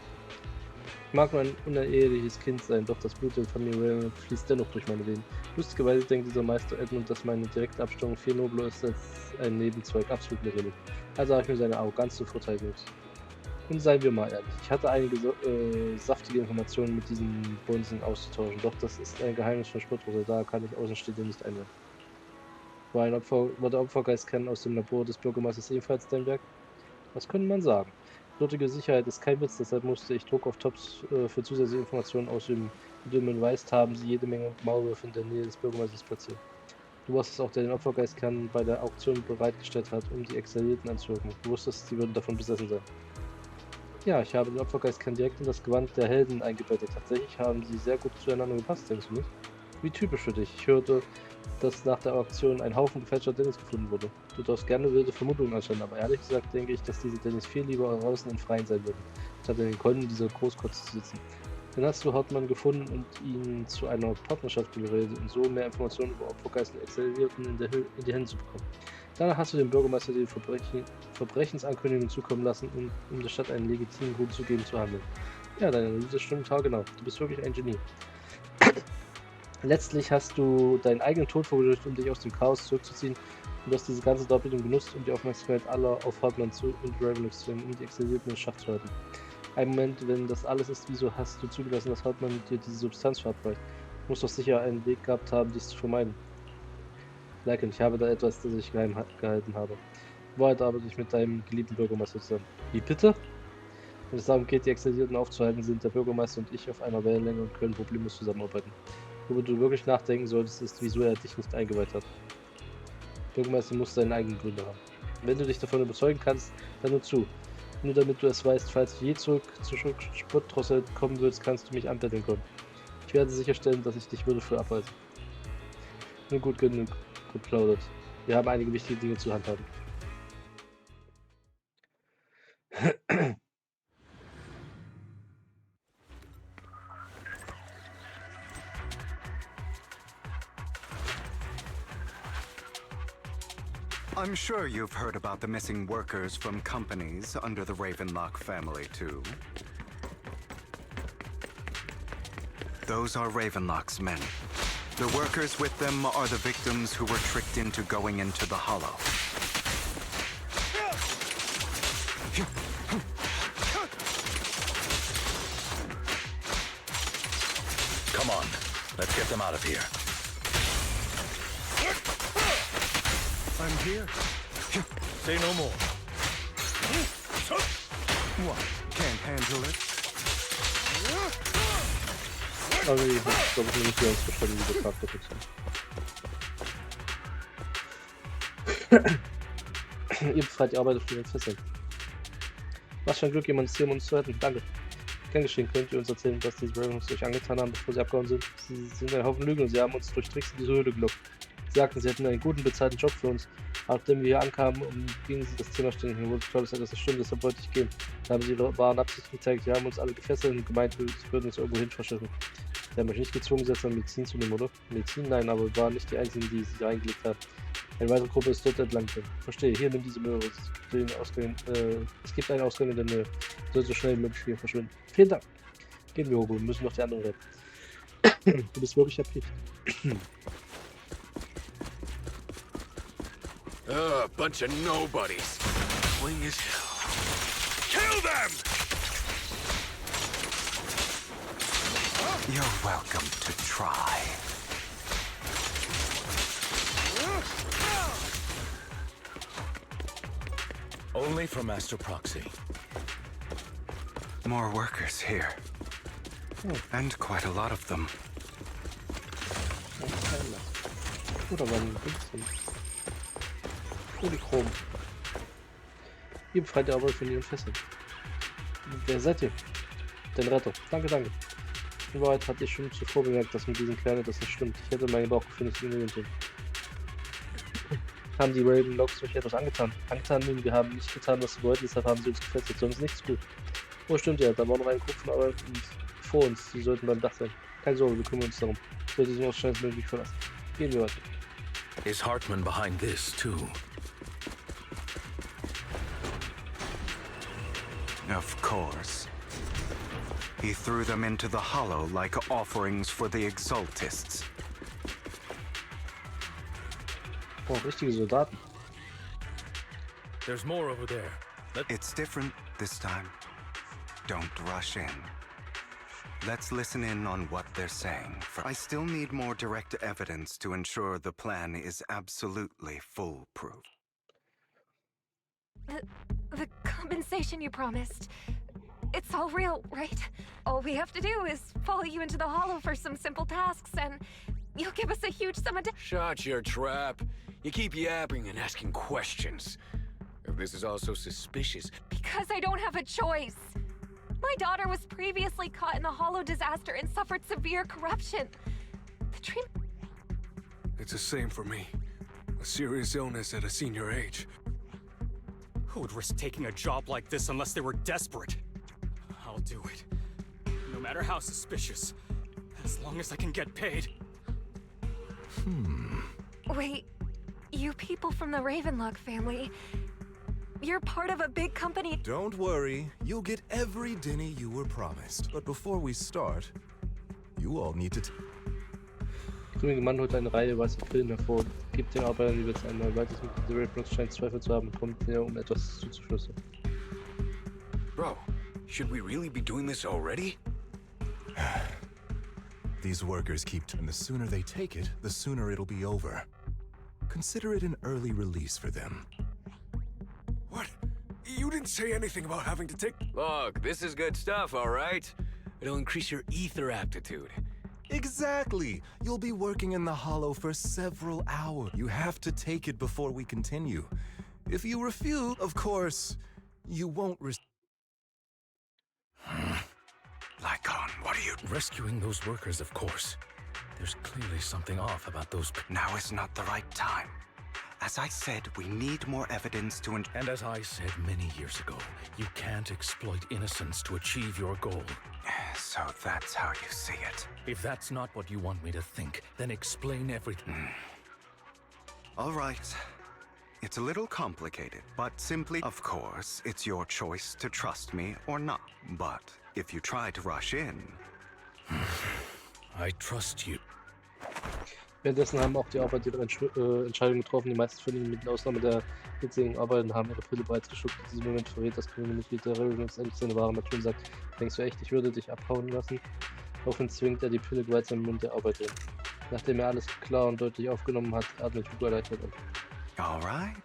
Ich mag nur ein uneheliches Kind sein, doch das Blut der Familie Raymond fließt dennoch durch meine Venen. Lustigerweise denkt dieser Meister Edmund, dass meine direkte Abstammung viel nobler ist als ein Nebenzweig. Absolut lächerlich. Also habe ich mir seine Arroganz zu Vorteil genutzt. Und seien wir mal ehrlich, ich hatte einige saftige Informationen mit diesen Bunsen auszutauschen, doch das ist ein Geheimnis von Spottrose, da kann ich Außenstehende nicht einwenden. War der Opfergeistkern aus dem Labor des Bürgermeisters ebenfalls dein Werk? Was könnte man sagen? Dortige Sicherheit ist kein Witz, deshalb musste ich Druck auf Tops für zusätzliche Informationen ausüben, indem man weiß, haben sie jede Menge Maulwürfe in der Nähe des Bürgermeisters platziert. Du warst es auch, der den Opfergeistkern bei der Auktion bereitgestellt hat, um die Exilierten anzulocken. Du wusstest, sie würden davon besessen sein. Ja, ich habe den Opfergeistkern direkt in das Gewand der Helden eingebettet. Tatsächlich haben sie sehr gut zueinander gepasst, denkst du nicht? Wie typisch für dich. Ich hörte, dass nach der Auktion ein Haufen gefälschter Dennis gefunden wurde. Du darfst gerne wilde Vermutungen anstellen, aber ehrlich gesagt denke ich, dass diese Dennis viel lieber draußen im Freien sein würden, statt in den Kolben dieser Großkotze zu sitzen. Dann hast du Hartmann gefunden und ihn zu einer Partnerschaft überredet und so mehr Informationen über Opfergeist und Exilierten in die Hände zu bekommen. Danach hast du dem Bürgermeister die Verbrechensankündigung zukommen lassen, um der Stadt einen legitimen Grund zu geben, zu handeln. Ja, deine Analyse stimmt haargenau. Du bist wirklich ein Genie. Letztlich hast du deinen eigenen Tod verursacht, um dich aus dem Chaos zurückzuziehen. Und du hast diese ganze Darbietung genutzt, um die Aufmerksamkeit aller auf Hartmann und Ravenlock zu bringen, um die Exilierten in Schach zu halten. Ein Moment, wenn das alles ist, wieso hast du zugelassen, dass Hartmann dir diese Substanz verabreicht? Du musst doch sicher einen Weg gehabt haben, dies zu vermeiden. Leider, ich habe da etwas, das ich geheim gehalten habe. In Wahrheit arbeite ich mit deinem geliebten Bürgermeister zusammen. Wie bitte? Wenn es darum geht, die Exilierten aufzuhalten, sind der Bürgermeister und ich auf einer Wellenlänge und können problemlos zusammenarbeiten. Worüber du wirklich nachdenken solltest, ist, wieso er dich nicht eingeweiht hat. Der Bürgermeister muss seine eigenen Gründe haben. Wenn du dich davon überzeugen kannst, dann nur zu. Nur damit du es weißt, falls du je zurück zur Spottdrossel kommen willst, kannst du mich anbetteln kommen. Ich werde sicherstellen, dass ich dich würdevoll abhalte. Nun gut, genug geplaudert. Wir haben einige wichtige Dinge zu handhaben. I'm sure you've heard about the missing workers from companies under the Ravenlock family, too. Those are Ravenlock's men. The workers with them are the victims who were tricked into going into the Hollow. Come on, let's get them out of here. I'm here. Say no more. What? Can't handle it? Also ich glaube, ich nicht ganz verstanden, wie der Charakter ist. Ihr befreit die Arbeit auf den Fesseln. Was für ein Glück, jemand ist hier, um uns zu retten. Danke. Gern geschehen, könnt ihr uns erzählen, was diese Ravens euch angetan haben, bevor sie abgehauen sind. Sie sind ein Haufen Lügen und sie haben uns durch Tricks in diese Höhle gelockt. Sie sagten, sie hätten einen guten, bezahlten Job für uns. Nachdem wir hier ankamen, gingen sie das Thema ständig. Mir wurde klar, dass etwas nicht stimmt, deshalb wollte ich gehen. Dann haben sie ihre wahren Absichten gezeigt. Sie haben uns alle gefesselt und gemeint, sie würden uns irgendwo hin verschiffen. Sie haben euch nicht gezwungen, selbst an Medizin zu nehmen, oder? Medizin? Nein, aber wir waren nicht die Einzigen, die sich reingelegt haben. Eine weitere Gruppe ist dort entlang. Verstehe, hier, nimm diese Möhre. Es gibt einen Ausgang in der Nähe. Soll so schnell wie möglich hier verschwinden. Vielen Dank. Gehen wir, Hugo. Wir müssen noch die anderen retten. Du bist wirklich erpicht. Bunch of nobodies. Swing as hell. Kill them! You're welcome to try. Only for Master Proxy. More workers here. And quite a lot of them. Oder war ein bisschen. Polychrom. Ihr befreit die Arbeit von ihren Fesseln. Wer seid ihr? Den Retter. Danke, danke. In Wahrheit hatte ich schon zuvor bemerkt, dass mit diesen Kerlen das nicht stimmt. Ich hätte meinen Bauchgefühl nicht ignorieren sollen. Haben die Ravenlocks euch etwas angetan? Angetan? Nun, wir haben nicht getan, was sie wollten, deshalb haben sie uns gefesselt. Sonst nichts gut. Oh, stimmt ja. Da war noch eine Gruppe von Arbeit vor uns. Sie sollten beim Dach sein. Keine Sorge, wir kümmern uns darum. Ich werde diesen Ort schnellstmöglich verlassen. Gehen wir weiter. Is Hartman behind this, too? Of course. He threw them into the Hollow like offerings for the Exaltists. Oh, richtige Soldaten. There's more over there. It's different this time. Don't rush in. Let's listen in on what they're saying. I still need more direct evidence to ensure the plan is absolutely foolproof. The compensation you promised. It's all real, right? All we have to do is follow you into the Hollow for some simple tasks, and you'll give us a huge sum of Shut your trap. You keep yapping and asking questions. If this is all so suspicious... Because I don't have a choice. My daughter was previously caught in the Hollow disaster and suffered severe corruption. The dream... It's the same for me. A serious illness at a senior age. Who would risk taking a job like this unless they were desperate? I'll do it. No matter how suspicious. As long as I can get paid. Wait, you people from the Ravenlock family, you're part of a big company. Don't worry, you'll get every dinny you were promised. But before we start, you all need to... Der grünige Mann holt eine Reihe weißer Pillen hervor, gibt den Arbeitern jeweils ein weiteres Mitglied der Ravenlock, scheint Zweifel zu haben und kommt näher, um etwas zuzuschlüsseln. Bro, should we really be doing this already? These workers keep... And the sooner they take it, the sooner it'll be over. Consider it an early release for them. What? You didn't say anything about having to take... Look, this is good stuff, all right? It'll increase your ether aptitude. Exactly! You'll be working in the Hollow for several hours. You have to take it before we continue. If you refuse, of course, you won't Lycon, what are you... Rescuing those workers, of course. There's clearly something off about those... Now is not the right time. As I said, we need more evidence to... And as I said many years ago, you can't exploit innocence to achieve your goal. So that's how you see it. If that's not what you want me to think, then explain everything. All right. It's a little complicated, but simply... Of course, it's your choice to trust me or not. But if you try to rush in... I trust you. Währenddessen haben auch die Arbeiter ihre Entscheidung getroffen. Die meisten von ihnen, mit Ausnahme der jetzigen Arbeiter, haben ihre Pille bereits geschluckt. In diesem Moment verrät das grüne Mitglied der Ravenlocks endlich seine wahre Natur und sagt: Denkst du echt, ich würde dich abhauen lassen? Daraufhin zwingt er die Pille gewaltsam im Mund der Arbeiterin. Nachdem er alles klar und deutlich aufgenommen hat, atmet Hugo erleichtert auf. All right.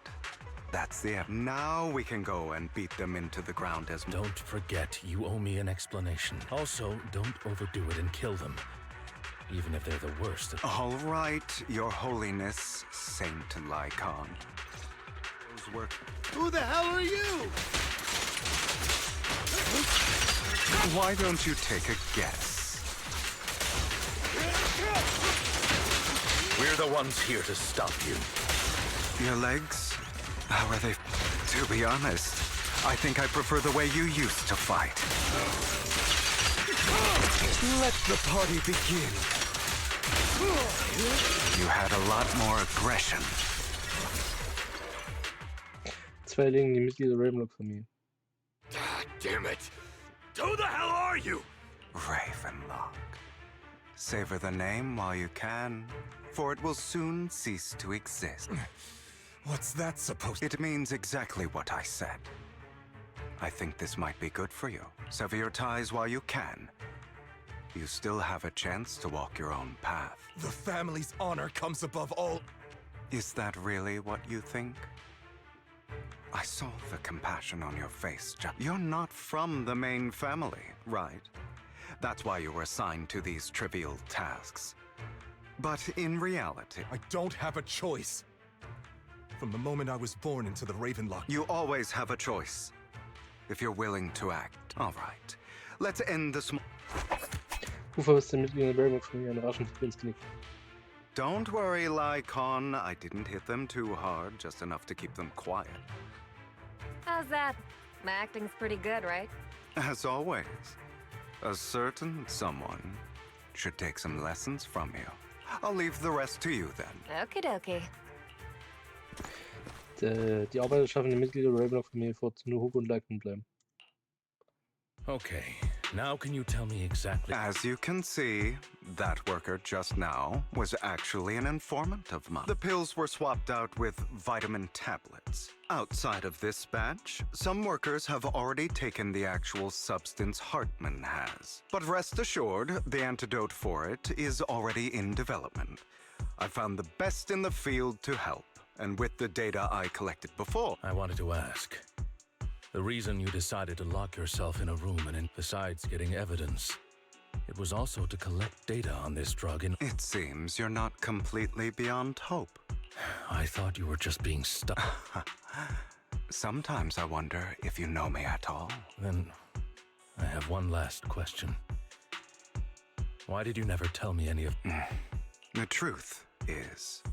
That's the... Now we can go and beat them into the ground as... Don't forget, you owe me an explanation. Also, don't overdo it and kill them. Even if they're the worst. All right, Your Holiness, Saint Lycon. Those work... Who the hell are you? Why don't you take a guess? We're the ones here to stop you. Your legs? How are they? To be honest, I think I prefer the way you used to fight. Let the party begin. You had a lot more aggression. Zwei liegen die Mitglieder der Ravenlock-Familie. God damn it! Who the hell are you? Ravenlock. Savor the name while you can, for it will soon cease to exist. What's that supposed... It means exactly what I said. I think this might be good for you. Sever your ties while you can. You still have a chance to walk your own path. The family's honor comes above all... Is that really what you think? I saw the compassion on your face, Jack. You're not from the main family, right? That's why you were assigned to these trivial tasks. But in reality... I don't have a choice. From the moment I was born into the Ravenlock... You always have a choice. If you're willing to act. All right. Let's end this... Ufer ist den Mitgliedern der Ravenlock-Familie eine raschen Hieb ins Knie. Don't worry, Lycon. I didn't hit them too hard, just enough to keep them quiet. How's that? My acting's pretty good, right? As always, a certain someone should take some lessons from you. I'll leave the rest to you then. Okie dokie. Die Arbeiter schaffen die Mitglieder der Ravenlock-Familie fort, nur Hugo und Lycon bleiben. Okay, now can you tell me exactly... As you can see, that worker just now was actually an informant of mine. The pills were swapped out with vitamin tablets. Outside of this batch, some workers have already taken the actual substance Hartman has. But rest assured, the antidote for it is already in development. I found the best in the field to help, and with the data I collected before... I wanted to ask... The reason you decided to lock yourself in a room and besides getting evidence, it was also to collect data on this drug and... It seems you're not completely beyond hope. I thought you were just being stuck. Sometimes I wonder if you know me at all. Then I have one last question. Why did you never tell me any of... The truth is,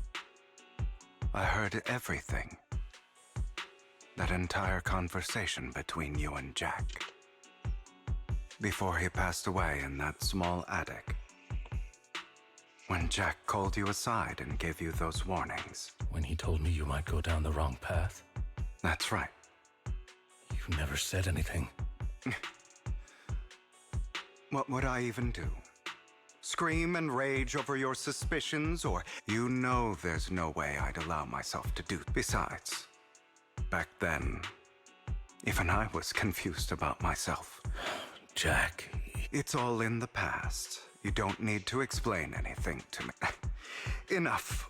I heard everything. That entire conversation between you and Jack. before he passed away in that small attic. When Jack called you aside and gave you those warnings. When he told me you might go down the wrong path? That's right. You never said anything. What would I even do? Scream and rage over your suspicions, or you know there's no way I'd allow myself to do. Besides, back then, even I was confused about myself. Jack. It's all in the past. You don't need to explain anything to me. Enough.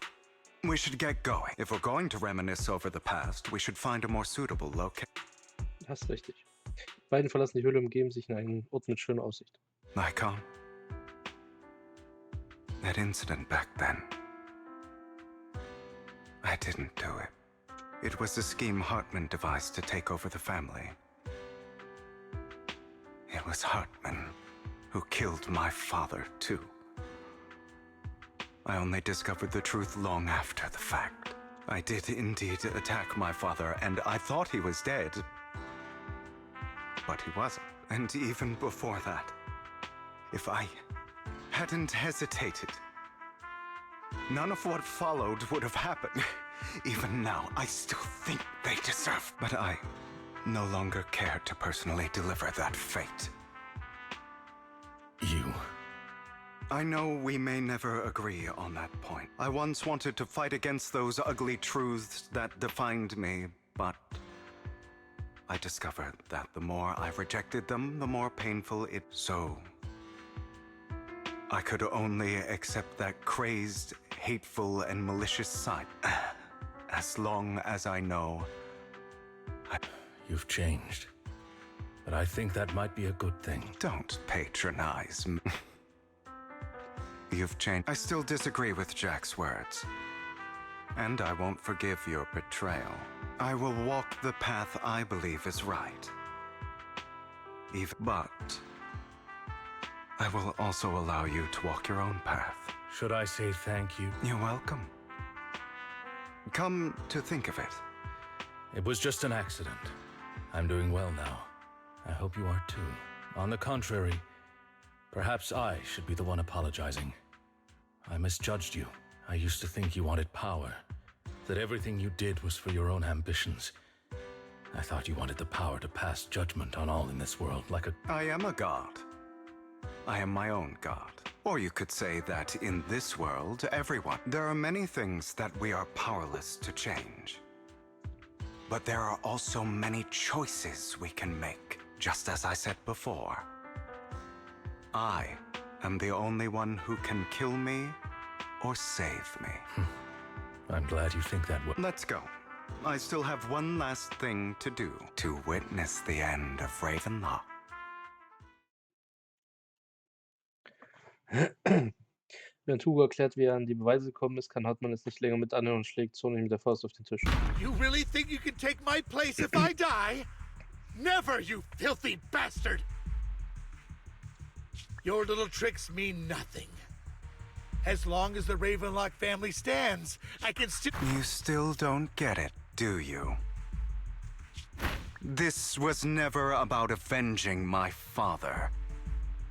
We should get going. If we're going to reminisce over the past, we should find a more suitable location. Hast richtig. Die beiden verlassen die Höhle und begeben sich in einen Ort mit schöner Aussicht. Lycon? That incident back then. I didn't do it. It was a scheme Hartman devised to take over the family. It was Hartman who killed my father, too. I only discovered the truth long after the fact. I did indeed attack my father, and I thought he was dead. But he wasn't. And even before that, if I hadn't hesitated, none of what followed would have happened. Even now, I still think they deserve. But I no longer care to personally deliver that fate. You? I know we may never agree on that point. I once wanted to fight against those ugly truths that defined me, but I discovered that the more I rejected them, the more painful it... So I could only accept that crazed, hateful, and malicious side. As long as I know... You've changed. But I think that might be a good thing. Don't patronize me. You've changed. I still disagree with Jack's words. And I won't forgive your betrayal. I will walk the path I believe is right. But I will also allow you to walk your own path. Should I say thank you? You're welcome. Come to think of it. It was just an accident. I'm doing well now. I hope you are too. On the contrary, perhaps I should be the one apologizing. I misjudged you. I used to think you wanted power, that everything you did was for your own ambitions. I thought you wanted the power to pass judgment on all in this world, like a... I am a god. I am my own god. Or you could say that in this world, everyone... There are many things that we are powerless to change. But there are also many choices we can make, just as I said before. I am the only one who can kill me or save me. I'm glad you think that way. Let's go. I still have one last thing to do, to witness the end of Ravenlock. Während Hugo erklärt, wie er an die Beweise gekommen ist, kann Hartmann es nicht länger mit anhören und schlägt zornig mit der Faust auf den Tisch. You really think you can take my place if I die? Never, you filthy bastard! Your little tricks mean nothing. As long as the Ravenlock family stands, I can still... You still don't get it, do you? This was never about avenging my father.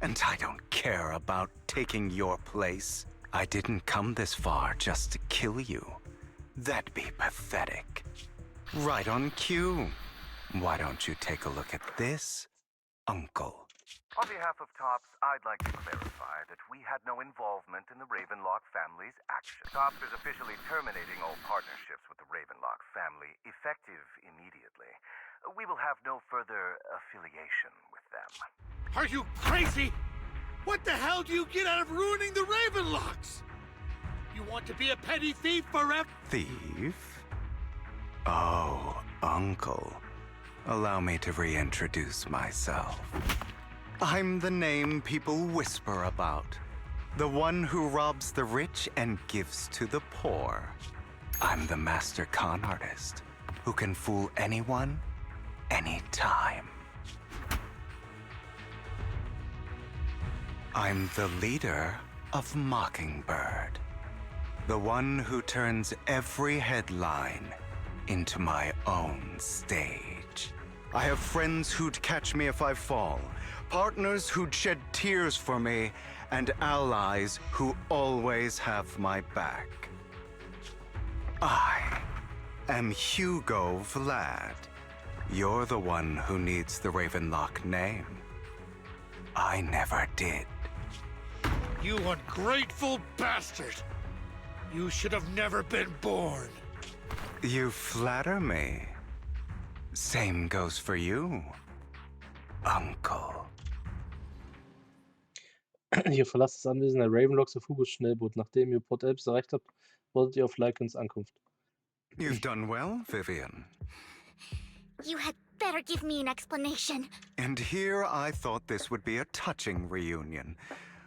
And I don't care about taking your place. I didn't come this far just to kill you. That'd be pathetic. Right on cue. Why don't you take a look at this, Uncle? On behalf of TOPS, I'd like to clarify that we had no involvement in the Ravenlock family's actions. TOPS is officially terminating all partnerships with the Ravenlock family, effective immediately. We will have no further affiliation with them. Are you crazy? What the hell do you get out of ruining the Ravenlocks? You want to be a petty thief forever? Thief? Oh, Uncle. Allow me to reintroduce myself. I'm the name people whisper about. The one who robs the rich and gives to the poor. I'm the master con artist who can fool anyone, anytime. I'm the leader of Mockingbird. The one who turns every headline into my own stage. I have friends who'd catch me if I fall, partners who'd shed tears for me, and allies who always have my back. I am Hugo Vlad. You're the one who needs the Ravenlock name. I never did. You ungrateful bastard! You should have never been born. You flatter me. Same goes for you, Uncle. Ihr verlasst das Anwesen der Ravenlocks auf Hugos Schnellboot. Nachdem ihr Port Elbs erreicht habt, wartet ihr auf Lycans Ankunft. You've done well, Vivian. You had better give me an explanation. And here I thought this would be a touching reunion.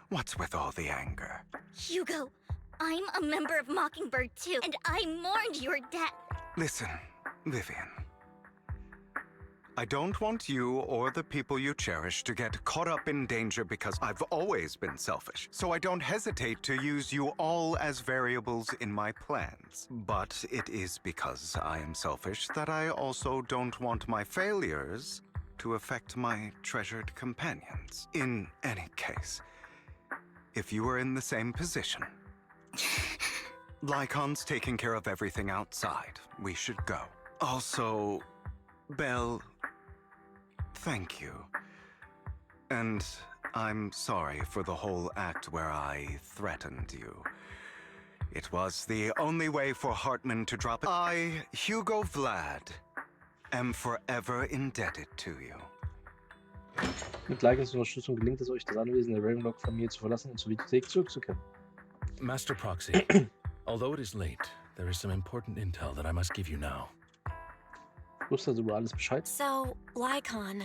What's with all the anger? Hugo, I'm a member of Mockingbird too, and I mourned your death. Listen, Vivian. I don't want you or the people you cherish to get caught up in danger because I've always been selfish, so I don't hesitate to use you all as variables in my plans. But it is because I am selfish that I also don't want my failures to affect my treasured companions. In any case, if you were in the same position, Lycon's taking care of everything outside. We should go. Also, Belle, thank you. And I'm sorry for the whole act where I threatened you. It was the only way for Hartman to drop it. I, Hugo Vlad, am forever indebted to you. Mit Lycans Unterstützung gelingt es euch, das Anwesen der Ravenlock-Familie zu verlassen und zur Videothek zurückzukehren. Master Proxy, although it is late, there is some important intel that I must give you now. Wusstest du über alles Bescheid? So, Lycon,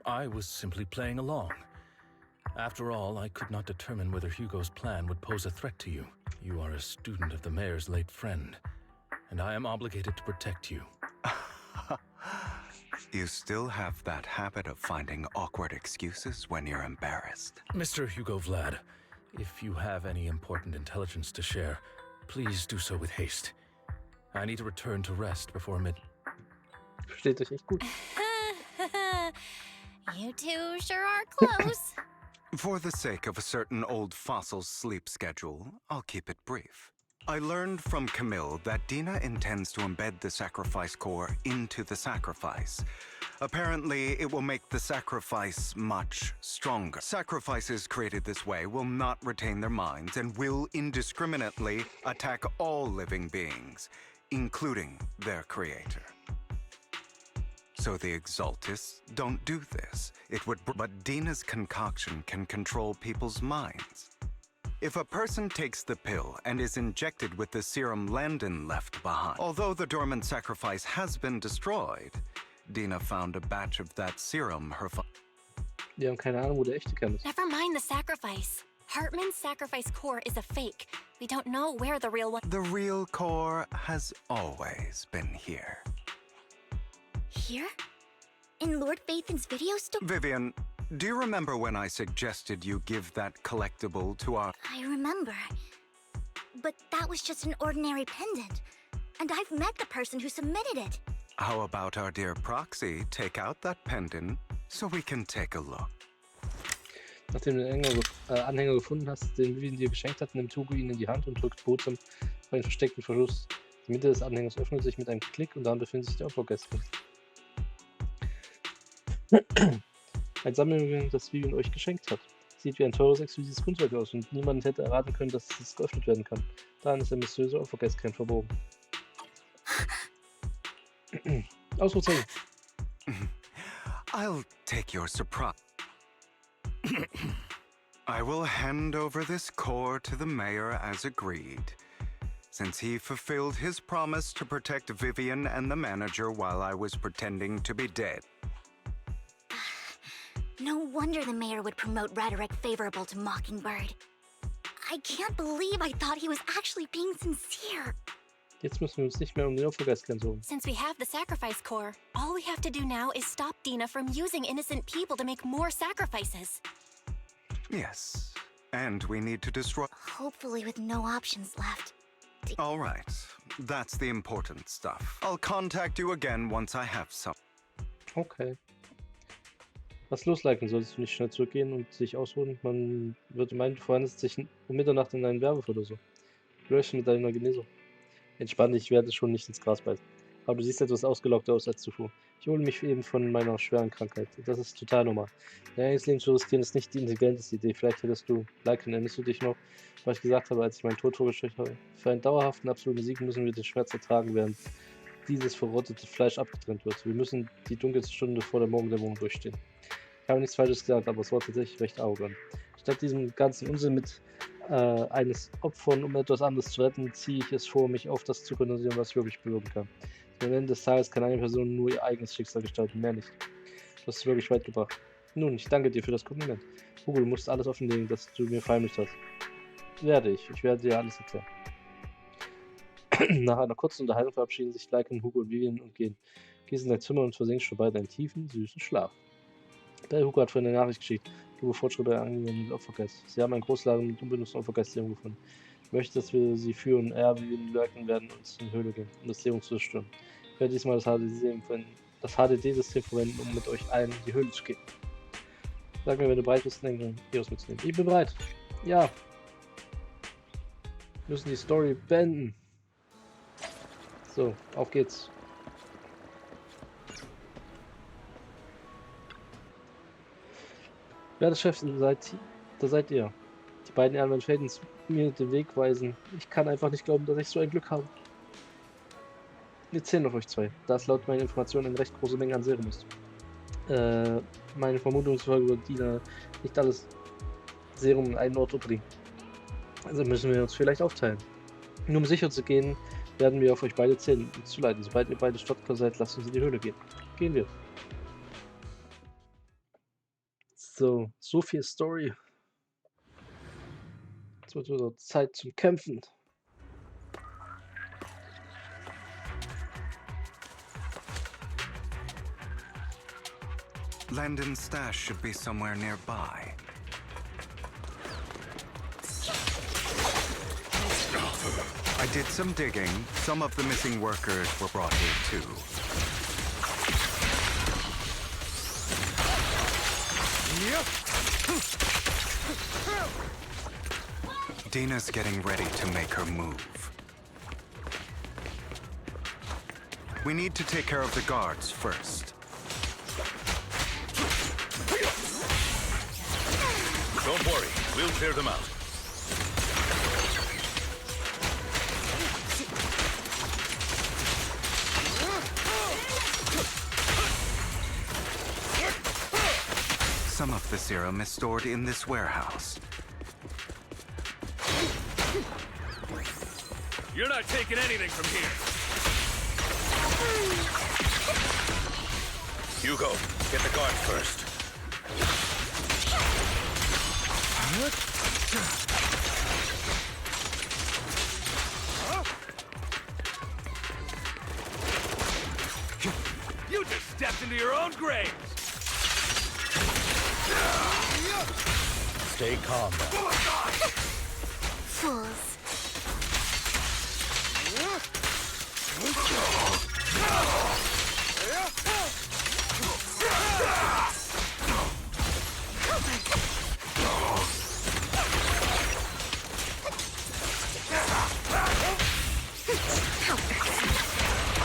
I was simply playing along. After all, I could not determine whether Hugo's plan would pose a threat to you. You are a student of the mayor's late friend, and I am obligated to protect you. You still have that habit of finding awkward excuses when you're embarrassed. Mr. Hugo Vlad, if you have any important intelligence to share, please do so with haste. I need to return to rest before mid... Versteht euch echt gut. You two sure are close. For the sake of a certain old fossil's sleep schedule, I'll keep it brief. I learned from Camille that Dina intends to embed the sacrifice core into the sacrifice. Apparently, it will make the sacrifice much stronger. Sacrifices created this way will not retain their minds and will indiscriminately attack all living beings, including their creator. So the Exaltists don't do this. But Dina's concoction can control people's minds. If a person takes the pill and is injected with the serum Landon left behind, although the dormant sacrifice has been destroyed, Dina found a batch of that serum Die haben keine Ahnung, wo der echte Kern ist. Never mind the sacrifice. Hartman's sacrifice core is a fake. We don't know where the real one... The real core has always been here. Here? In Lord Phaethon's video store? Vivian, do you remember when I suggested you give that collectible to our... I remember. But that was just an ordinary pendant. And I've met the person who submitted it. How about our dear Proxy take out that pendant so we can take a look? Nachdem du den Anhänger gefunden hast, den Vivian dir geschenkt hat, nimmt Hugo ihn in die Hand und drückt Botsam bei den versteckten Verschluss. Die Mitte des Anhängers öffnet sich mit einem Klick und darin befindet sich der Opfergäste. Ein Sammeln, das Vivian euch geschenkt hat. Sieht wie ein teures, exklusives Kunstwerk aus und niemand hätte erraten können, dass es geöffnet werden kann. Darin ist der mysteriöse Opfergeistkern verborgen. Ausrufezeichen. I'll take your surprise. I will hand over this core to the mayor as agreed, since he fulfilled his promise to protect Vivian and the manager while I was pretending to be dead. No wonder the mayor would promote rhetoric favorable to Mockingbird. I can't believe I thought he was actually being sincere. Jetzt müssen wir uns nicht mehr den Opfergeistkern sorgen. Since we have the sacrifice core, all we have to do now is stop Dina from using innocent people to make more sacrifices. Yes, and we need to destroy... Hopefully with no options left. All right, That's the important stuff. I'll contact you again once I have some. Okay. Was losliken, solltest du nicht schnell zurückgehen und sich ausruhen? Man würde meinen, du verwandelst dich um Mitternacht in einen Werwolf oder so. Löschen mit deiner Genesung. Entspann dich, ich werde schon nicht ins Gras beißen. Aber du siehst etwas ausgelockter aus als zuvor. Ich hole mich eben von meiner schweren Krankheit. Das ist total normal. Dein eigenes Leben zu riskieren ist nicht die intelligenteste Idee. Vielleicht hättest du, Leiken, erinnerst du dich noch, was ich gesagt habe, als ich meinen Tod vorgestellt habe? Für einen dauerhaften, absoluten Sieg müssen wir den Schmerz ertragen, während dieses verrottete Fleisch abgetrennt wird. Wir müssen die dunkelste Stunde vor der Morgendämmerung durchstehen. Ich habe nichts Falsches gesagt, aber es war tatsächlich recht arrogant. Statt diesem ganzen Unsinn mit eines Opfern, um etwas anderes zu retten, ziehe ich es vor, mich auf das zu konzentrieren, was ich wirklich bewirken kann. Am Ende des Tages kann eine Person nur ihr eigenes Schicksal gestalten, mehr nicht. Du hast es wirklich weit gebracht. Nun, ich danke dir für das Kompliment. Hugo, du musst alles offenlegen, dass du mir verheimlicht hast. Werde ich. Ich werde dir alles erklären. Nach einer kurzen Unterhaltung verabschieden sich Leiken, Hugo und Vivian und gehen. Gehst in dein Zimmer und versenkst schon bald einen tiefen, süßen Schlaf. Hugo hat vorhin eine Nachricht geschickt. Hugo Fortschritte angegeben mit Opfergeist. Sie haben ein Großlager mit unbenutzten Opfergeistserum gefunden. Ich möchte, dass wir sie führen. Wie wir lurken werden uns in die Höhle gehen, um das Serum zu zerstören. Ich werde diesmal das HDD-System verwenden, um mit euch allen in die Höhle zu gehen. Sag mir, wenn du bereit bist, den Virus mitzunehmen. Ich bin bereit. Ja. Wir müssen die Story beenden. So, auf geht's. Ja, das Chef, da seid ihr. Die beiden Erlen Fadens mir den Weg weisen. Ich kann einfach nicht glauben, dass ich so ein Glück habe. Wir zählen auf euch zwei, da es laut meiner Informationen eine recht große Menge an Serum ist. Meine Vermutung zufolge wird Dina nicht alles Serum in einen Ort bringen. Also müssen wir uns vielleicht aufteilen. Nur um sicher zu gehen, werden wir auf euch beide zählen, uns zu leiten. Sobald ihr beide startklar seid, lasst uns in die Höhle gehen. Gehen wir. So viel Story. Jetzt wird wieder Zeit zum Kämpfen. Landon's stash should be somewhere nearby. I did some digging. Some of the missing workers were brought here too. Dina's getting ready to make her move. We need to take care of the guards first. Don't worry, we'll clear them out. Some of the serum is stored in this warehouse. You're not taking anything from here. Hugo, get the guard first. You just stepped into your own grave. Stay calm now. Fools.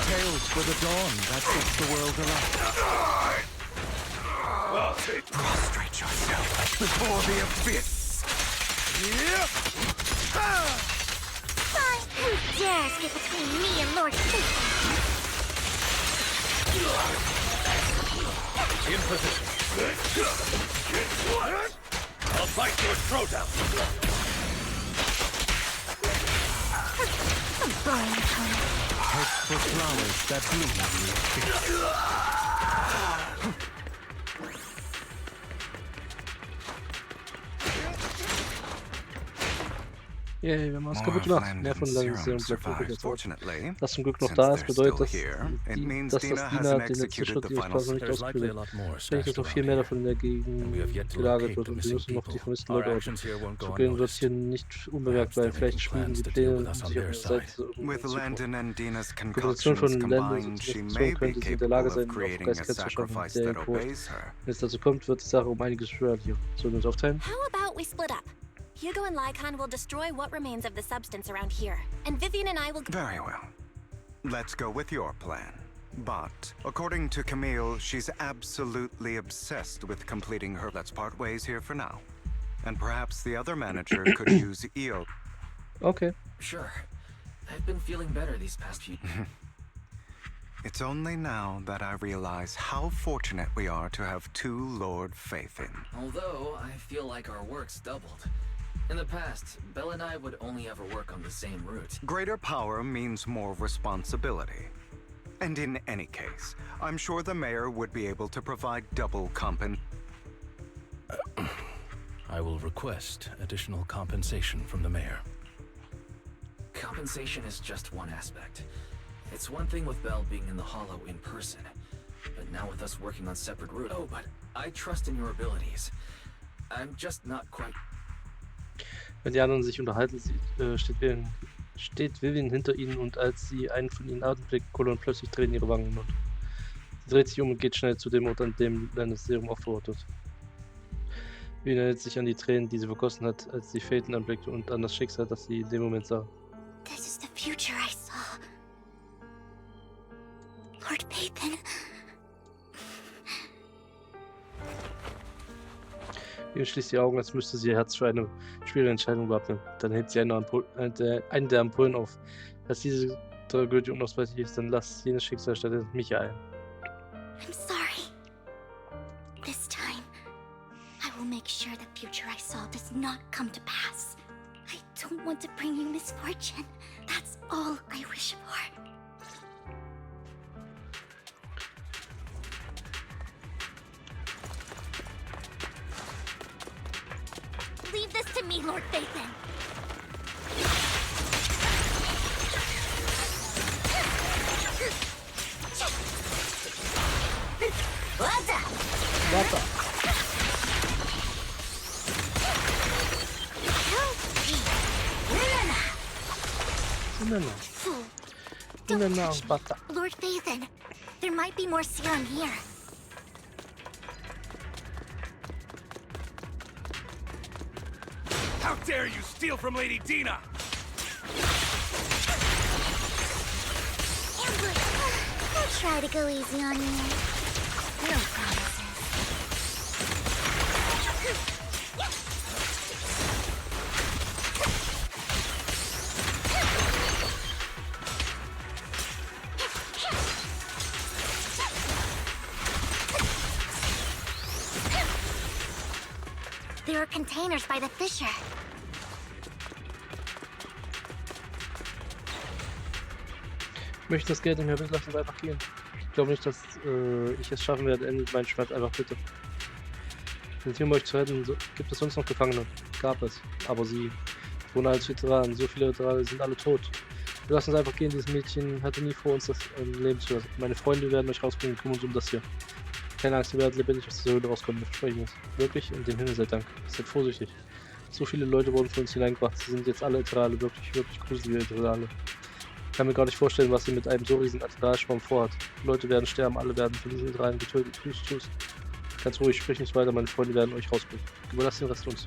Tales for the dawn that sets the world alight. Prostrate yourself before the abyss. Fine. Who dares get between me and Lord Fate? In position. I'll fight your throat out. I'm burning opponent. Hope for flowers that bloom in the abyss. Yay, wir haben was More kaputt gemacht. Flandin Mehr von serum Landserum bleibt survives. übrig. Fortunately, Das zum Glück noch since da ist, they're bedeutet, still here, it means dass das Dina Dina hasn't den letzten executed Schritt the ihres final Plans noch nicht There's likely a ausgeführt lot more hat. Wahrscheinlich, dass stashed noch viel around mehr here, davon in der and we have Gegend yet to gelagert locate wird the und wir missing müssen noch die people. vermissten Our Leute orten. actions here won't go Zugehen wird unnoticed. hier nicht unbemerkt bleiben. Vielleicht schmieden die Pläne, um sich auf ihre Seite zu With Landon and Dina's Kombination von concoctions Landon und combined, she Dinas may Aktion be könnte sie in der Lage capable sein, of auf creating Geist a kennzuschaffen, sacrifice der that emporcht. obeys her. Wenn es dazu kommt, wird die Sache um einiges schwerer hier. Sollen wir uns aufteilen? How about we split up? Hugo and Lycon will destroy what remains of the substance around here, and Vivian and I will. Very well. Let's go with your plan. But, according to Camille, she's absolutely obsessed with completing her. Let's part ways here for now. And perhaps the other manager could use EO. Okay. Sure. I've been feeling better these past few. It's only now that I realize how fortunate we are to have two Lord Faith in. Although, I feel like our work's doubled. In the past, Belle and I would only ever work on the same route. Greater power means more responsibility. And in any case, I'm sure the mayor would be able to provide double I will request additional compensation from the mayor. Compensation is just one aspect. It's one thing with Belle being in the Hollow in person, but now with us working on separate routes. Oh, but I trust in your abilities. I'm just not quite. Wenn die anderen sich unterhalten, steht Vivian hinter ihnen und als sie einen von ihnen anblickt, kullern plötzlich Tränen ihre Wangen und sie dreht sich um und geht schnell zu dem Ort, an dem das Serum aufbewahrt wird. Vivian erinnert sich an die Tränen, die sie vergossen hat, als sie Phaeton anblickte und an das Schicksal, das sie in dem Moment sah. This is the future I saw. Lord Phaeton. Vivian schließt die Augen, als müsste sie ihr Herz für eine schwere Entscheidung wappnen. Dann hebt sie einen der Ampullen auf. Als diese Tragödie unausweichlich ist, dann lasst jenes Schicksal stattdessen mich ein. I'm sorry. This time, I will make sure the future I saw does not come to pass. I don't want to bring you misfortune. That's all I wish for. Leave this to me, Lord Phaeton. Warte. No, basta. Lord Phaeton, there might be more serum here. How dare you steal from Lady Dina! I'll try to go easy on you. No promises. There are containers by the fissure. Ich möchte das Geld nicht mehr, bitte lass uns einfach gehen. Ich glaube nicht, dass ich es schaffen werde, endet mein Schmerz, einfach bitte. Ich bin hier, um euch zu retten. Gibt es sonst noch Gefangene? Gab es. Aber sie wurden als Veteranen. So viele Veteranen sind alle tot. Wir lassen uns einfach gehen. Dieses Mädchen hatte nie vor, uns das Leben zu lassen. Meine Freunde werden euch rausbringen. Kümmern uns um das hier. Keine Angst, ihr werdet lebendig aus dieser Höhle rauskommen. Wir versprechen es. Wirklich und dem Himmel sei Dank. Seid vorsichtig. So viele Leute wurden von uns hineingebracht. Sie sind jetzt alle Etrale. Wirklich, wirklich gruselige Etrale. Ich kann mir gar nicht vorstellen, was sie mit einem so riesigen Astralschwamm vorhat. Leute werden sterben, alle werden von diesen Etralen getötet. Tschüss. Ganz ruhig, sprich nicht weiter, meine Freunde werden euch rausbringen. Überlasst den Rest uns.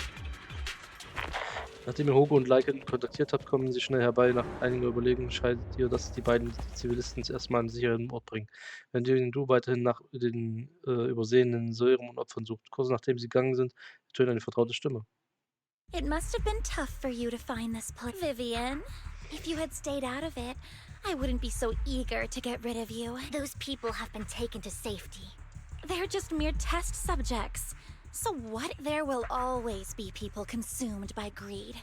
Nachdem ihr Hugo und Lycon kontaktiert habt, kommen sie schnell herbei. Nach einiger Überlegung entscheidet ihr, dass die beiden Zivilisten erstmal einen sicheren Ort bringen. Während du weiterhin nach den übersehenen Säuren und Opfern sucht. Kurz nachdem sie gegangen sind, ertönt eine vertraute Stimme. It must have been tough for you to find this place, Vivian. If you had stayed out of it, I wouldn't be so eager to get rid of you. Those people have been taken to safety. They're just mere test subjects. So what? There will always be people consumed by greed.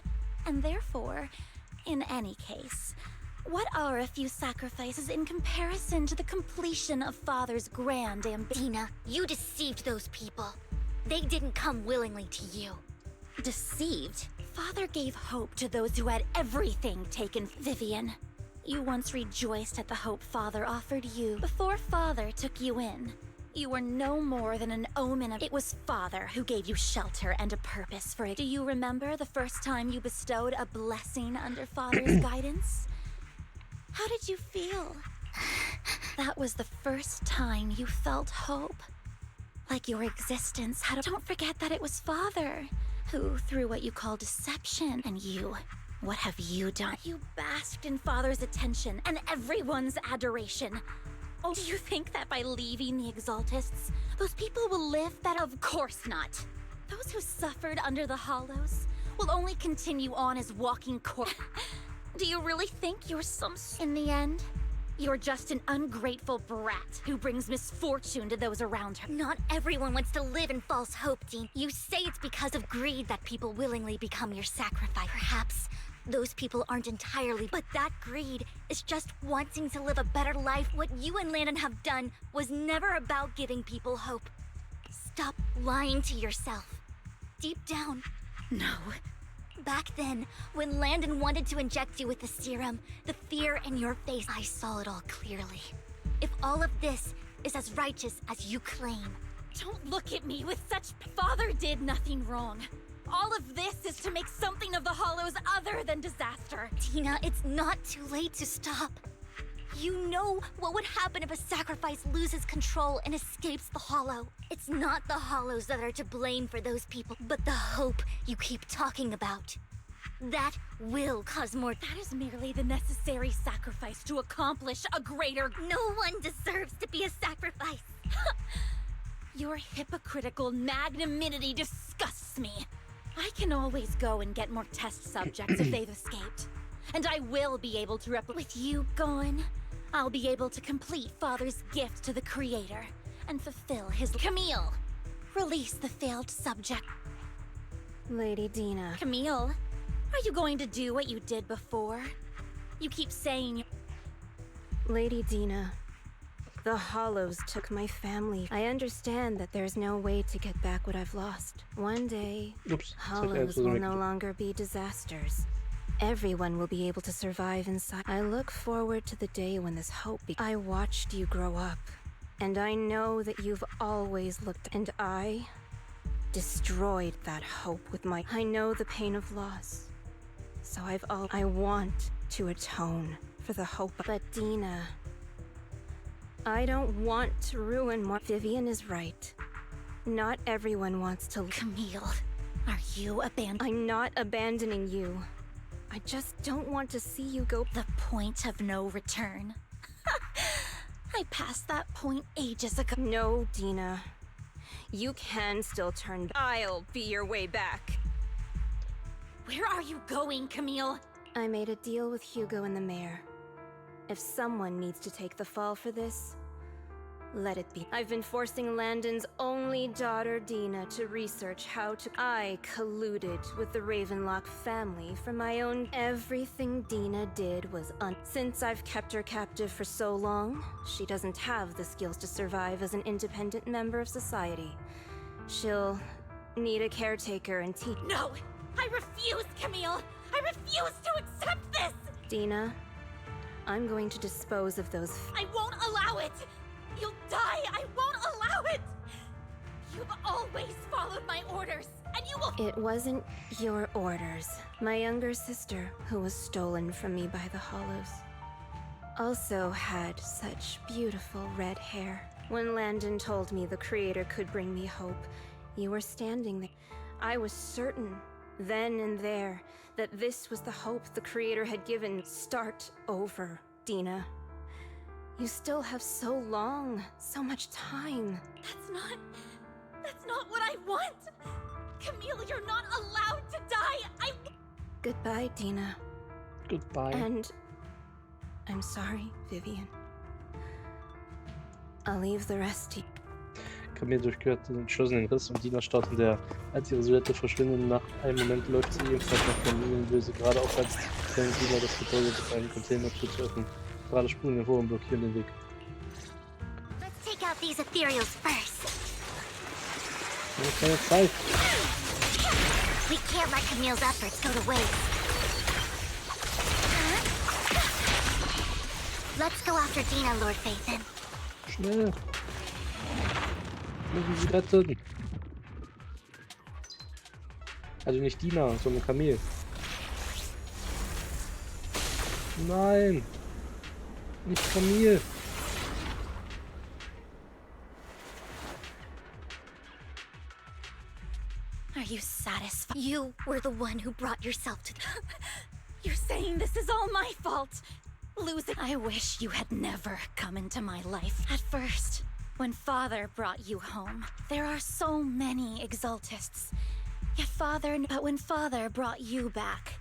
And therefore, in any case, what are a few sacrifices in comparison to the completion of Father's grand ambition? Dina, you deceived those people. They didn't come willingly to you. Deceived? Father gave hope to those who had everything taken. Vivian, you once rejoiced at the hope Father offered you before Father took you in. You were no more than an omen of— It was Father who gave you shelter and a purpose for it. Do you remember the first time you bestowed a blessing under Father's guidance? How did you feel? That was the first time you felt hope. Like your existence had a— Don't forget that it was Father who, through what you call deception, and you, what have you done? You basked in Father's attention and everyone's adoration. Oh, do you think that by leaving the Exaltists, those people will live better? Of course not. Those who suffered under the Hollows will only continue on as walking corpses. Do you really think you're some— In the end, you're just an ungrateful brat who brings misfortune to those around her. Not everyone wants to live in false hope, Dean. You say it's because of greed that people willingly become your sacrifice. Perhaps those people aren't entirely— But that greed is just wanting to live a better life. What you and Landon have done was never about giving people hope. Stop lying to yourself. Deep down, no. Back then, when Landon wanted to inject you with the serum, the fear in your face, I saw it all clearly. If all of this is as righteous as you claim— Don't look at me with such— Father did nothing wrong. All of this is to make something of the Hollows other than disaster. Tina, it's not too late to stop. You know what would happen if a sacrifice loses control and escapes the Hollow. It's not the Hollows that are to blame for those people, but the hope you keep talking about. That will cause more— That is merely the necessary sacrifice to accomplish a greater— No one deserves to be a sacrifice. Your hypocritical magnanimity disgusts me. I can always go and get more test subjects if they've escaped. And I will be able to With you gone, I'll be able to complete Father's gift to the Creator and fulfill his— Camille! Release the failed subject. Lady Dina. Camille, are you going to do what you did before? You keep saying— Lady Dina, the Hollows took my family. I understand that there's no way to get back what I've lost. One day, Hollows will no longer be disasters. Everyone will be able to survive inside. I look forward to the day when this hope I watched you grow up, and I know that you've always looked— And I destroyed that hope with my— I know the pain of loss, so I want to atone for the hope. But Dina, I don't want to ruin more— Vivian is right. Not everyone wants to— Camille, are you I'm not abandoning you. I just don't want to see you go— The point of no return. I passed that point ages ago. No, Dina. You can still turn back. I'll be your way back. Where are you going, Camille? I made a deal with Hugo and the mayor. If someone needs to take the fall for this, let it be. I've been forcing Landon's only daughter, Dina, to research how to— I colluded with the Ravenlock family for my own— Everything Dina did was Since I've kept her captive for so long, she doesn't have the skills to survive as an independent member of society. She'll need a caretaker and teach— No! I refuse, Camille! I refuse to accept this! Dina, I'm going to dispose of those— I won't allow it! You'll die! I won't allow it! You've always followed my orders, and you will— It wasn't your orders. My younger sister, who was stolen from me by the Hollows, also had such beautiful red hair. When Landon told me the Creator could bring me hope, you were standing there. I was certain, then and there, that this was the hope the Creator had given. Start over, Dina. You still have so long, so much time. That's not what I want! Camille, you're not allowed to die! Goodbye, Dina. Goodbye. And I'm sorry, Vivian. I'll leave the rest to you. Camille durchquert den entschlossenen Riss und Dina starrt in der, als ihre Silhouette verschwindet. Nach einem Moment läuft sie ebenfalls nach Camille, böse gerade aufwärts, während Dina das Gebäude durch einen Container zu öffnen. Gerade springen hervor und blockieren den Weg. Let's take out these ethereals first. Wir haben keine Zeit. We can't let Camille's efforts go to waste. Let's go after Dina, Lord Phaethon. Schnell! Müssen sie retten! Also nicht Dina, sondern Camille. Nein! Nicht Camille! Are you satisfied? You were the one who brought yourself to You're saying this is all my fault! Losing. I wish you had never come into my life. At first, when Father brought you home, there are so many exaltists. But when Father brought you back,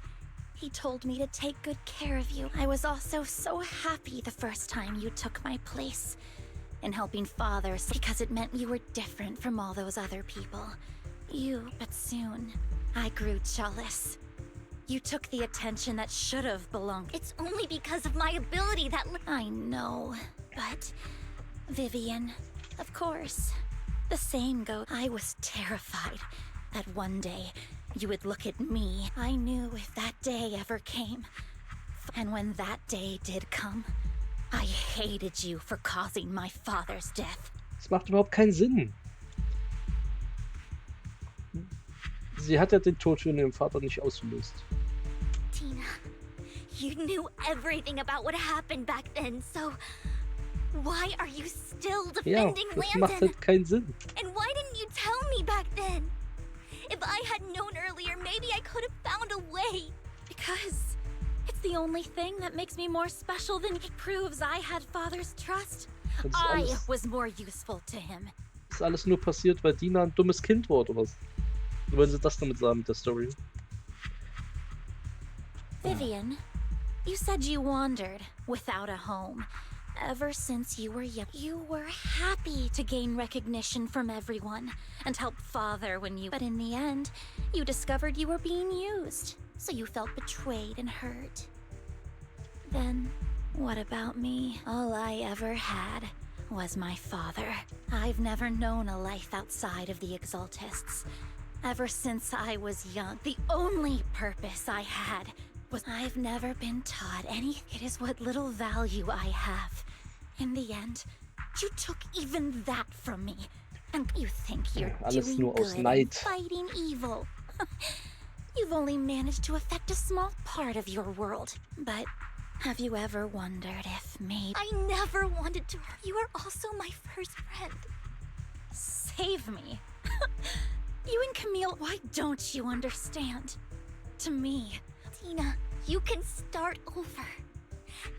he told me to take good care of you. I was also so happy the first time you took my place in helping Father, because it meant you were different from all those other people. But soon, I grew jealous. You took the attention that should have belonged. It's only because of my ability that I know, but Vivian, of course. The same goes. I was terrified that one day you would look at me. I knew if that day ever came. And when that day did come, I hated you for causing my father's death. Das macht überhaupt keinen Sinn. Sie hat ja den Tod von ihrem Vater nicht ausgelöst. Tina, you knew everything about what happened back then, so why are you still defending das Landon? macht halt keinen Sinn. And why didn't you tell me back then? If I had known earlier, maybe I could have found a way. Because it's the only thing that makes me more special than it proves I had Father's trust. I was more useful to him. Ist alles nur passiert, weil Dina ein dummes Kind war, oder was? Wollen sie das damit sagen mit der Story? Vivian, you said you wandered without a home. Ever since you were young, you were happy to gain recognition from everyone and help Father when you... But in the end, you discovered you were being used, so you felt betrayed and hurt. Then, what about me? All I ever had was my father. I've never known a life outside of the Exaltists. Ever since I was young, the only purpose I had was I've never been taught any. It is what little value I have. In the end, you took even that from me. And you think you're Alles doing nur aus good Neid. and fighting evil. You've only managed to affect a small part of your world. But have you ever wondered if maybe... I never wanted to hurt. You are also my first friend. Save me. You and Camille, why don't you understand? To me... Tina, you can start over.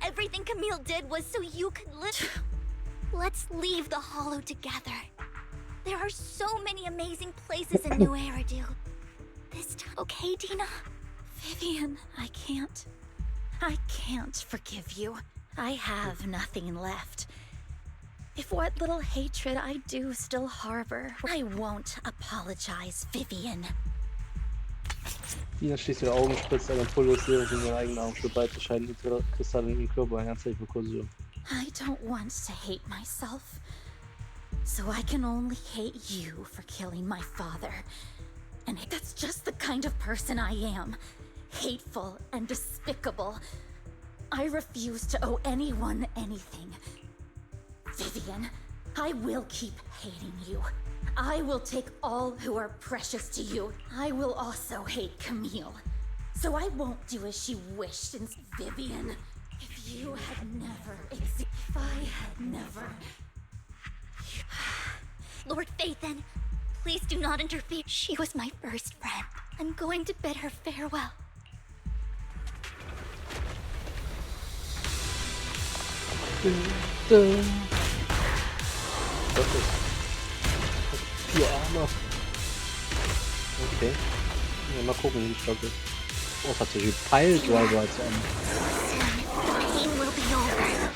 Everything Camille did was so you could live. Let's leave the Hollow together. There are so many amazing places in New Eridu. This time, okay, Dina? Vivian, I can't forgive you. I have nothing left. If what little hatred I do still harbor, I won't apologize, Vivian. Dina schließt ihre Augen, spritzt eine Pulverserum in ihren eigenen Augen. Sobald erscheinen die Kristalle in ihrem Körper eine herzliche Kursion. I don't want to hate myself. So I can only hate you for killing my father. And that's just the kind of person I am. Hateful and despicable. I refuse to owe anyone anything. Vivian, I will keep hating you. I will take all who are precious to you. I will also hate Camille. So I won't do as she wished and Vivian, if you had never if I had never... Lord Phaethon, please do not interfere. She was my first friend. I'm going to bid her farewell. Vier Arme. Okay. Ja, mal gucken, wie stark ist. Oh, es hat so viel Pile-Driver als an. Pain will be over.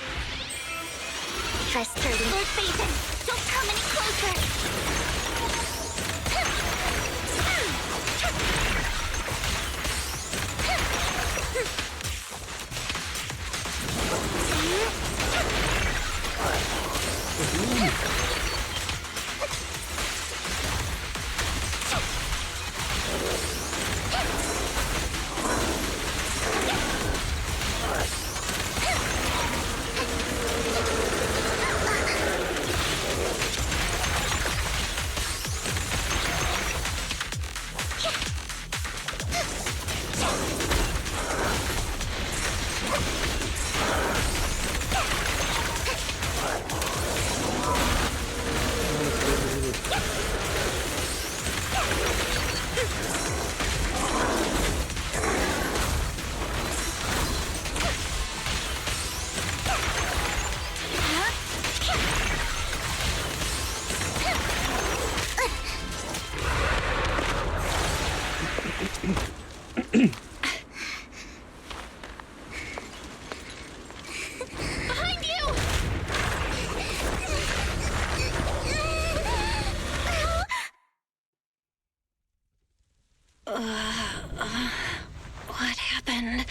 Trust sturdy. Lord Phaethon, don't come any closer. Behind you! What happened?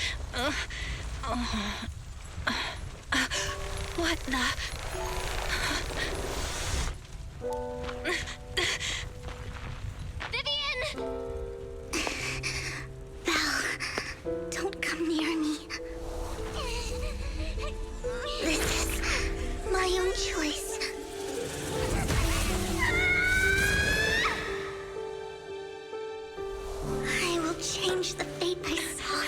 What the? Vivian! Belle, don't come near me. This is my own choice. I will change the fate I saw.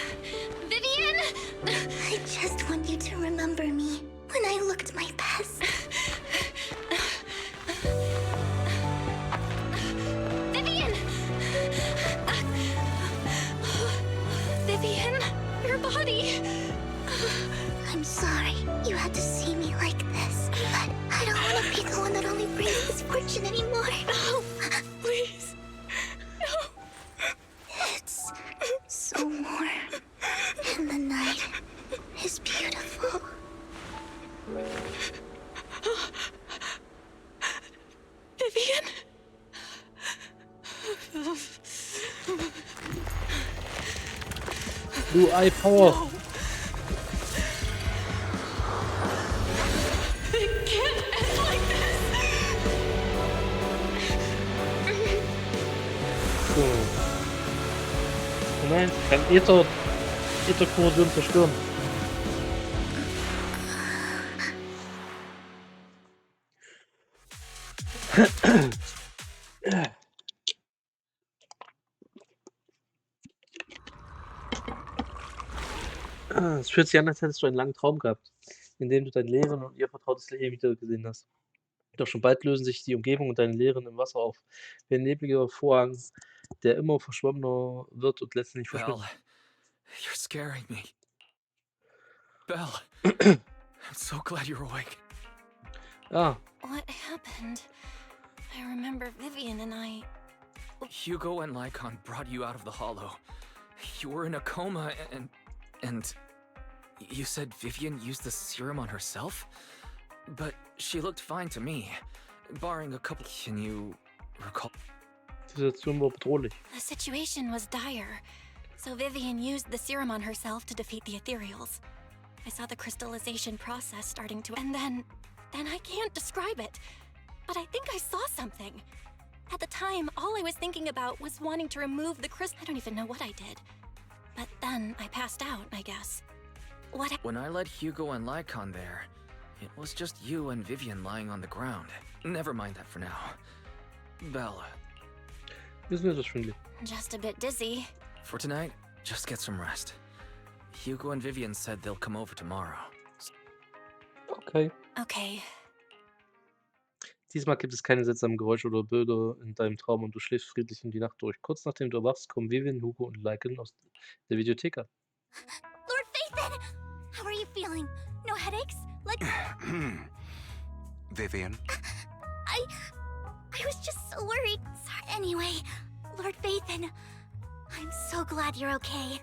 Vivian! I just want you to remember me when I looked my best. Vivian! Vivian, your body. I'm sorry you had to see me like this, but I don't want to be the one that only brings misfortune anymore. No, please. No. It's so warm, and the night is beautiful. Vivian? Du Eye Power. It can't end like this. So. Oh nein, sie kann Äther-Korrosion zerstören. Es fühlt sich an, als hättest du einen langen Traum gehabt, in dem du deine Lehrerin und ihr vertrautes Leben wieder gesehen hast. Doch schon bald lösen sich die Umgebung und deine Lehren im Wasser auf, wie ein nebliger Vorhang, der immer verschwommener wird und letztendlich Belle, verschwindet. you're scaring me. Belle, I'm so glad you're awake. Ah, What happened? I remember Vivian and I... Hugo and Lycon brought you out of the hollow. You were in a coma and you said Vivian used the serum on herself? But she looked fine to me, barring a couple... Can you recall? die Situation war bedrohlich. The situation was dire, so Vivian used the serum on herself to defeat the ethereals. I saw the crystallization process starting to... And then I can't describe it. But I think I saw something. At the time, all I was thinking about was wanting to remove the crystal. I don't even know what I did. But then I passed out, I guess. When I led Hugo and Lycon there, it was just you and Vivian lying on the ground. Never mind that for now. Belle, Ist mir so schwindelig. Just a bit dizzy. for tonight, just get some rest. Hugo and Vivian said they'll come over tomorrow. Okay. Okay. Diesmal gibt es keine seltsamen Geräusche oder Bilder in deinem Traum und du schläfst friedlich in die Nacht durch. Kurz nachdem du erwachst, kommen Vivian, Hugo und Lycan aus der Videothek an. Lord Phaethon! How are you feeling? No headaches? Like... Vivian? I was just so worried. Sorry. Anyway, Lord Phaethon, I'm so glad you're okay.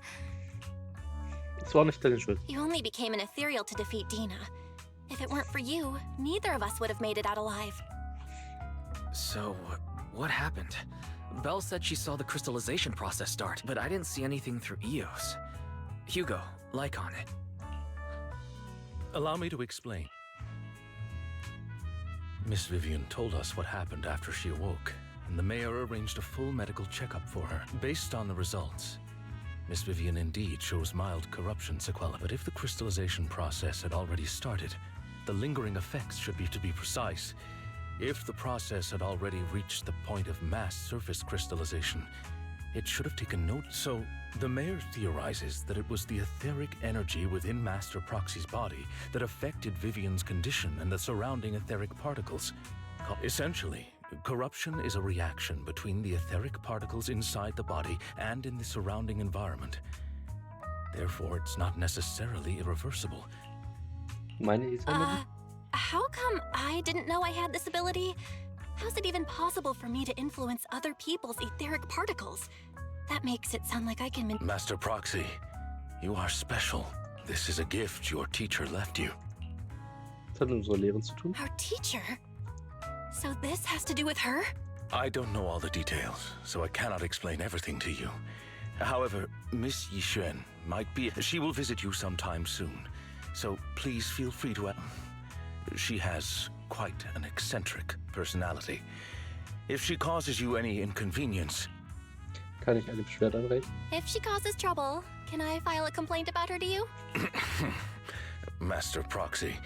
Es war nicht deine Schuld. You only became an ethereal to defeat Dina. If it weren't for you, neither of us would have made it out alive. So, what happened? Belle said she saw the crystallization process start, but I didn't see anything through Eos. Hugo, Lycon. Allow me to explain. Miss Vivian told us what happened after she awoke, and the mayor arranged a full medical checkup for her. Based on the results, Miss Vivian indeed shows mild corruption sequelae, but if the crystallization process had already started, the lingering effects should be, to be precise, if the process had already reached the point of mass surface crystallization, it should have taken note. So, the mayor theorizes that it was the etheric energy within Master Proxy's body that affected Vivian's condition and the surrounding etheric particles. Essentially, Corruption is a reaction between the etheric particles inside the body and in the surrounding environment. Therefore, it's not necessarily irreversible. Meine Eltern? How come I didn't know I had this ability? How's it even possible for me to influence other people's etheric particles? That makes it sound like I can Master Proxy, you are special. This is a gift your teacher left you. Das hat mit unserer Lehrerin zu tun. Our teacher? So this has to do with her? I don't know all the details, so I cannot explain everything to you. However, Miss Yixuan might be... She will visit you sometime soon, so please feel free to... She has quite an eccentric personality. If she causes you any inconvenience... Kann ich eine Beschwerde einreichen? If she causes trouble, can I file a complaint about her to you? Master Proxy,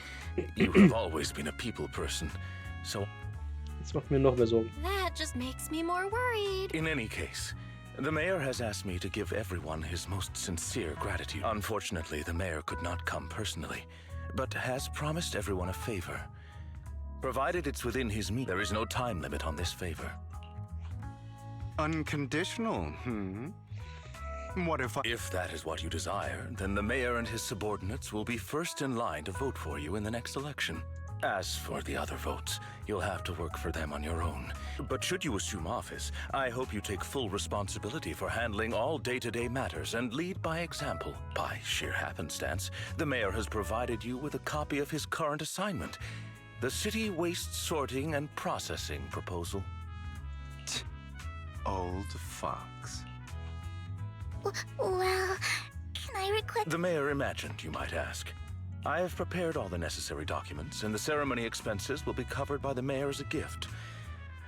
you have always been a people person, so... Jetzt macht mir noch mehr Sorgen. That just makes me more worried. In any case, the mayor has asked me to give everyone his most sincere gratitude. Unfortunately, the mayor could not come personally, but has promised everyone a favor. Provided it's within his means, there is no time limit on this favor. Unconditional, What if I... If that is what you desire, then the mayor and his subordinates will be first in line to vote for you in the next election. As for the other votes, you'll have to work for them on your own. But should you assume office, I hope you take full responsibility for handling all day-to-day matters and lead by example. By sheer happenstance, the mayor has provided you with a copy of his current assignment, the City Waste Sorting and Processing Proposal. Old fox. Well, can I request... The mayor imagined, you might ask. I have prepared all the necessary documents, and the ceremony expenses will be covered by the mayor as a gift.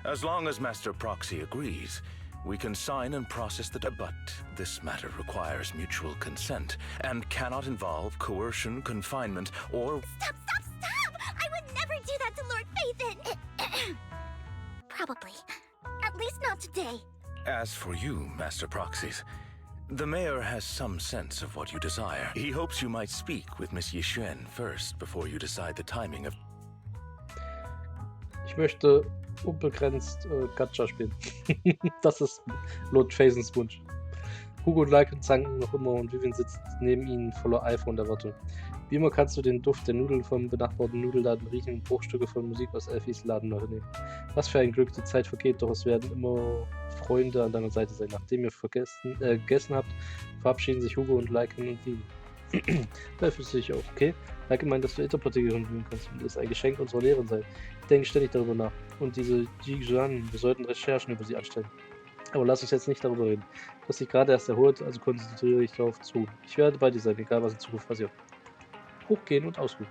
As long as Master Proxy agrees, we can sign and process the... But this matter requires mutual consent, and cannot involve coercion, confinement, or... Stop! I would never do that to Lord Phaethon! Probably. At least not today. As for you, Master Proxies, the mayor has some sense of what you desire. He hopes you might speak with Miss Yixuan first before you decide the timing of... Ich möchte unbegrenzt Gacha spielen. Das ist Lord Phaethons Wunsch. Hugo und Leica zanken noch immer und Vivian sitzt neben ihnen voller Eifer und Erwartung. Wie immer kannst du den Duft der Nudeln vom benachbarten Nudelladen riechen und Bruchstücke von Musik aus Elfis Laden noch nehmen. Was für ein Glück, die Zeit vergeht, doch es werden immer Freunde an deiner Seite sein. Nachdem ihr gegessen habt, verabschieden sich Hugo und Leica und Vivian. Da fühlst du dich auch, okay? Leica meint, dass du Interportierung tun kannst und es ein Geschenk unserer Lehrerin sei. Ich denke ständig darüber nach. Und diese Jixuan, wir sollten Recherchen über sie anstellen. Aber lass uns jetzt nicht darüber reden. Du hast dich gerade erst erholt, also konzentriere dich darauf zu. Ich werde bei dir sein, egal was in Zukunft passiert. Hochgehen und ausruhen.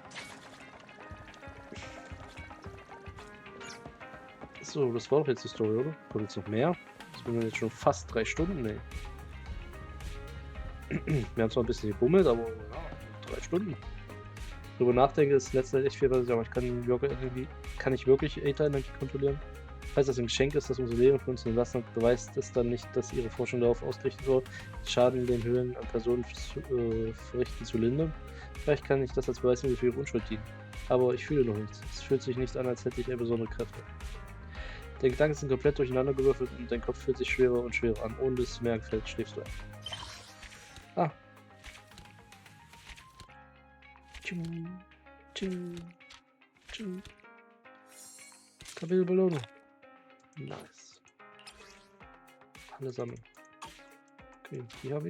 So, das war doch jetzt die Story, oder? Kommt jetzt noch mehr? Das sind jetzt schon fast 3 Stunden, ey. Wir haben zwar ein bisschen gebummelt, aber ja, 3 Stunden. Darüber nachdenke, ist letztendlich echt viel, was ich sage. Kann ich wirklich Äther-Energie kontrollieren? Falls das ein Geschenk ist, das unsere Lehrerin für uns entlassen hat, beweist es dann nicht, dass ihre Forschung darauf ausgerichtet wird, Schaden in den Höhlen an Personen verrichten zu lindern. Vielleicht kann ich das als Beweis für ihre Unschuld dienen. Aber ich fühle noch nichts. Es fühlt sich nicht an, als hätte ich besondere Kräfte. Deine Gedanken sind komplett durcheinander gewürfelt und dein Kopf fühlt sich schwerer und schwerer an. Ohne dass es merken fällt, schläfst du ein. Ah. Kapitelbelohnung. Nice. Alle sammeln. Okay, die habe ich.